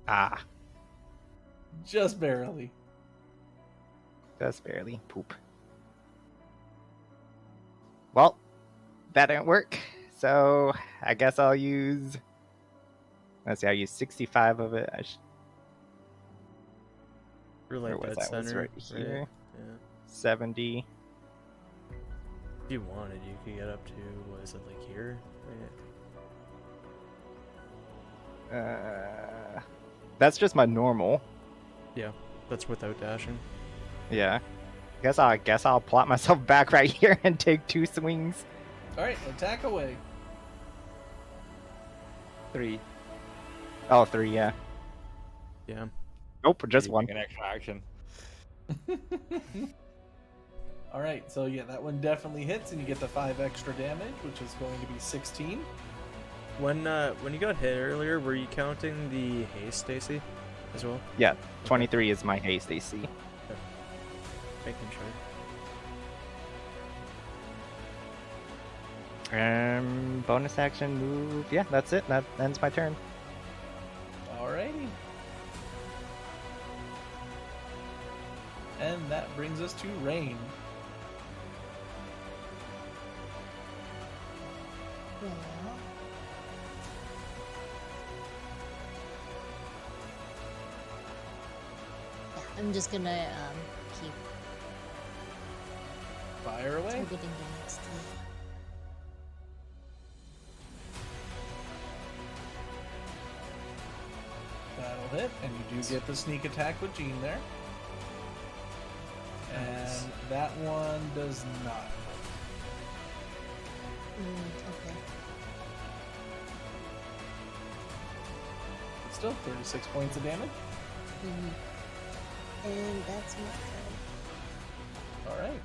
Ah, Just barely. just barely. Poop. Well, that didn't work. So I guess I'll use. Let's see. I use 65 of it. You're Where like was dead I? Was center, right here. Yeah. 70. If you wanted, you could get up to, what is it, like here? Right? That's just my normal. Yeah, that's without dashing. Yeah. Guess I'll plot myself back right here and take 2 swings. All right, attack away. 3. Oh, 3, yeah. Yeah. Nope, just You 1. take an extra action. All right, so yeah, that one definitely hits, and you get the 5 extra damage, which is going to be 16. When you got hit earlier, were you counting the haste, Stacy, as well? Yeah, 23 is my haste AC. Making sure. Bonus action move. Yeah, that's it. That ends my turn. Alrighty. And that brings us to Rain. Well, yeah, I'm just gonna keep Fire away. targeting the next one. That'll hit, and you do get the sneak attack with Jean there. And that one does not. Okay. But still, 36 points of damage. And that's my turn. Alright.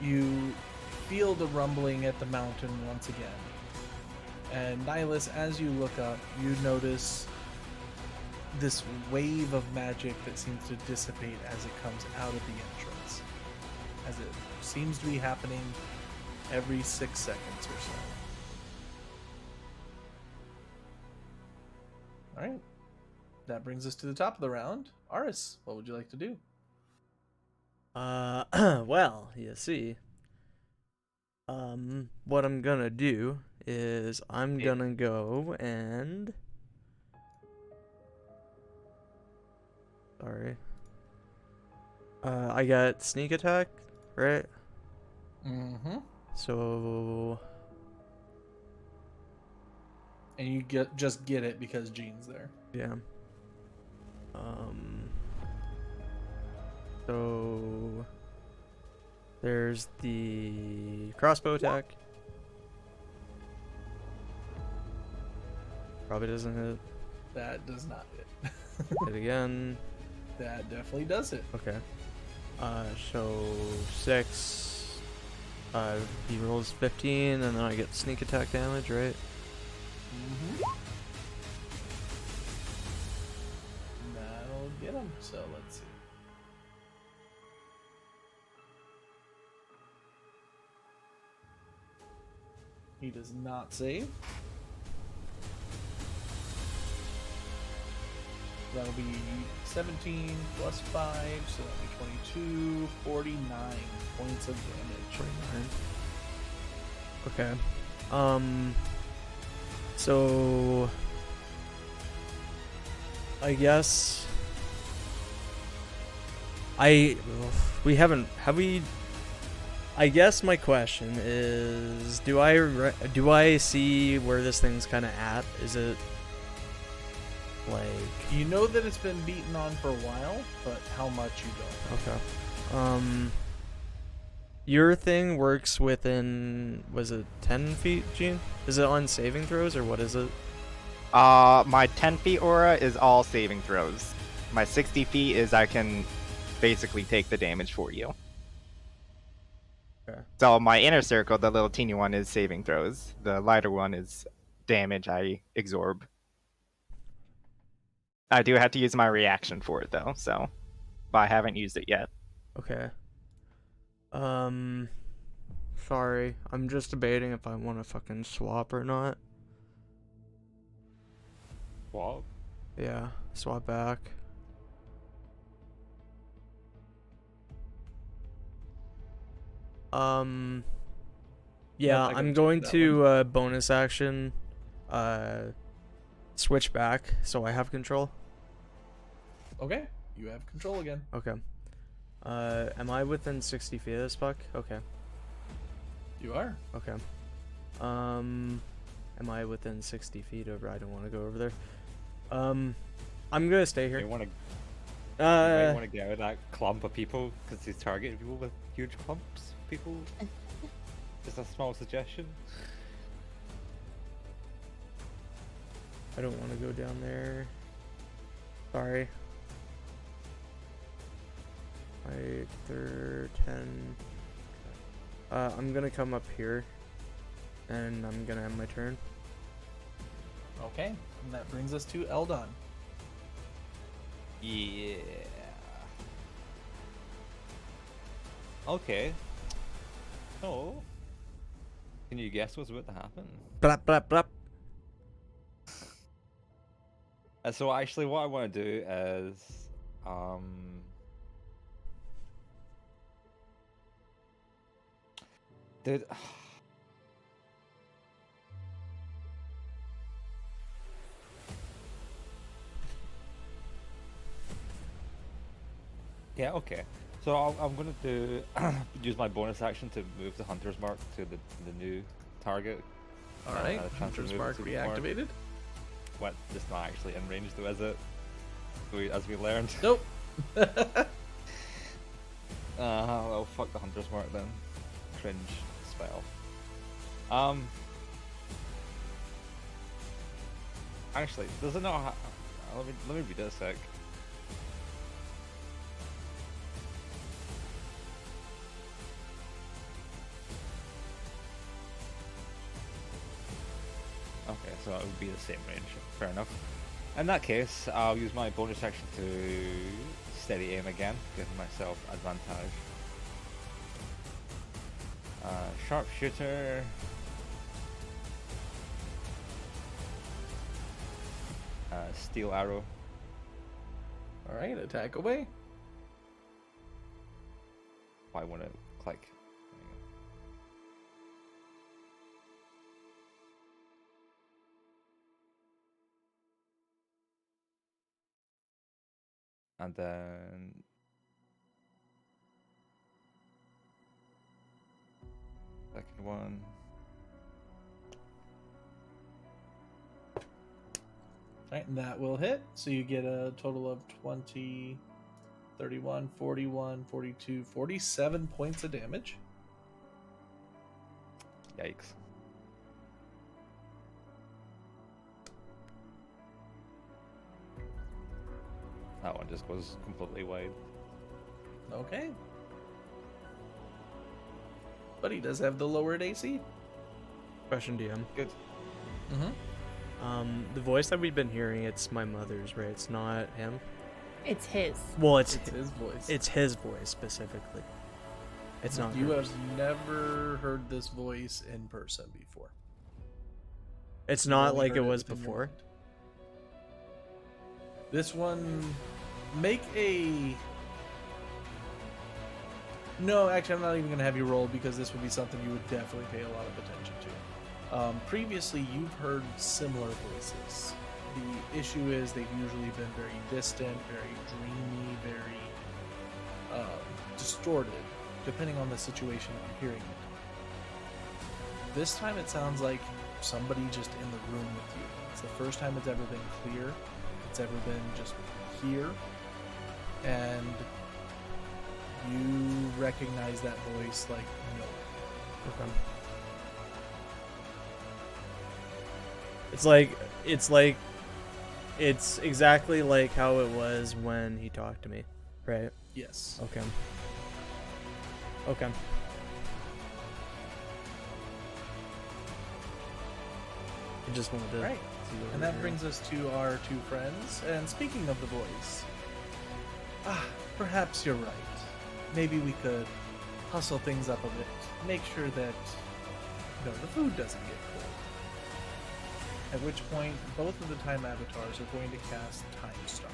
You feel the rumbling at the mountain once again. And Nihilus, as you look up, you notice this wave of magic that seems to dissipate as it comes out of the entrance. As it seems to be happening every 6 seconds or so. Alright. That brings us to the top of the round. Aris, what would you like to do? Well, you see. What I'm gonna do is I'm gonna go and... Sorry. I got sneak attack, right? Mm-hmm. So... And you just get it because Jean's there. Yeah. So... There's the crossbow attack. Probably doesn't hit. That does not hit. Hit again. That definitely does hit. Okay. So 6. He rolls 15, and then I get sneak attack damage, right? That'll get him. So let's see. He does not save. That'll be 17 plus 5, so that'll be 22, 49 points of damage. 49. Okay. So I guess we haven't, have we? I guess my question is, do I see where this thing's kind of at? Is it like, You know that it's been beaten on for a while, but how much you don't. okay. Your thing works within, was it 10 feet, Gene? Is it on saving throws, or what is it? My 10 feet aura is all saving throws. My 60 feet is I can basically take the damage for you. Okay. So my inner circle, the little teeny one, is saving throws. The lighter one is damage I absorb. I do have to use my reaction for it though, so but I haven't used it yet. Okay. Sorry. I'm just debating if I want to fucking swap or not. What? Yeah, swap back. Yeah, I can I'm take going that to bonus action switch back so I have control. Okay, you have control again. Okay. Am I within 60 feet of this puck? Okay. You are. Okay. Am I within 60 feet over? I don't want to go over there. I'm gonna stay here. You might want to get out of that clump of people because he's targeting people with huge clumps of people. Just a small suggestion. I don't want to go down there. Sorry. 5, 3, 10. I'm gonna come up here, and I'm gonna end my turn. Okay, and that brings us to Eldon. Yeah. Okay. So, can you guess what's about to happen? Blap, blap, blap. So actually, what I want to do is, dude. Yeah, okay. So I'm going to do use my bonus action to move the Hunter's Mark to the new target. All right, transfer Hunter's move Mark to the mark. reactivated. What? It's not actually in range though, is it? As we learned. Nope. Well, fuck the Hunter's Mark then. Cringe spell. Actually, does it not? Let me read it a sec. Okay, so it would be the same range. Fair enough. In that case, I'll use my bonus action to steady aim again, giving myself advantage. Sharpshooter. Steel arrow. All right, attack away. I want to click. And then second one. All right, and that will hit. So you get a total of 20, 31, 41, 42, 47 points of damage. Yikes. That one just goes completely wide. Okay. But he does have the lowered AC. Question, DM. Good. Mm-hmm. The voice that we've been hearing, it's my mother's, right? It's not him. It's his. Well, it's It's his voice. it's his voice specifically. It's not. You hers. have never heard this voice in person before. It's You've not only like heard it was within your before. mind. This one, make a... No, actually, I'm not even going to have you roll because this would be something you would definitely pay a lot of attention to. Previously, you've heard similar voices. The issue is they've usually been very distant, very dreamy, very distorted, depending on the situation you're hearing it. This time it sounds like somebody just in the room with you. It's the first time it's ever been clear. It's ever been just here. And you recognize that voice like nowhere. Okay. It's exactly like how it was when he talked to me, right? Yes. Okay. Okay. I just wanted to Right. see what And we that were brings us to our two friends. And speaking of the voice, perhaps you're right. Maybe we could hustle things up a bit. Make sure that the food doesn't get cold. At which point, both of the time avatars are going to cast Time Star.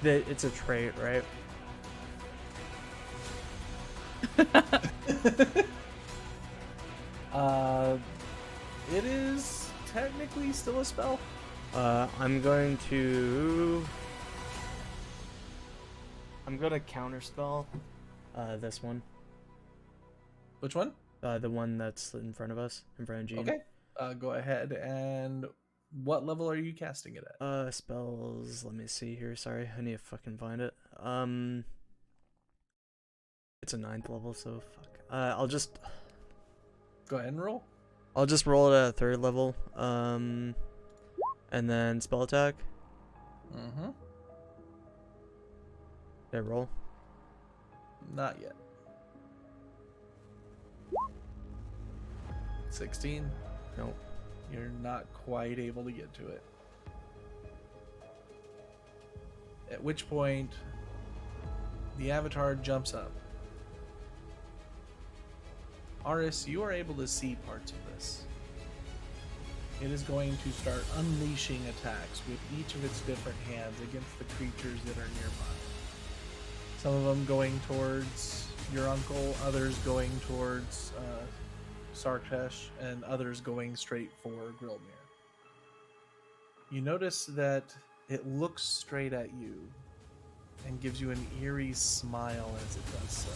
It's a trait, right? It is technically still a spell. I'm gonna counterspell this one. Which one? The one that's in front of us, in front of Gene. Okay. Go ahead. And what level are you casting it at? Spells, let me see here, sorry, I need to fucking find it. It's a 9th level, so fuck. I'll just Go ahead and roll. roll it at a 3rd level. And then spell attack. Mm-hmm. Did I roll? Not yet. 16. Nope. You're not quite able to get to it. At which point, the avatar jumps up. Aris, you are able to see parts of this. It is going to start unleashing attacks with each of its different hands against the creatures that are nearby. Some of them going towards your uncle, others going towards Sarkesh, and others going straight for Grilmir. You notice that it looks straight at you and gives you an eerie smile as it does so.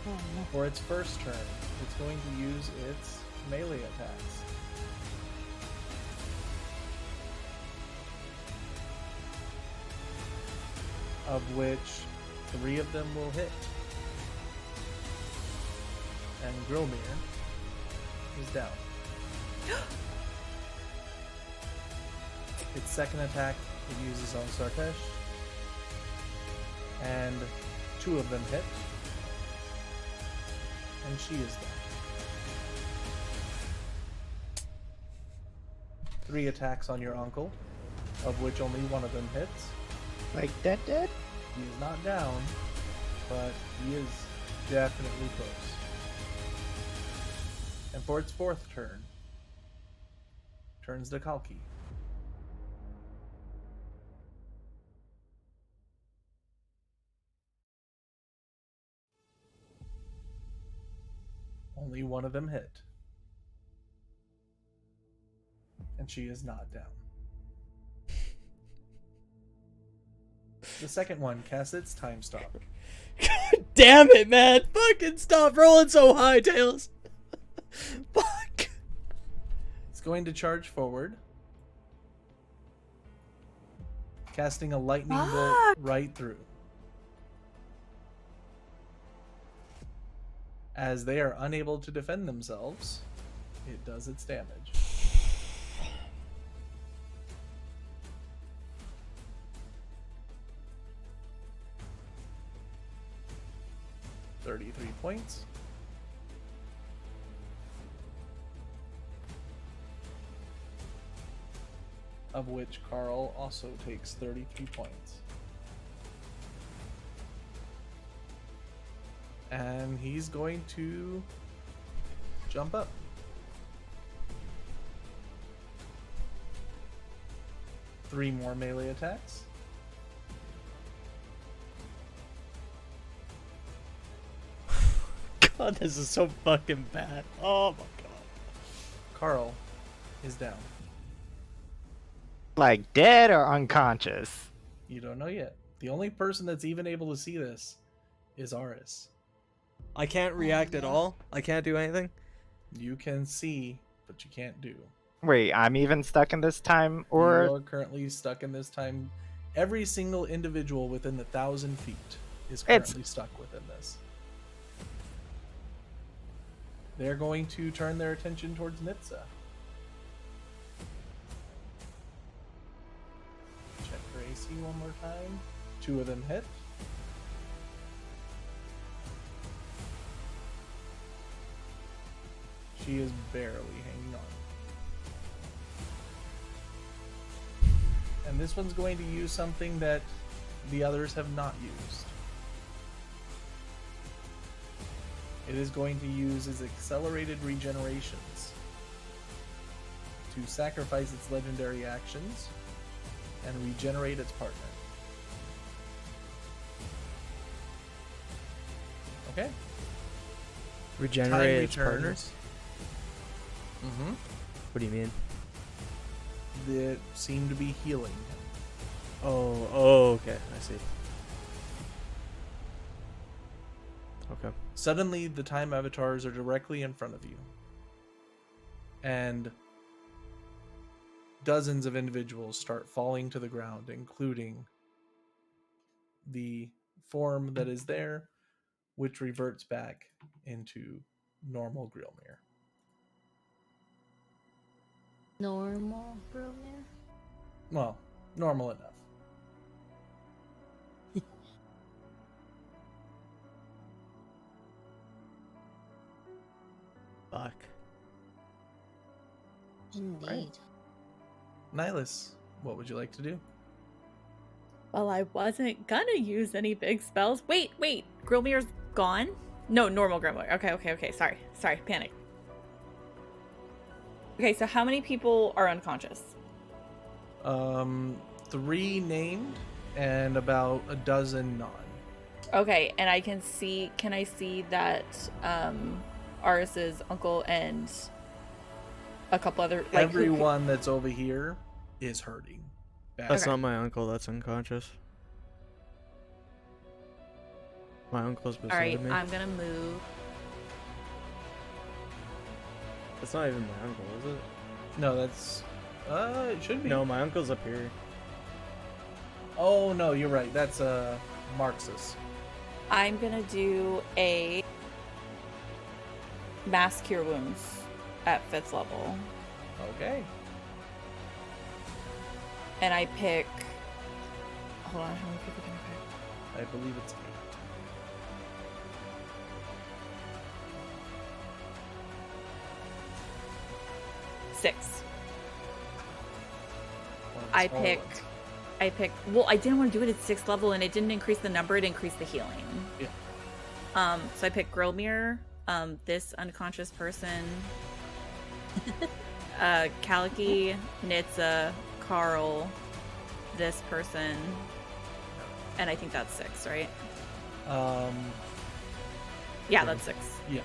Oh, no. For its first turn, it's going to use its melee attacks. Of which 3 of them will hit. And Grilmir is down. Its second attack it uses on Sarkesh. And 2 of them hit. And she is down. 3 attacks on your uncle, of which only 1 of them hits. Like that, dead? He is not down, but he is definitely close. And for its 4th turn, turns to Kalki. Only 1 of them hit. And she is not down. The second one casts its time stop. Damn it, man! Fucking stop rolling so high, Tails! Fuck! It's going to charge forward, casting a lightning bolt right through. As they are unable to defend themselves, it does its damage. 33 points. Of which Carl also takes 33 points. And he's going to jump up. Three more melee attacks. God, this is so fucking bad. Oh my god. Carl is down. Like dead or unconscious? You don't know yet. The only person that's even able to see this is Aris. I can't react at yeah. all. I can't do anything. You can see, but you can't do. Wait, I'm even stuck in this time, You or are currently stuck in this time. Every single individual within the 1,000 feet is currently stuck within this. They're going to turn their attention towards Nitsa. Check her AC one more time. 2 of them hit. She is barely hanging on. And this one's going to use something that the others have not used. It is going to use its accelerated regenerations to sacrifice its legendary actions and regenerate its partner. Okay. Regenerate its partners? Mm-hmm. What do you mean? That seem to be healing him. Oh, okay. I see. Okay. Suddenly, the time avatars are directly in front of you. And dozens of individuals start falling to the ground, including the form that is there, which reverts back into normal Grillmere. Normal Bromir? Well, normal enough. Fuck. Indeed. Right. Nihilus, what would you like to do? Well, I wasn't gonna use any big spells. Wait. Grillmere's gone? No, normal Grillmere. Okay. Sorry. Panic. Okay, so how many people are unconscious? 3 named and about a dozen non. Okay, and can I see that Aris's uncle and a couple other like Everyone that's over here is hurting. That's Okay. not my uncle. That's unconscious. My uncle's beside All right, me. I'm gonna move. That's not even my uncle, is it? No, that's it should be. No, my uncle's up here. Oh no, you're right. That's Marxist. I'm gonna do a mass cure wounds at 5th level, Okay. and I pick. Hold on, how many people can I pick? I believe it's 8. Six. Well, I it's all pick. ones. I picked. Well, I didn't want to do it at 6th level, and it didn't increase the number; it increased the healing. Yeah. So I picked Grillmere, this unconscious person, Kaliki, Nitsa, Carl, this person, and I think that's 6, right? Yeah, that's 6. Yeah.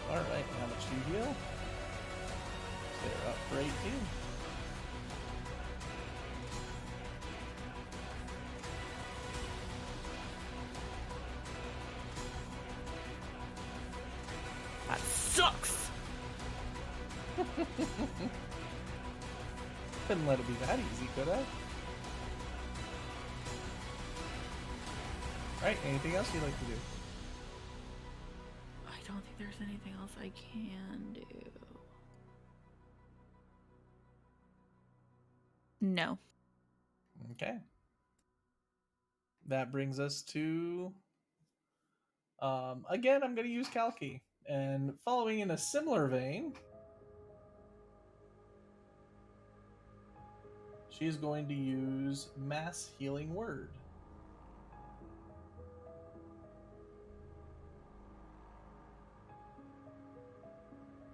All right. How much do you heal? They're up for 18. That sucks. Couldn't let it be that easy, could I? Alright, anything else you'd like to do? I don't think there's anything else I can do. No. Okay. that brings us to. Again, I'm going to use Kalki. And following in a similar vein, she's going to use Mass Healing Word.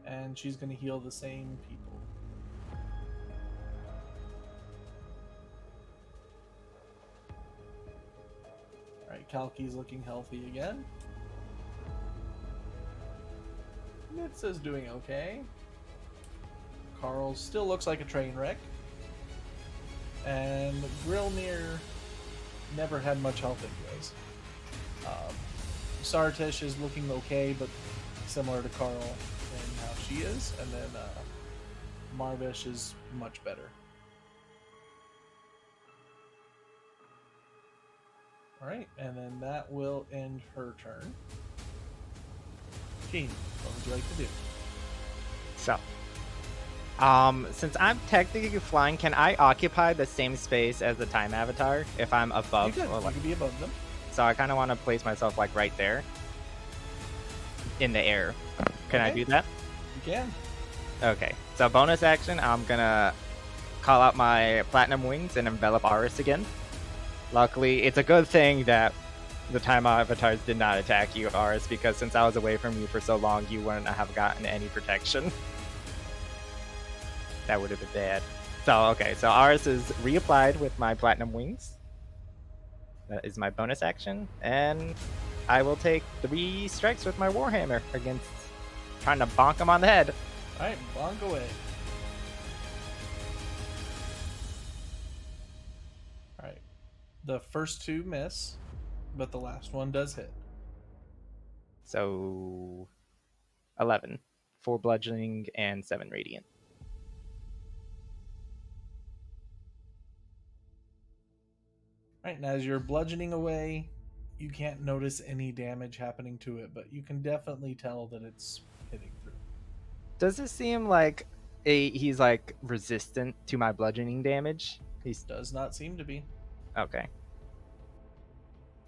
And she's going to heal the same people. Alright, Kalki's looking healthy again. Nitsa's doing okay. Carl still looks like a train wreck. And Grilnir never had much health anyways. Sartish is looking okay, but similar to Carl in how she is. And then Marvish is much better. Alright, and then that will end her turn. Gene, what would you like to do? So, since I'm technically flying, can I occupy the same space as the time avatar if I'm above? You could, Or you like, could be above them. so I kind of want to place myself like right there in the air. Can I Okay. do that? You can. Okay. So bonus action, I'm gonna call out my platinum wings and envelop Aris again. Luckily, it's a good thing that the time avatars did not attack you, Aris, because since I was away from you for so long, you wouldn't have gotten any protection. That would have been bad. So, okay, so Aris is reapplied with my platinum wings. That is my bonus action, and I will take 3 strikes with my Warhammer against trying to bonk him on the head. Alright, bonk away. Alright. The first 2 miss, but the last one does hit. So 11 for bludgeoning and 7 radiant. Alright, and as you're bludgeoning away, you can't notice any damage happening to it, but you can definitely tell that it's hitting through. Does it seem like he's like resistant to my bludgeoning damage? He's Does not seem to be. okay.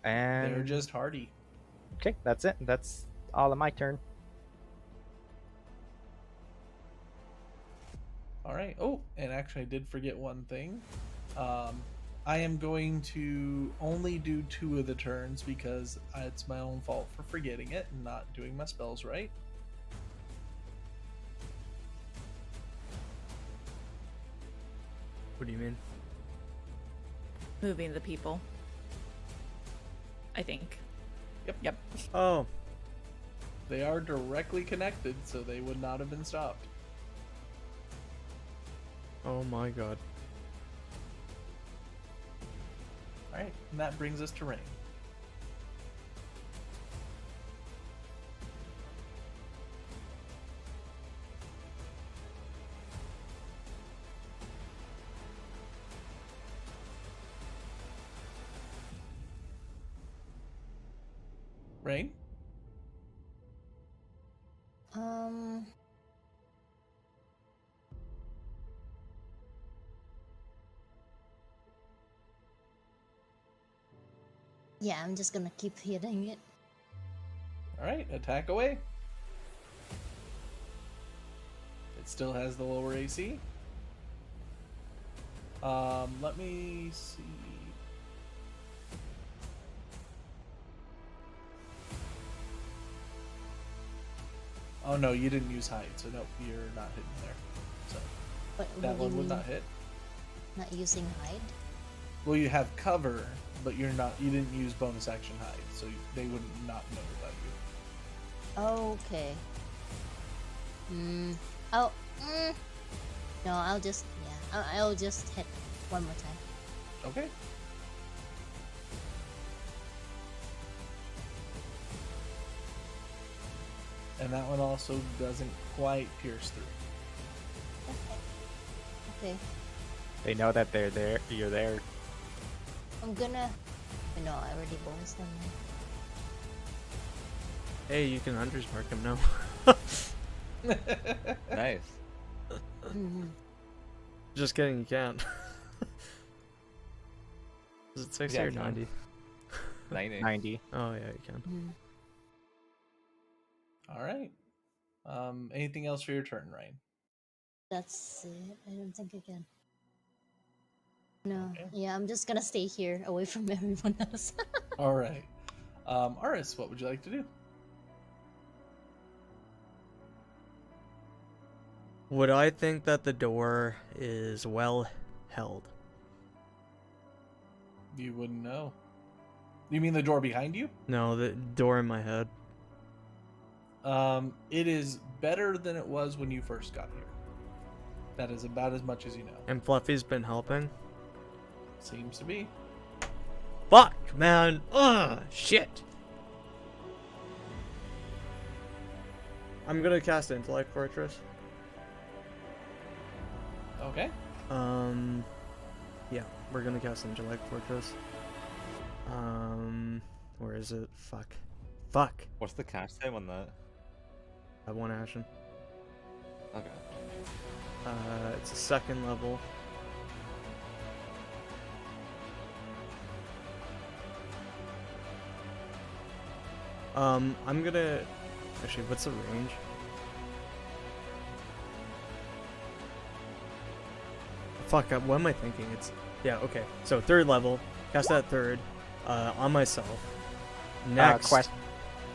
And They're just hardy. okay, that's it. That's all of my turn. Alright. Oh, and actually I did forget one thing. I am going to only do 2 of the turns because it's my own fault for forgetting it and not doing my spells right. What do you mean? Moving the people. I think. Yep. Oh, They are directly connected, so they would not have been stopped. oh my god. Alright, and that brings us to Rain. Rain? Yeah, I'm just gonna keep hitting it. Alright, attack away. It still has the lower AC. Let me see. Oh no, you didn't use hide, so nope, you're not hitting there. So But that what do one you would mean not hit. not using hide? Well, you have cover, but you didn't use bonus action hide, so they wouldn't not know about you. Okay. Oh. No, I'll just I'll just hit one more time. Okay. And that one also doesn't quite pierce through. Okay. They know that they're there. You're there. I'm gonna. No, I already bonus them. Hey, you can Hunter's Mark him now. Nice. Just kidding, you can't. Is it 60 Yeah, or I can. 90? 90. 90. Oh yeah, you can. Mm. All right. Anything else for your turn, Ryan? That's it. I don't think I can. No. Okay. Yeah, I'm just gonna stay here away from everyone else. All right. Aris, what would you like to do? Would I think that the door is well held? You wouldn't know. You mean the door behind you? No, the door in my head. It is better than it was when you first got here. That is about as much as you know. And Fluffy's been helping. Seems to be. Fuck, man. Ugh, shit. I'm gonna cast Intellect Fortress. Okay. Yeah, we're gonna cast Intellect Fortress. Where is it? Fuck. What's the cast time on that? I have one action. Okay. It's a second level. I'm gonna... Actually, what's the range? Fuck, what am I thinking? It's... Yeah, okay. So, third level. Cast that third. On myself. Next... What?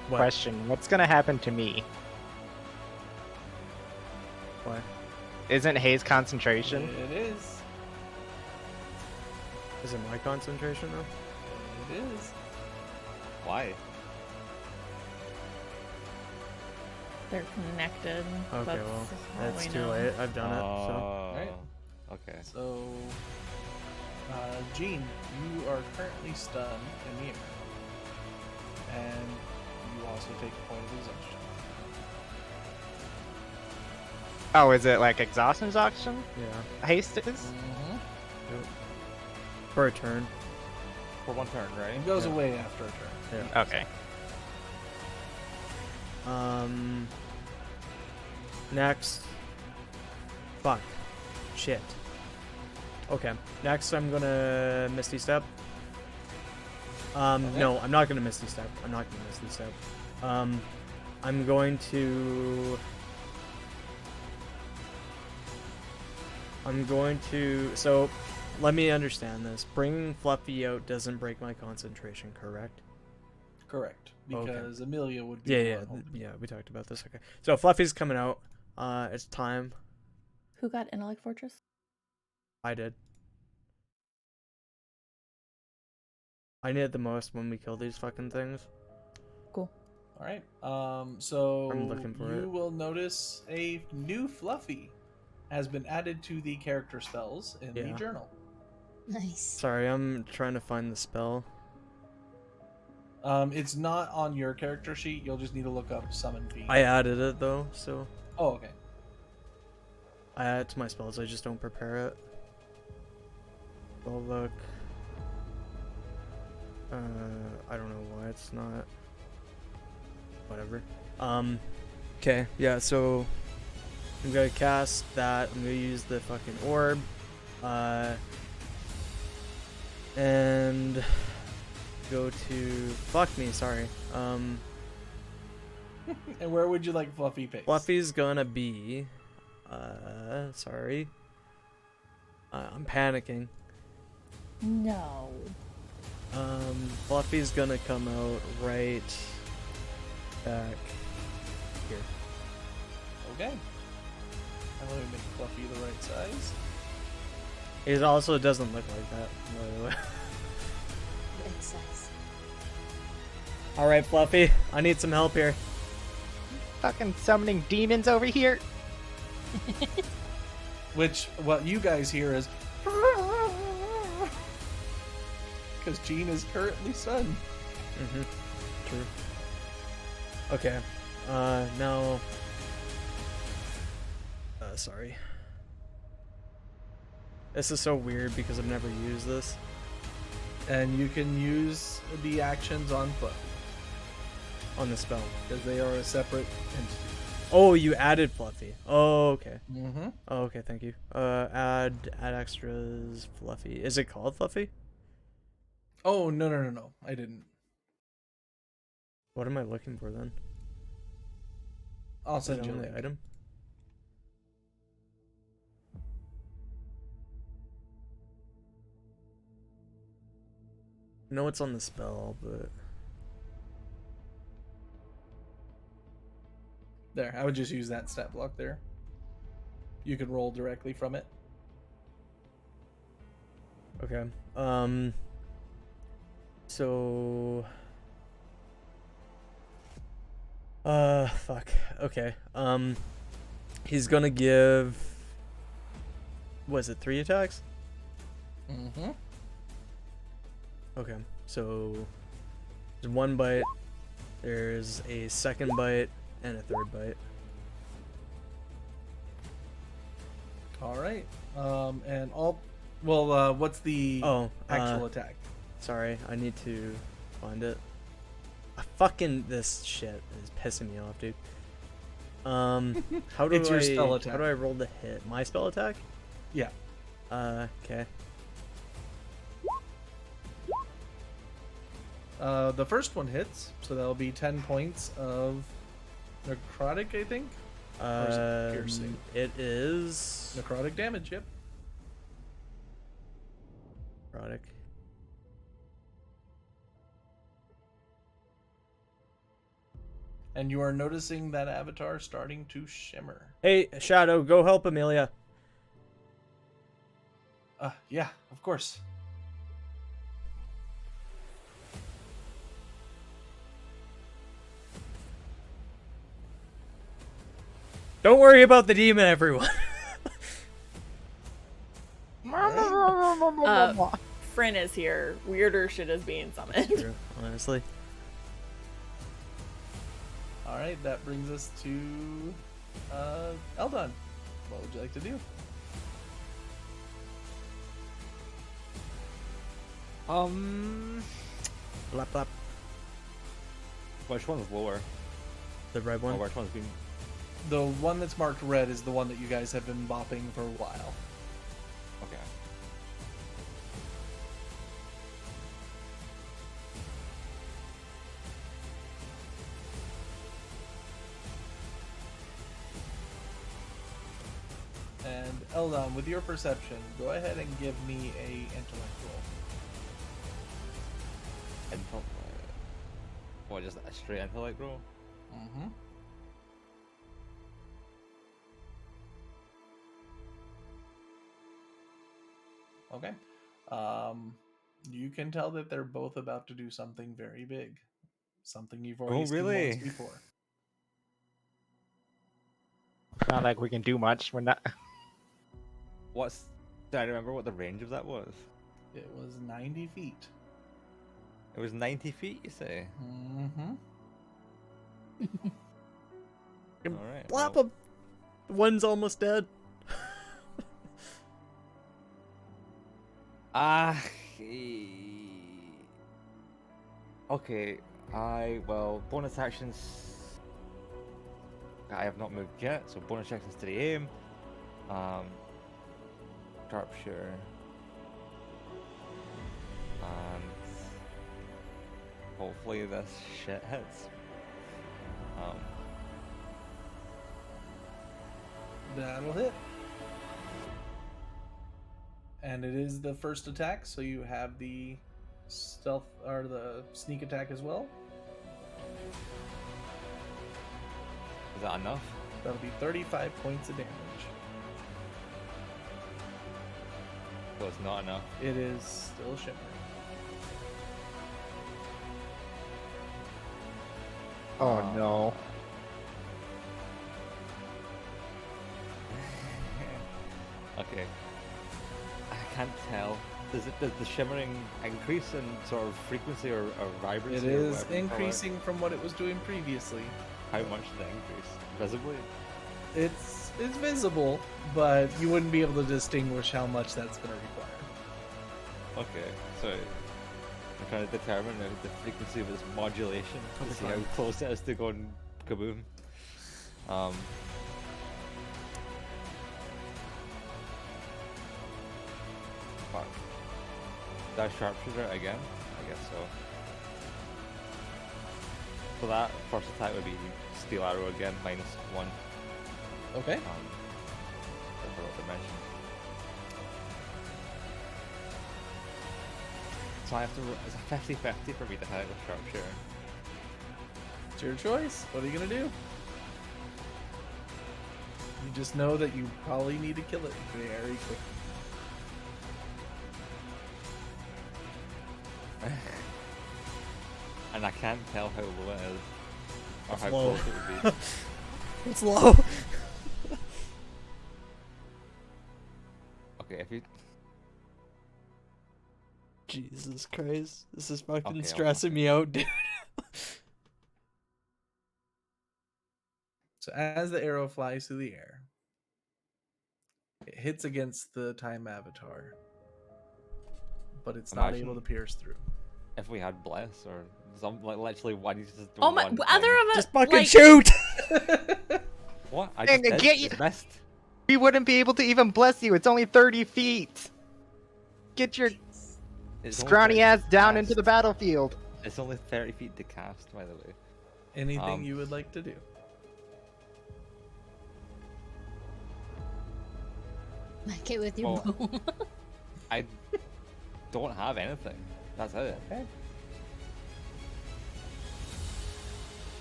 Question. What's gonna happen to me? What? Isn't haze concentration? It is. Is it my concentration, though? It is. Why? They're connected. Okay, That's well, all it's we too know. late. I've done it, so... Alright. Okay. So, Jean, you are currently stunned in the air. And you also take a point of exhaustion. Oh, is it like exhaustion? Yeah. Haste is? Mm-hmm. For a turn. For one turn, right? It goes Yeah. away after a turn. Yeah. Okay. Next. Fuck. Shit. Okay. Next, I'm gonna Misty Step. Okay. No, I'm not gonna Misty Step. I'm not gonna Misty Step. I'm going to... So, let me understand this. Bringing Fluffy out doesn't break my concentration, correct? Correct. Okay. Because Amelia would be Yeah, the yeah, one holding. yeah. We talked about this. Okay. So Fluffy's coming out. It's time. Who got Intellect Fortress? I did. I need it the most when we kill these fucking things. Cool. All right. So I'm looking for you it. will notice a new Fluffy has been added to the character spells in the Yeah. journal. Nice. Sorry, I'm trying to find the spell. It's not on your character sheet. You'll just need to look up Summon Fiend. I added it though, so Oh, okay. I add it to my spells. I just don't prepare it. Well, look. I don't know why it's not. Whatever. Okay, yeah. So I'm gonna cast that. I'm gonna use the fucking orb. And go to fuck me. Sorry. And where would you like Fluffy paste? Fluffy's gonna be. Sorry. I'm panicking. No. Fluffy's gonna come out right back here. Okay. And let me make Fluffy the right size. It also doesn't look like that, by the way. Right size. Alright, Fluffy, I need some help here. Fucking summoning demons over here. Which, what you guys hear is... Because Jean is currently stunned. Mm-hmm. True. Okay. Now... sorry. This is so weird because I've never used this. And you can use the actions on Fluffy. On the spell. Because they are a separate entity. Oh, you added Fluffy. Oh, okay. Mm-hmm. Oh, okay, thank you. Add extras Fluffy. Is it called Fluffy? Oh, no. I didn't. What am I looking for then? I'll Is it send you a on the link. item? I know it's on the spell, but There, I would just use that stat block there. You can roll directly from it. okay. So fuck. Okay. He's gonna give, was it 3 attacks? Mm-hmm. Okay. So there's 1 bite, there's a 2nd bite, and a 3rd bite. All right. And all. Well, what's the Oh, actual attack? sorry, I need to find it. Fucking this shit is pissing me off, dude. How do It's your spell How attack. do I roll the hit? My spell attack? Yeah. Okay. The first one hits, so that'll be 10 points of necrotic, I think. Or is it piercing? It is Necrotic damage. Yep. necrotic. And you are noticing that avatar starting to shimmer. Hey, Shadow, go help Amelia. Yeah, of course. Don't worry about the demon, everyone. Fryn is here. Weirder shit is being summoned. True, honestly. All right, that brings us to Eldon. What would you like to do? Blap blap. Which one's lower? The red Or one. which one's been? The one that's marked red is the one that you guys have been bopping for a while. Okay. And Eldon, with your perception, go ahead and give me a intellect roll. Intellect. What, just a straight intellect roll? Mm-hmm. Okay. You can tell that they're both about to do something very big. Something you've already seen really? once before. It's not like we can do much. We're not. What's? Do I remember what the range of that was? It was 90 feet. It was 90 feet, you say? Mm-hmm. Alright. Blap well, him. One's almost dead. Ah. Okay. Well, bonus actions. I have not moved yet, so bonus actions to the aim. Sharpshooter. And hopefully this shit hits. That'll hit. And it is the first attack, so you have the stealth or the sneak attack as well. Is that enough? That'll be 35 points of damage. So it's not enough. It is still shimmering. Oh no. Okay. I can't tell. Does the shimmering increase in sort of frequency or vibrancy? It or is whatever you call it? increasing from what it was doing previously. How much did it increase? Visibly? It's visible, but you wouldn't be able to distinguish how much that's going to require. Okay, so I'm trying to determine the frequency of its modulation to Okay, see how fine. close it is to going kaboom. Fuck. Did I sharpshooter it again? I guess so. So that first attack would be Steel Arrow again, -1. Okay. I forgot to mention. So I have to. It's a 50-50 for me to hit with Sharpshooter. It's your choice. What are you gonna do? You just know that you probably need to kill it very quickly. And I can't tell how low it is. Or It's how low. close it would be. It's low. Okay, if you. Jesus Christ. This is fucking Okay, I'll- stressing me out, dude. So as the arrow flies through the air, it hits against the time avatar, but it's not Imagine- able to pierce through. If we had Bless or some, like literally one, just Oh my! one Other thing. of Just it, fucking like, shoot! What? I Dang, just did, get you- just missed. We wouldn't be able to even bless you. It's only 30 feet. Get your It's only scrawny 30 ass feet down to into the cast. battlefield. It's only 30 feet to cast, by the way. Anything you would like to do? Like it with your Oh. bow. I don't have anything. That's it. Okay.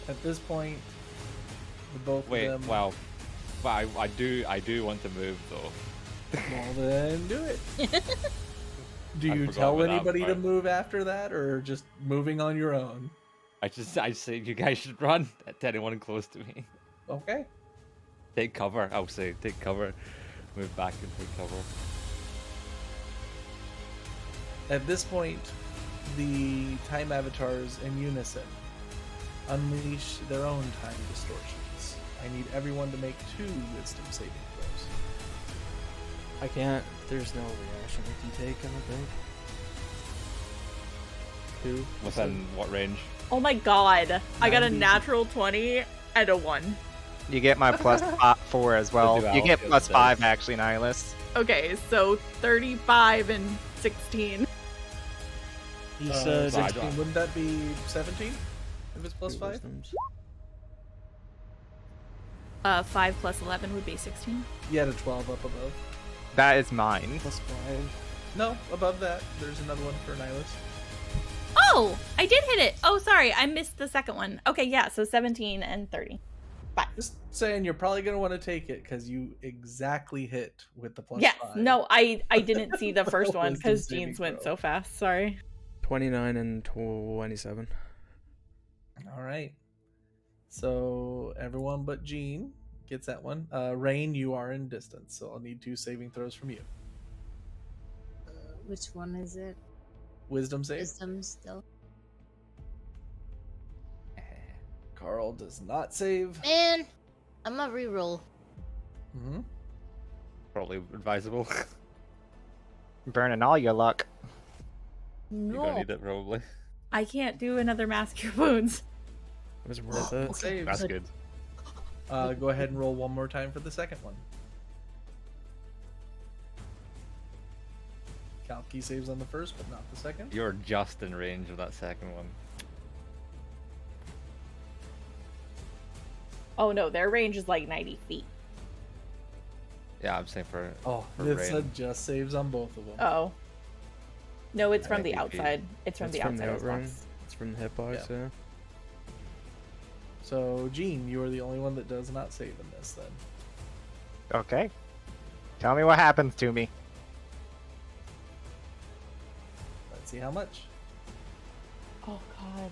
At this point, the both Wait, of them. well, but I do want to move though. Well, then do it. Do I you forgot tell about that anybody to part. move after that, or just moving on your own? I say you guys should run to anyone close to me. Okay. Take cover. I'll say take cover. Move back and take cover. At this point, the time avatars in unison unleash their own time distortions. I need everyone to make 2 wisdom saving throws. I can't. There's no reaction we can take, I don't think. 2. Within what range? oh my god! I got a 90. natural 20 and a 1. You get my plus 4 as well. The You get duality plus of the 5 dice. actually, Nihilus. Okay, so 35 and 16. He said so I 16, wouldn't that be 17? If it's plus 2 5? wisdoms. 5 plus 11 would be 16. You had a 12 up above. That is mine. Plus 5. No, above that, there's another one for Nihilus. Oh, I did hit it. Oh, sorry, I missed the second one. Okay, yeah, so 17 and 30. Just saying, you're probably going to want to take it because you exactly hit with the plus Yes, 5. no, I didn't see the first one Wisdom because saving Jeans went throw. so fast. Sorry. 29 and 27. All right. So everyone but Jean gets that one. Rain, you are in distance, so I'll need 2 saving throws from you. Which one is it? Wisdom save. Wisdom still. Carl does not save. Man, I'm a reroll. Mm-hmm. Probably advisable. Burning all your luck. You're No. gonna need it probably. I can't do another Mask Your Wounds. It was worth it. Save. That's good. Go ahead and roll one more time for the second one. Kalki saves on the first, but not the second. You're just in range of that second one. Oh no, their range is like 90 feet. Yeah, I'm saying for. Oh, for Nitsa Rain. just saves on both of them. Oh. No, it's from the 90 feet. outside. It's from It's the from the outside of the outrun. box. It's from the hitbox, yeah. So, Jean, you are the only one that does not save in this then. Okay. Tell me what happens to me. Let's see how much. Oh god.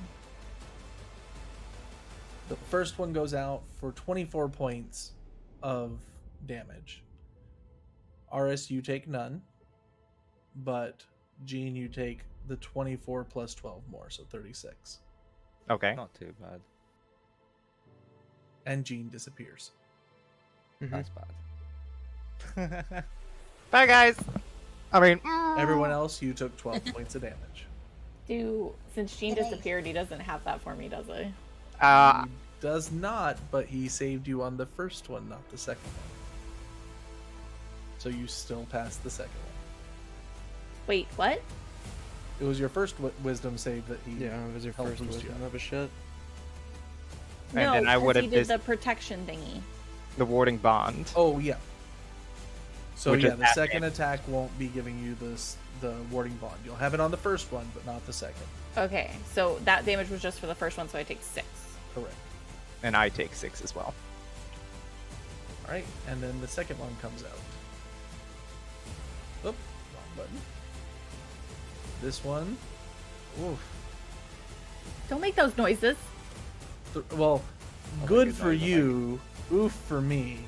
The first one goes out for 24 points of damage. RS, you take none. But Jean, you take the 24 plus 12 more, so 36. Okay. Not too bad. And Jean disappears. Mhm. That's bad. Bye, guys. I mean, Everyone else, you took 12 points of damage. Since Jean Yay. disappeared, he doesn't have that for me, does he? He does not, but he saved you on the first one, not the second one. So you still passed the second one. Wait, what? It was your first wisdom save that he. Yeah, it was your Help first boost you wisdom up. of a shit. And No, then I 'cause would he have did missed the protection thingy. the warding bond. Oh yeah. So Which yeah, is the half second damage. attack won't be giving you the warding bond. You'll have it on the first one, but not the second. Okay, so that damage was just for the first one, so I take 6. Correct. And I take 6 as well. All right, and then the second one comes out. Oop, wrong button. This one. Oof. Don't make those noises. Well, make good a for noise, I like you, oof for me,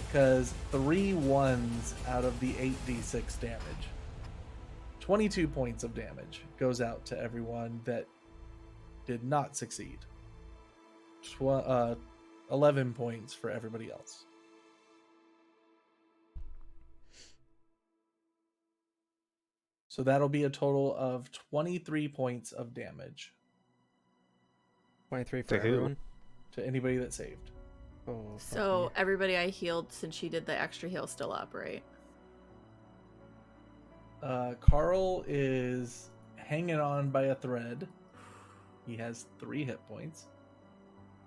because 3 1s out of the 8d6 damage. 22 points of damage goes out to everyone that did not succeed. 11 points for everybody else. So that'll be a total of 23 points of damage 23 To for who? everyone. to anybody that saved. Oh, fuck So me. everybody I healed since she did the extra heal still up, right? Carl is hanging on by a thread. He has 3 hit points.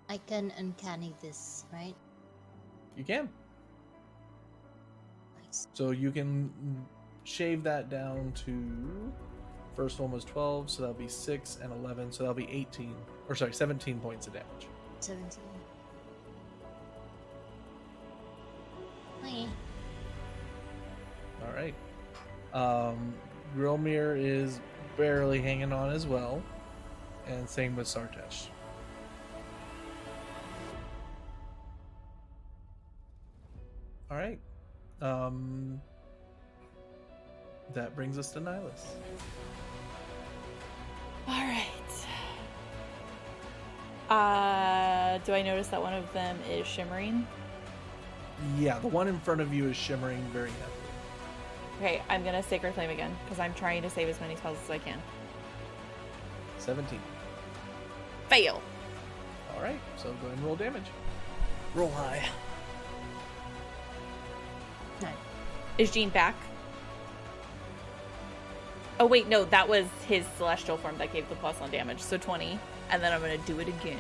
I can uncanny this, right? You can. Nice. So you can shave that down to, first one was 12, so that'll be 6 and 11, so that'll be 18, or sorry, 17 points of damage. 17. Hi. All right. Grilmir is barely hanging on as well, and same with Sartesh. All right. That brings us to Nihilus. All right. Do I notice that one of them is shimmering? Yeah, the one in front of you is shimmering very heavily. Okay, I'm gonna Sacred Flame again because I'm trying to save as many spells as I can. 17. Fail. All right, so go ahead and roll damage. Roll high. No. Is Jean back? Oh wait, no, that was his celestial form that gave the +1 damage. So 20, and then I'm gonna do it again.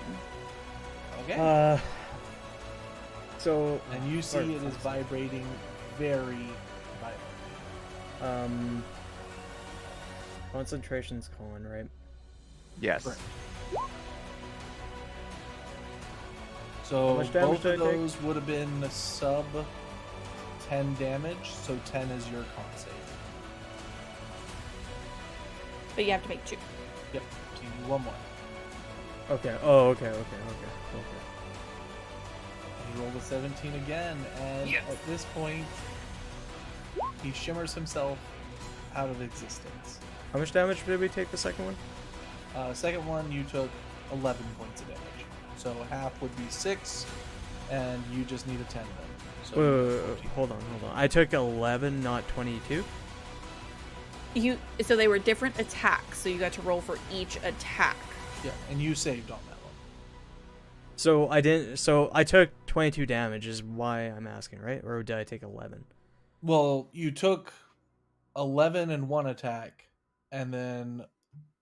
Okay. So and you see it is vibrating very violently. Concentration's calling, right? Yes. Correct. How So much damage both did of I take? those would have been sub 10 damage, so 10 is your con save. But you have to make 2. Yep, so you do one more. Okay. Oh, okay. You roll the 17 again, and at this point, he shimmers himself out of existence. How much damage did we take the second one? Second one, you took 11 points of damage. So half would be 6, and you just need a 10 then. So Wait, hold on. I took 11, not 22. So they were different attacks, so you got to roll for each attack. Yeah, and you saved on that one. So I didn't. So I took 22 damage. Is why I'm asking, right? Or did I take 11? Well, you took 11 in one attack, and then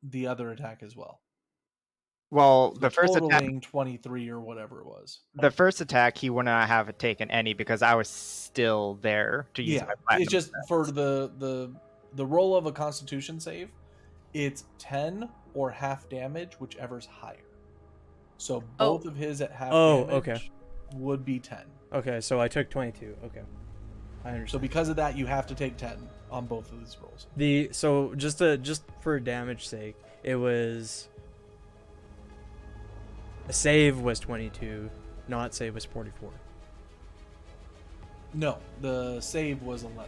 the other attack as well. Well, So the first attack, totaling 23 or whatever it was. he wouldn't have taken any because I was still there to use Yeah, my platinum. it's just for the roll of a Constitution save, it's 10 or half damage, whichever's higher. So both of his at half damage okay. would be 10. Okay, so I took 22. Okay, I understand. So because of that, you have to take 10 on both of these rolls. So just for damage sake, it was a save was 22, not save was 44. No, the save was 11.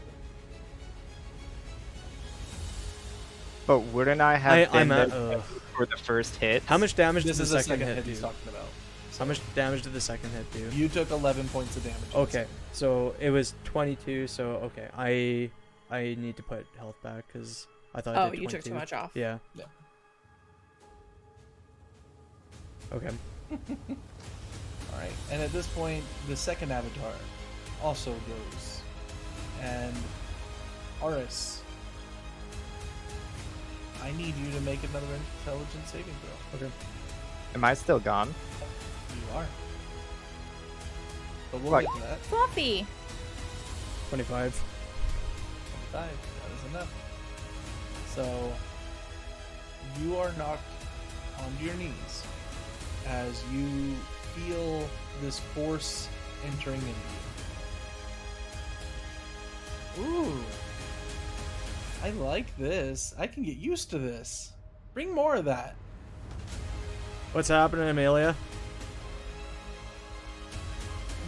But wouldn't I have been I'm at, there for the first hit? How much damage This did is the the second second hit hit he's do? talking about. How much damage did the second hit do? You took 11 points of damage. Okay, so it was 22. So okay, I need to put health back because I thought. I Oh, did you took 22. too much off. Yeah. Yeah. Okay. All right, and at this point, the second avatar also goes, and Aris, I need you to make another intelligence saving throw. Okay. Am I still gone? You are. But we'll Right. get to that. Fluffy. 25. 25. That is enough. So you are knocked onto your knees as you feel this force entering into you. Ooh. I like this. I can get used to this. Bring more of that. What's happening, Amelia?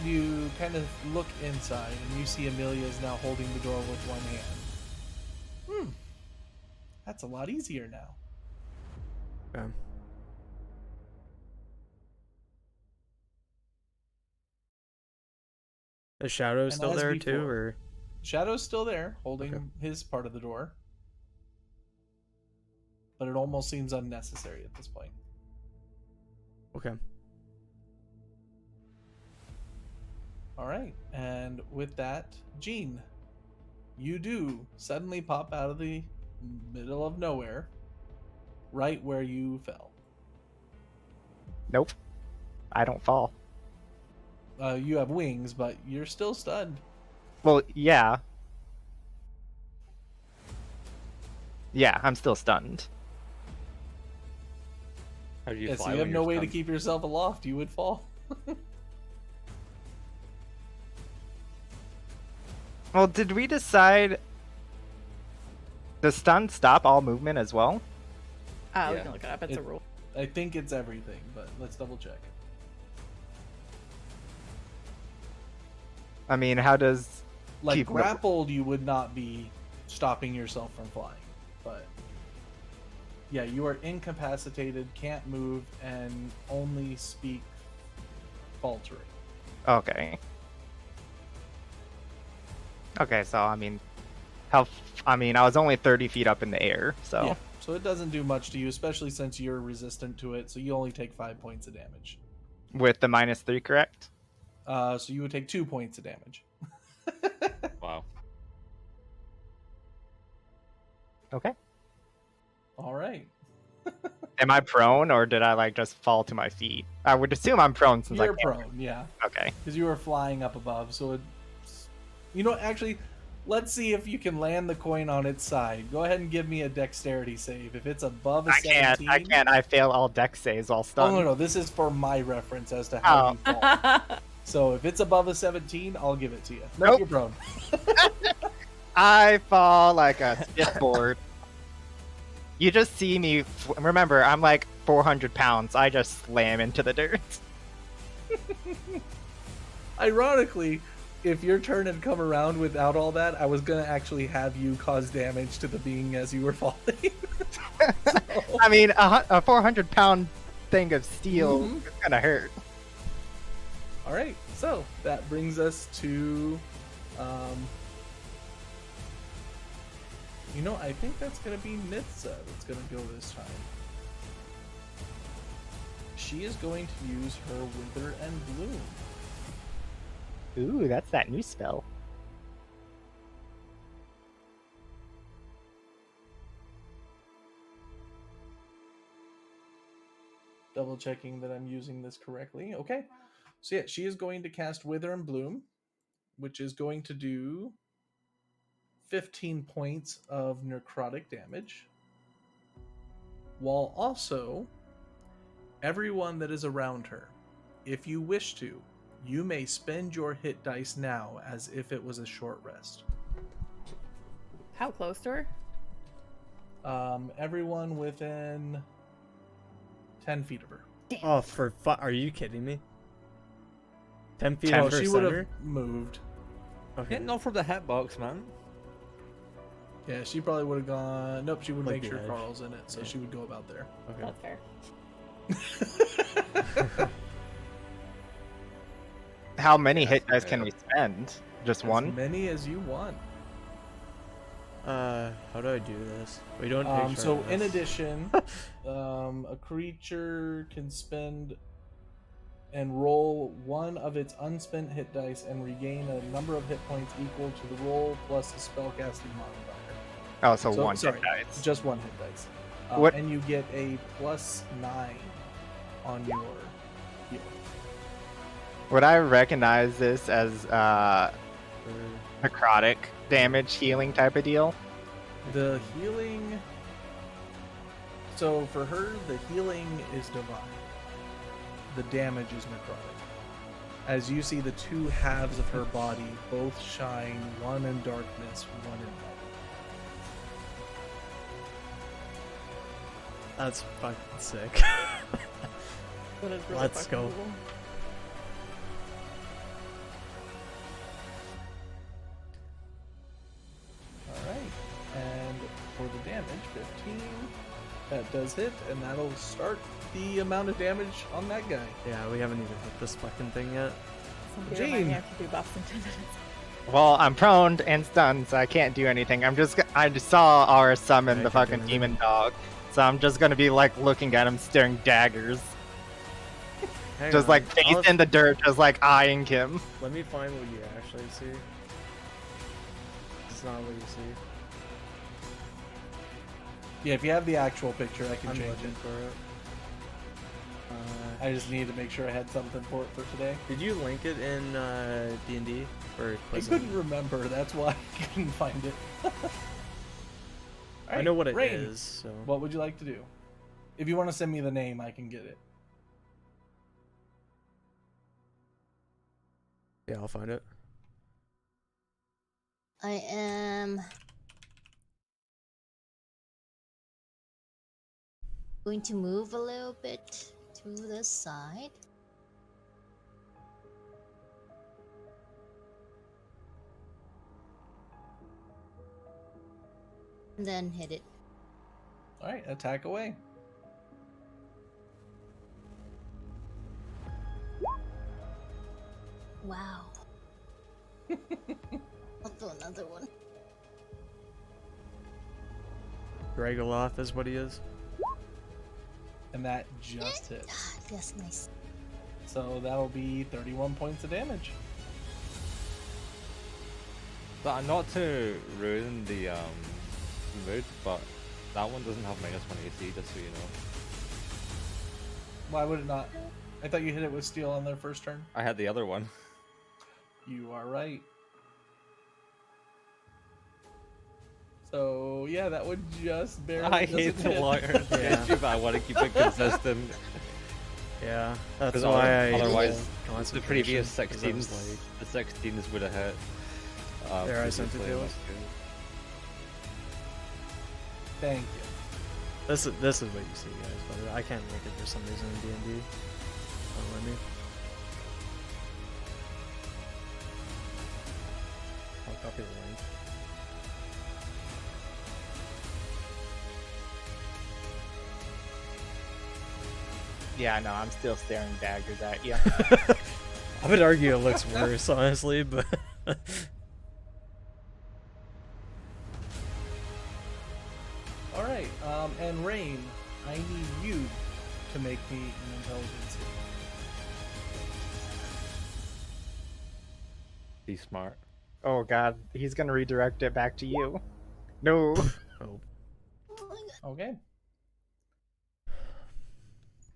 You kind of look inside and you see Amelia is now holding the door with one hand. That's a lot easier now. Okay. The Shadow And still as there too, before. or Shadow's still there, holding Okay. his part of the door. But it almost seems unnecessary at this point. okay? All right, and with that, Jean, you do suddenly pop out of the middle of nowhere, right where you fell. Nope. I don't fall. You have wings, but you're still stunned. Well, yeah. Yeah, I'm still stunned. How do you Yes, fly you when have no you're way to stunned? keep yourself aloft. You would fall. Well, did we decide does stun stop all movement as well? We Yeah. can look it up. It's a rule. I think it's everything, but let's double check. I mean, how does Like keep the- grappled, you would not be stopping yourself from flying, but yeah, you are incapacitated, can't move, and only speak faltering. Okay. Okay, so I mean, I was only 30 feet up in the air, so Yeah, so it doesn't do much to you, especially since you're resistant to it. So you only take 5 points of damage. with the -3, correct? So you would take 2 points of damage. Wow. Okay. All right, Am I prone, or did I like just fall to my feet? I would assume I'm prone since you're I can't. prone, yeah, Okay. because you were flying up above. So it's, actually, let's see if you can land the coin on its side. Go ahead and give me a dexterity save. If it's above a I can't. 17, I can't. I fail all dex saves while Oh stunned. no, this is for my reference as to how Oh. you fall. So if it's above a 17, I'll give it to you. Nope, Nope. you're prone. I fall like a stiff board. You just see me. Remember, I'm like 400 pounds. I just slam into the dirt. Ironically, if your turn had come around without all that, I was gonna actually have you cause damage to the being as you were falling. I mean, a 400-pound thing of steel Mhm. is gonna hurt. All right, so that brings us to, I think that's gonna be Nitsa that's gonna go this time. She is going to use her Wither and Bloom. Ooh, that's that new spell. Double checking that I'm using this correctly. Okay. So yeah, she is going to cast Wither and Bloom, which is going to do 15 points of necrotic damage. While also, everyone that is around her, if you wish to, you may spend your hit dice now as if it was a short rest. How close to her? Everyone within 10 feet of her. Oh, are you kidding me? 10 feet No, of her she would center? have moved. Okay. Get not from the hitbox, man. Yeah, she probably would have gone. Nope, she would Like make the sure edge. Carl's in it, so Yeah. she would go about there. Okay. That's fair. How many Yeah, hit that's dice can fair. we spend? Just As one? many as you want. How do I do this? We don't take So short in rests. addition, a creature can spend and roll one of its unspent hit dice and regain a number of hit points equal to the roll plus the spellcasting modifier. Oh, so So, one sorry, hit dice. Just one hit dice. What- And you get a +9 on your heal. Would I recognize this as Or- necrotic damage healing type of deal? The healing. So for her, the healing is divine. The damage is necrotic. As you see the two halves of her body both shine, one in darkness, one in light. That's fucking sick. That is really Let's fucking go. cool. Alright. And for the damage, 15. That does hit, and that'll start the amount of damage on that guy. Yeah, we haven't even hit this fucking thing yet. Somebody remind me Gene. I have to do buffs in 10 minutes. Well, I'm prone and stunned, so I can't do anything. I just saw our summon I the can't do fucking anything. demon dog, so I'm just gonna be like looking at him, staring daggers, Hang just on, like face in the dirt, just like eyeing him. Let me find what you actually see. It's not what you see. Yeah, if you have the actual picture, I can I'm change looking it. for it. I just needed to make sure I had something for it for today. Did you link it in D&D? Or I was it- couldn't remember, that's why I couldn't find it. I know what it Rain, is. So. what would you like to do? If you want to send me the name, I can get it. Yeah, I'll find it. I am going to move a little bit to the side. And then hit it. Alright, attack away. Wow. I'll do another one. Dragoloth is what he is. And that just hits. Yes, nice. So that'll be 31 points of damage. But not to ruin the mood, but that one doesn't have -1 AC, just so you know. Why would it not? I thought you hit it with steel on their first turn. I had the other one. You are right. So yeah, that would just barely. I hate doesn't the hit. lawyer, Yeah. but I want to keep it consistent. Yeah, that's 'Cause why I. otherwise, the concentration, previous 'cause I was 16s, like, the 16s would have hit. There, I sent it previously, to and us. that's good. Thank you. this is what you see, guys. But I can't make it for some reason in D&D. Don't let me. I'll copy the link. Yeah, no, I'm still staring daggers at you. I would argue it looks worse, honestly, but All right, and Rain, I need you to make me an intelligence hit. Be smart. Oh god, he's gonna redirect it back to you. No. oh, Oh my god. Okay.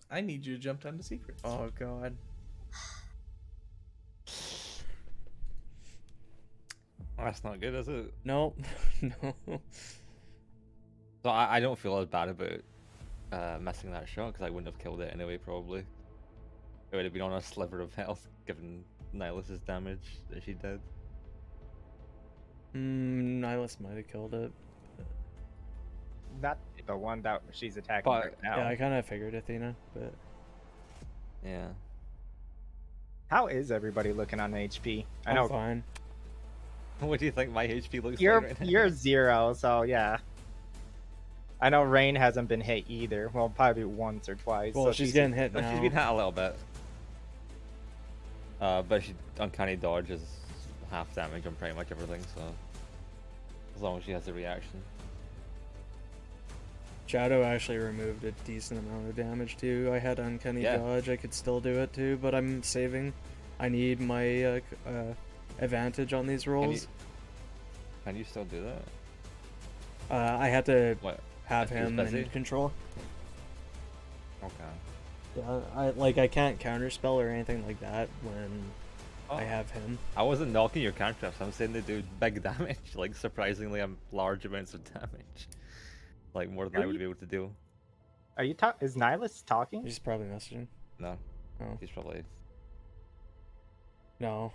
I need you to jump down to secrets. oh god. That's not good, is it? No, no. So I don't feel as bad about missing that shot because I wouldn't have killed it anyway. Probably it would have been on a sliver of health given Nihilus's damage that she did. Nihilus might have killed it. Not the one that she's attacking But- right now. Yeah, I kind of figured Athena, but Yeah. How is everybody looking on HP? I I'm know fine. What do you think my HP looks you're like right now? you're 0, so yeah. I know Rain hasn't been hit either. Well, probably once or twice. Well, so she's getting hit No, now. she's been hit a little bit. But she uncanny dodge is half damage on pretty much everything, so as long as she has the reaction. Shadow actually removed a decent amount of damage too. I had uncanny Yeah. dodge. I could still do it too, but I'm saving. I need my advantage on these rolls. Can you still do that? I had to What? have If he was him busy? in control. Okay. Yeah, I can't counterspell or anything like that when I have him. I wasn't knocking your cantrips. I'm saying they do big damage, like surprisingly, large amounts of damage, like more than I would be able to do. Are you is Nihilus talking? He's probably messaging. No, Oh. he's probably. No.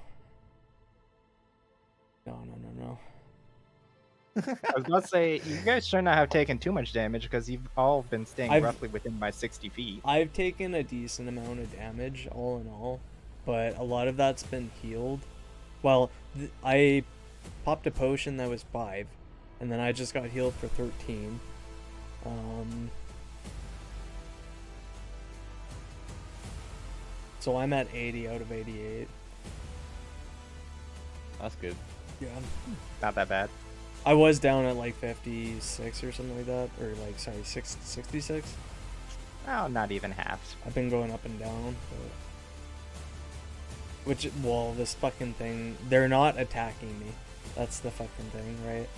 No. I was about to say, you guys should not have taken too much damage because you've all been staying roughly within my 60 feet. I've taken a decent amount of damage, all in all, but a lot of that's been healed. Well, I popped a potion that was 5, and then I just got healed for 13. So I'm at 80 out of 88. That's good. Yeah. Not that bad. I was down at like 56 or something like that, or like, sorry, 66. Oh, not even half. I've been going up and down, but... well, this fucking thing, they're not attacking me. That's the fucking thing, right?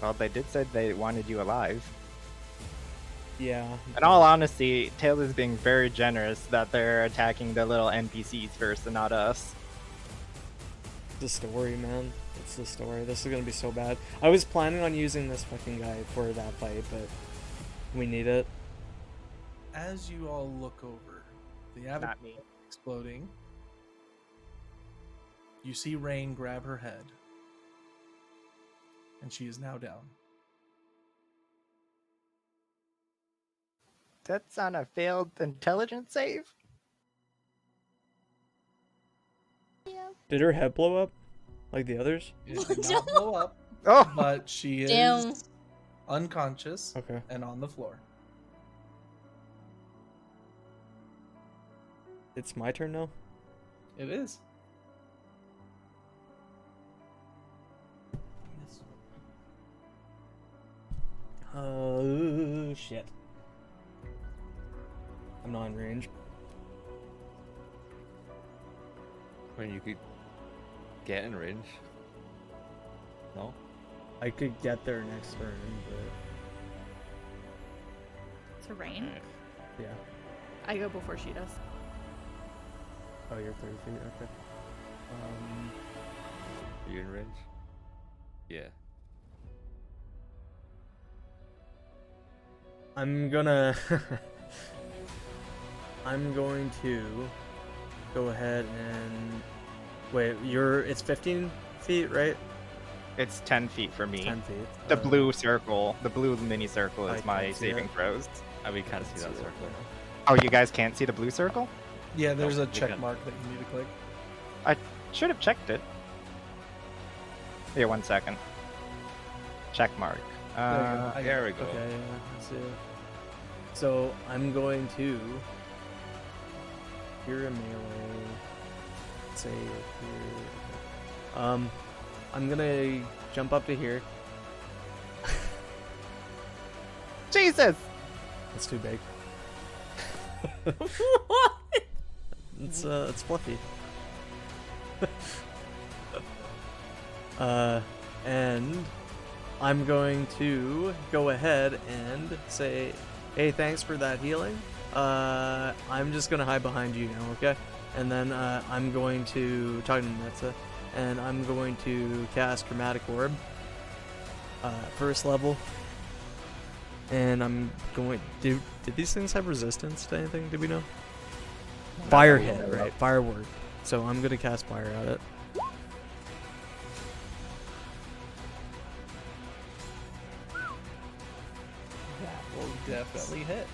Well, they did say they wanted you alive. Yeah. In all honesty, Taylor's being very generous that they're attacking the little NPCs first and not us. The story, man. It's the story. This is gonna be so bad. I was planning on using this fucking guy for that fight, but we need it. As you all look over the avatar Not me. exploding, you see Rain grab her head, and she is now down. That's on a failed intelligence save? Yeah. Did her head blow up? Like the others? It did not blow up, Oh! but she is Damn. unconscious Okay. and on the floor. It's my turn now? It is. Oh, shit. I'm not in range. I mean, you could get in range. No? I could get there next turn, but... To rain. Yeah. I go before she does. Oh, you're 30 feet? Okay. Are you in range? Yeah. I'm gonna... I'm going to go ahead and... Wait, it's 15 feet, right? It's 10 feet for me. 10 feet. The blue circle, the blue mini circle is I my can't see saving that. throws. And we can't see that it. circle. Oh, you guys can't see the blue circle? Yeah, there's a we check can. mark that you need to click. I should have checked it. Here, 1 second. Check mark. There we go. Okay, yeah, I see it. So I'm going to here a melee. Say here. I'm gonna jump up to here. Jesus! That's too big. It's fluffy. And I'm going to go ahead and say, hey, thanks for that healing. I'm just gonna hide behind you now, okay? And then I'm going to talk to Netza, and I'm going to cast Chromatic Orb, first level. And I'm going. Did these things have resistance to anything? Did we know? Fire hit, right? Firework. So I'm gonna cast fire at it. That will definitely hit.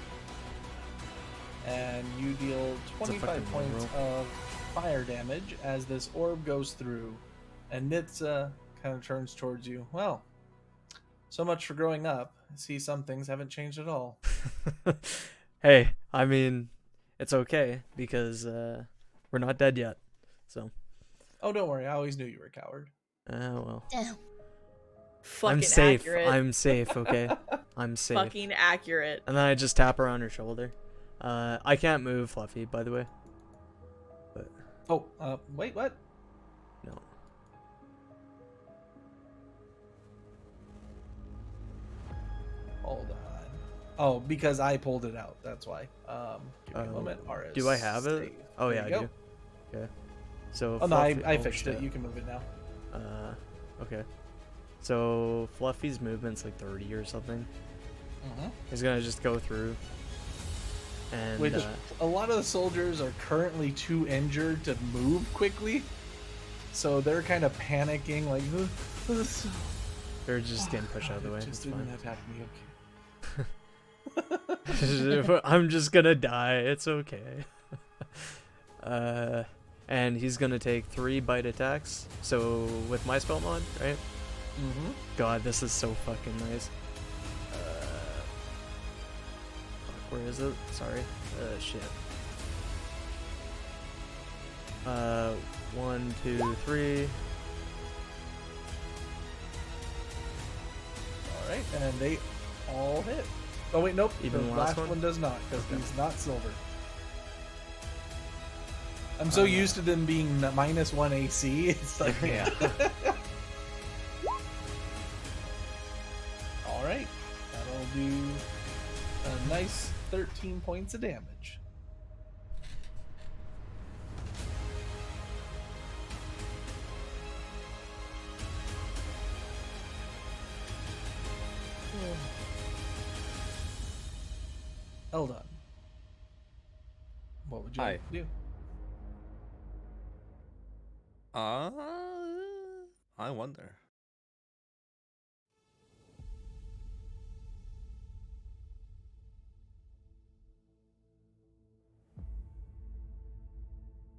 And you deal It's a 25 fucking points roll. of fire damage as this orb goes through. And Nitsa kind of turns towards you. Well, so much for growing up. I see some things haven't changed at all. Hey, I mean, it's okay because we're not dead yet. So, Oh, don't worry. I always knew you were a coward. well, Damn. Fucking I'm safe. accurate. I'm safe. Okay, I'm safe. Fucking accurate. And then I just tap her on her shoulder. I can't move, Fluffy, by the way. But Oh, wait, what? no. Hold Oh, because I pulled it out. That's why. Give me a Oh, moment. RS. do I have it? save. Oh There yeah, I you go. do. Okay. So Oh no, I Fluffy- fixed it. shit. You can move it now. Okay. So Fluffy's movement's like 30 or something. Mm-hmm. He's gonna just go through. And Which a lot of the soldiers are currently too injured to move quickly, so they're kind of panicking, like they're just getting pushed out of the way. It It's just didn't fine. attack me. Okay. I'm just gonna die. It's okay. And he's gonna take 3 bite attacks. So with my spell mod, right? Mm-hmm. God, this is so fucking nice. Fuck, where is it? Sorry. Shit. 1, 2, 3. All right, and they all hit. Oh wait, nope. Even the the last last one does not, because Okay. he's not silver. I'm so used to them being -1 AC. It's like, Yeah. all right, that'll do a nice 13 points of damage. Eldon, what would you like to do? I wonder.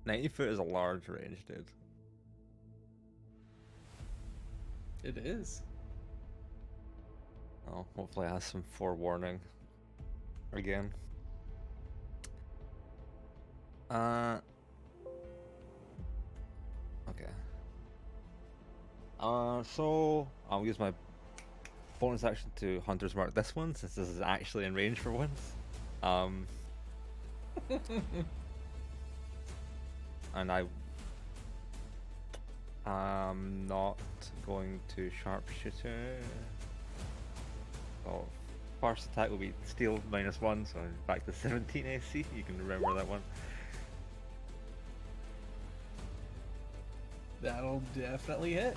$90 is a large range, dude. It is. Oh, hopefully it has some forewarning. Again. Okay. So I'll use my bonus action to Hunter's Mark this one, since this is actually in range for once. And I'm not going to sharpshooter. So first attack will be steel -1, so back to 17 AC. You can remember that one. That'll definitely hit.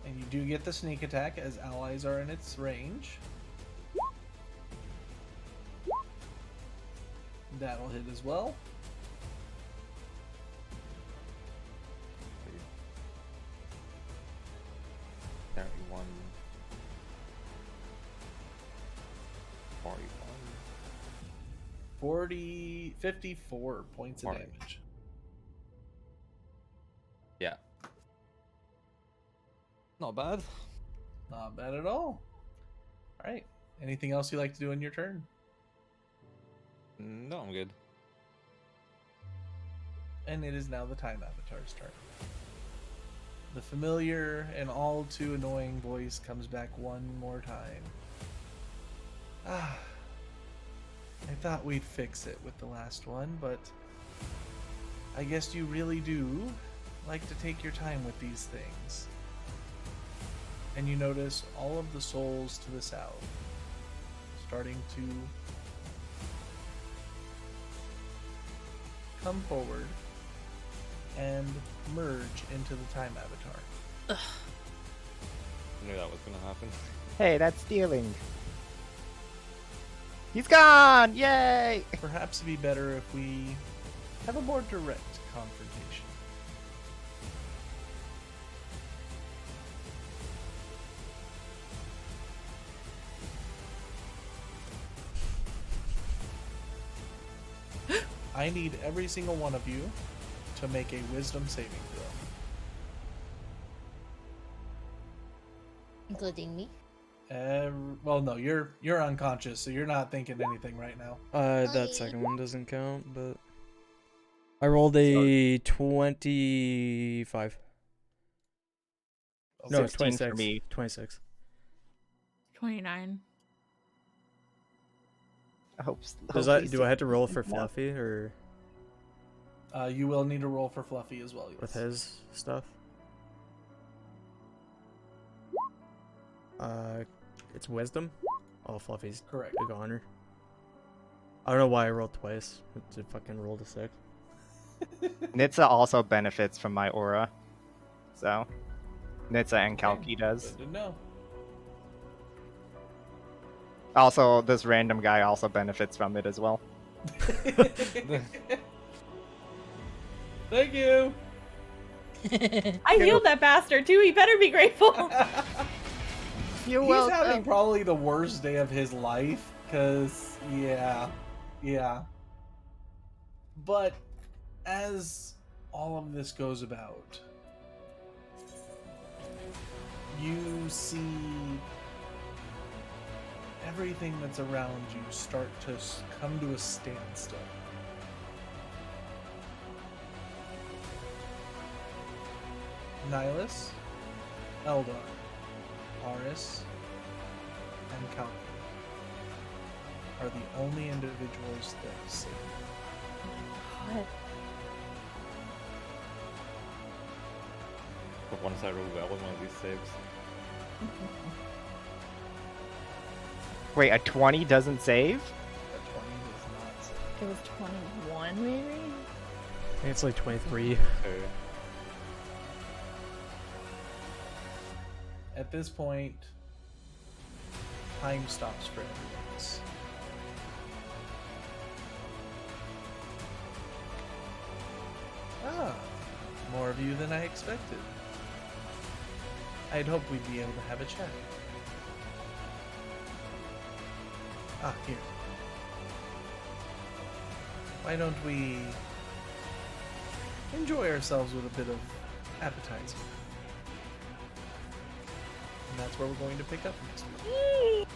And you do get the sneak attack as allies are in its range. That'll hit as well. See. 31. 41. 54 points of 40. damage. Yeah. Not bad. Not bad at all. Alright. Anything else you like to do in your turn? No, I'm good. And it is now the Time Avatar's turn. The familiar and all too annoying voice comes back one more time. Ah, I thought we'd fix it with the last one, but I guess you really do like to take your time with these things. And you notice all of the souls to the south starting to come forward and merge into the Time Avatar. I knew that was gonna happen. Hey, that's stealing. He's gone! Yay! Perhaps it'd be better if we have a more direct confrontation. I need every single one of you to make a wisdom saving throw. Including me. Well, no, you're unconscious, so you're not thinking anything right now. That Bye. second one doesn't count, but I rolled a 25. No, 16 for 26. me. 26. 29. Do I have to roll for Fluffy or You will need to roll for Fluffy as well. Yes. with his stuff? It's wisdom? Oh, Fluffy's Correct. big honor. I don't know why I rolled twice. To fucking rolled a 6. Nitsa also benefits from my aura. So, Nitsa and Kalki does. Good to know. Also, this random guy also benefits from it as well. Thank you. I healed that bastard too. He better be grateful. You're He's welcome. having probably the worst day of his life, because, yeah. But as all of this goes about, you see everything that's around you start to come to a standstill. Nihilus, Eldar, Aris, and Kalki are the only individuals that see. God. For once I roll well in one of these saves. Wait, a 20 doesn't save? That 20 does not save. It was 21, maybe? I think it's like 23. So, At this point, time stops for everyone else. Ah, more of you than I expected. I'd hoped we'd be able to have a chat. Ah, here. Why don't we enjoy ourselves with a bit of appetizer? And that's where we're going to pick up next week.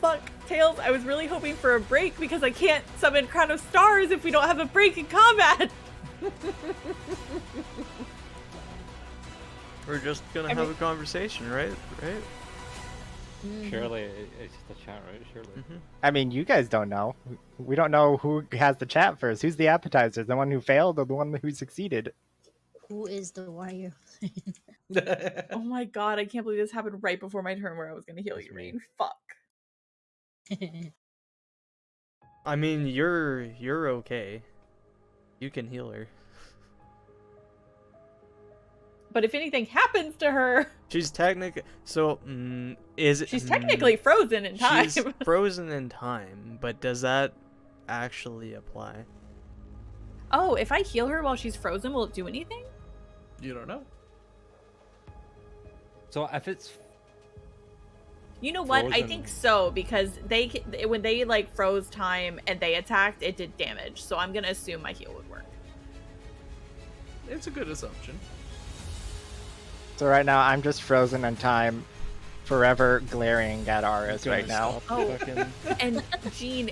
Fuck, Tails, I was really hoping for a break because I can't summon Crown of Stars if we don't have a break in combat. We're just gonna have a conversation, right? Right? surely it's just a chat, right? Surely. I mean, you guys don't know. We don't know who has the chat first. Who's the appetizer? The one who failed or the one who succeeded? Who is the warrior? Oh my god, I can't believe this happened right before my turn where I was gonna heal That's you, me. Rain. Fuck. I mean, you're okay. You can heal her. But if anything happens to her, She's technically is it? she's technically frozen in time. She's frozen in time, but does that actually apply? Oh, if I heal her while she's frozen, will it do anything? You don't know. So if it's You know what? I Frozen. think so because when they like froze time and they attacked, it did damage. So I'm gonna assume my heal would work. It's a good assumption. So right now, I'm just frozen in time, forever glaring at Aris right now. Oh. And Jean,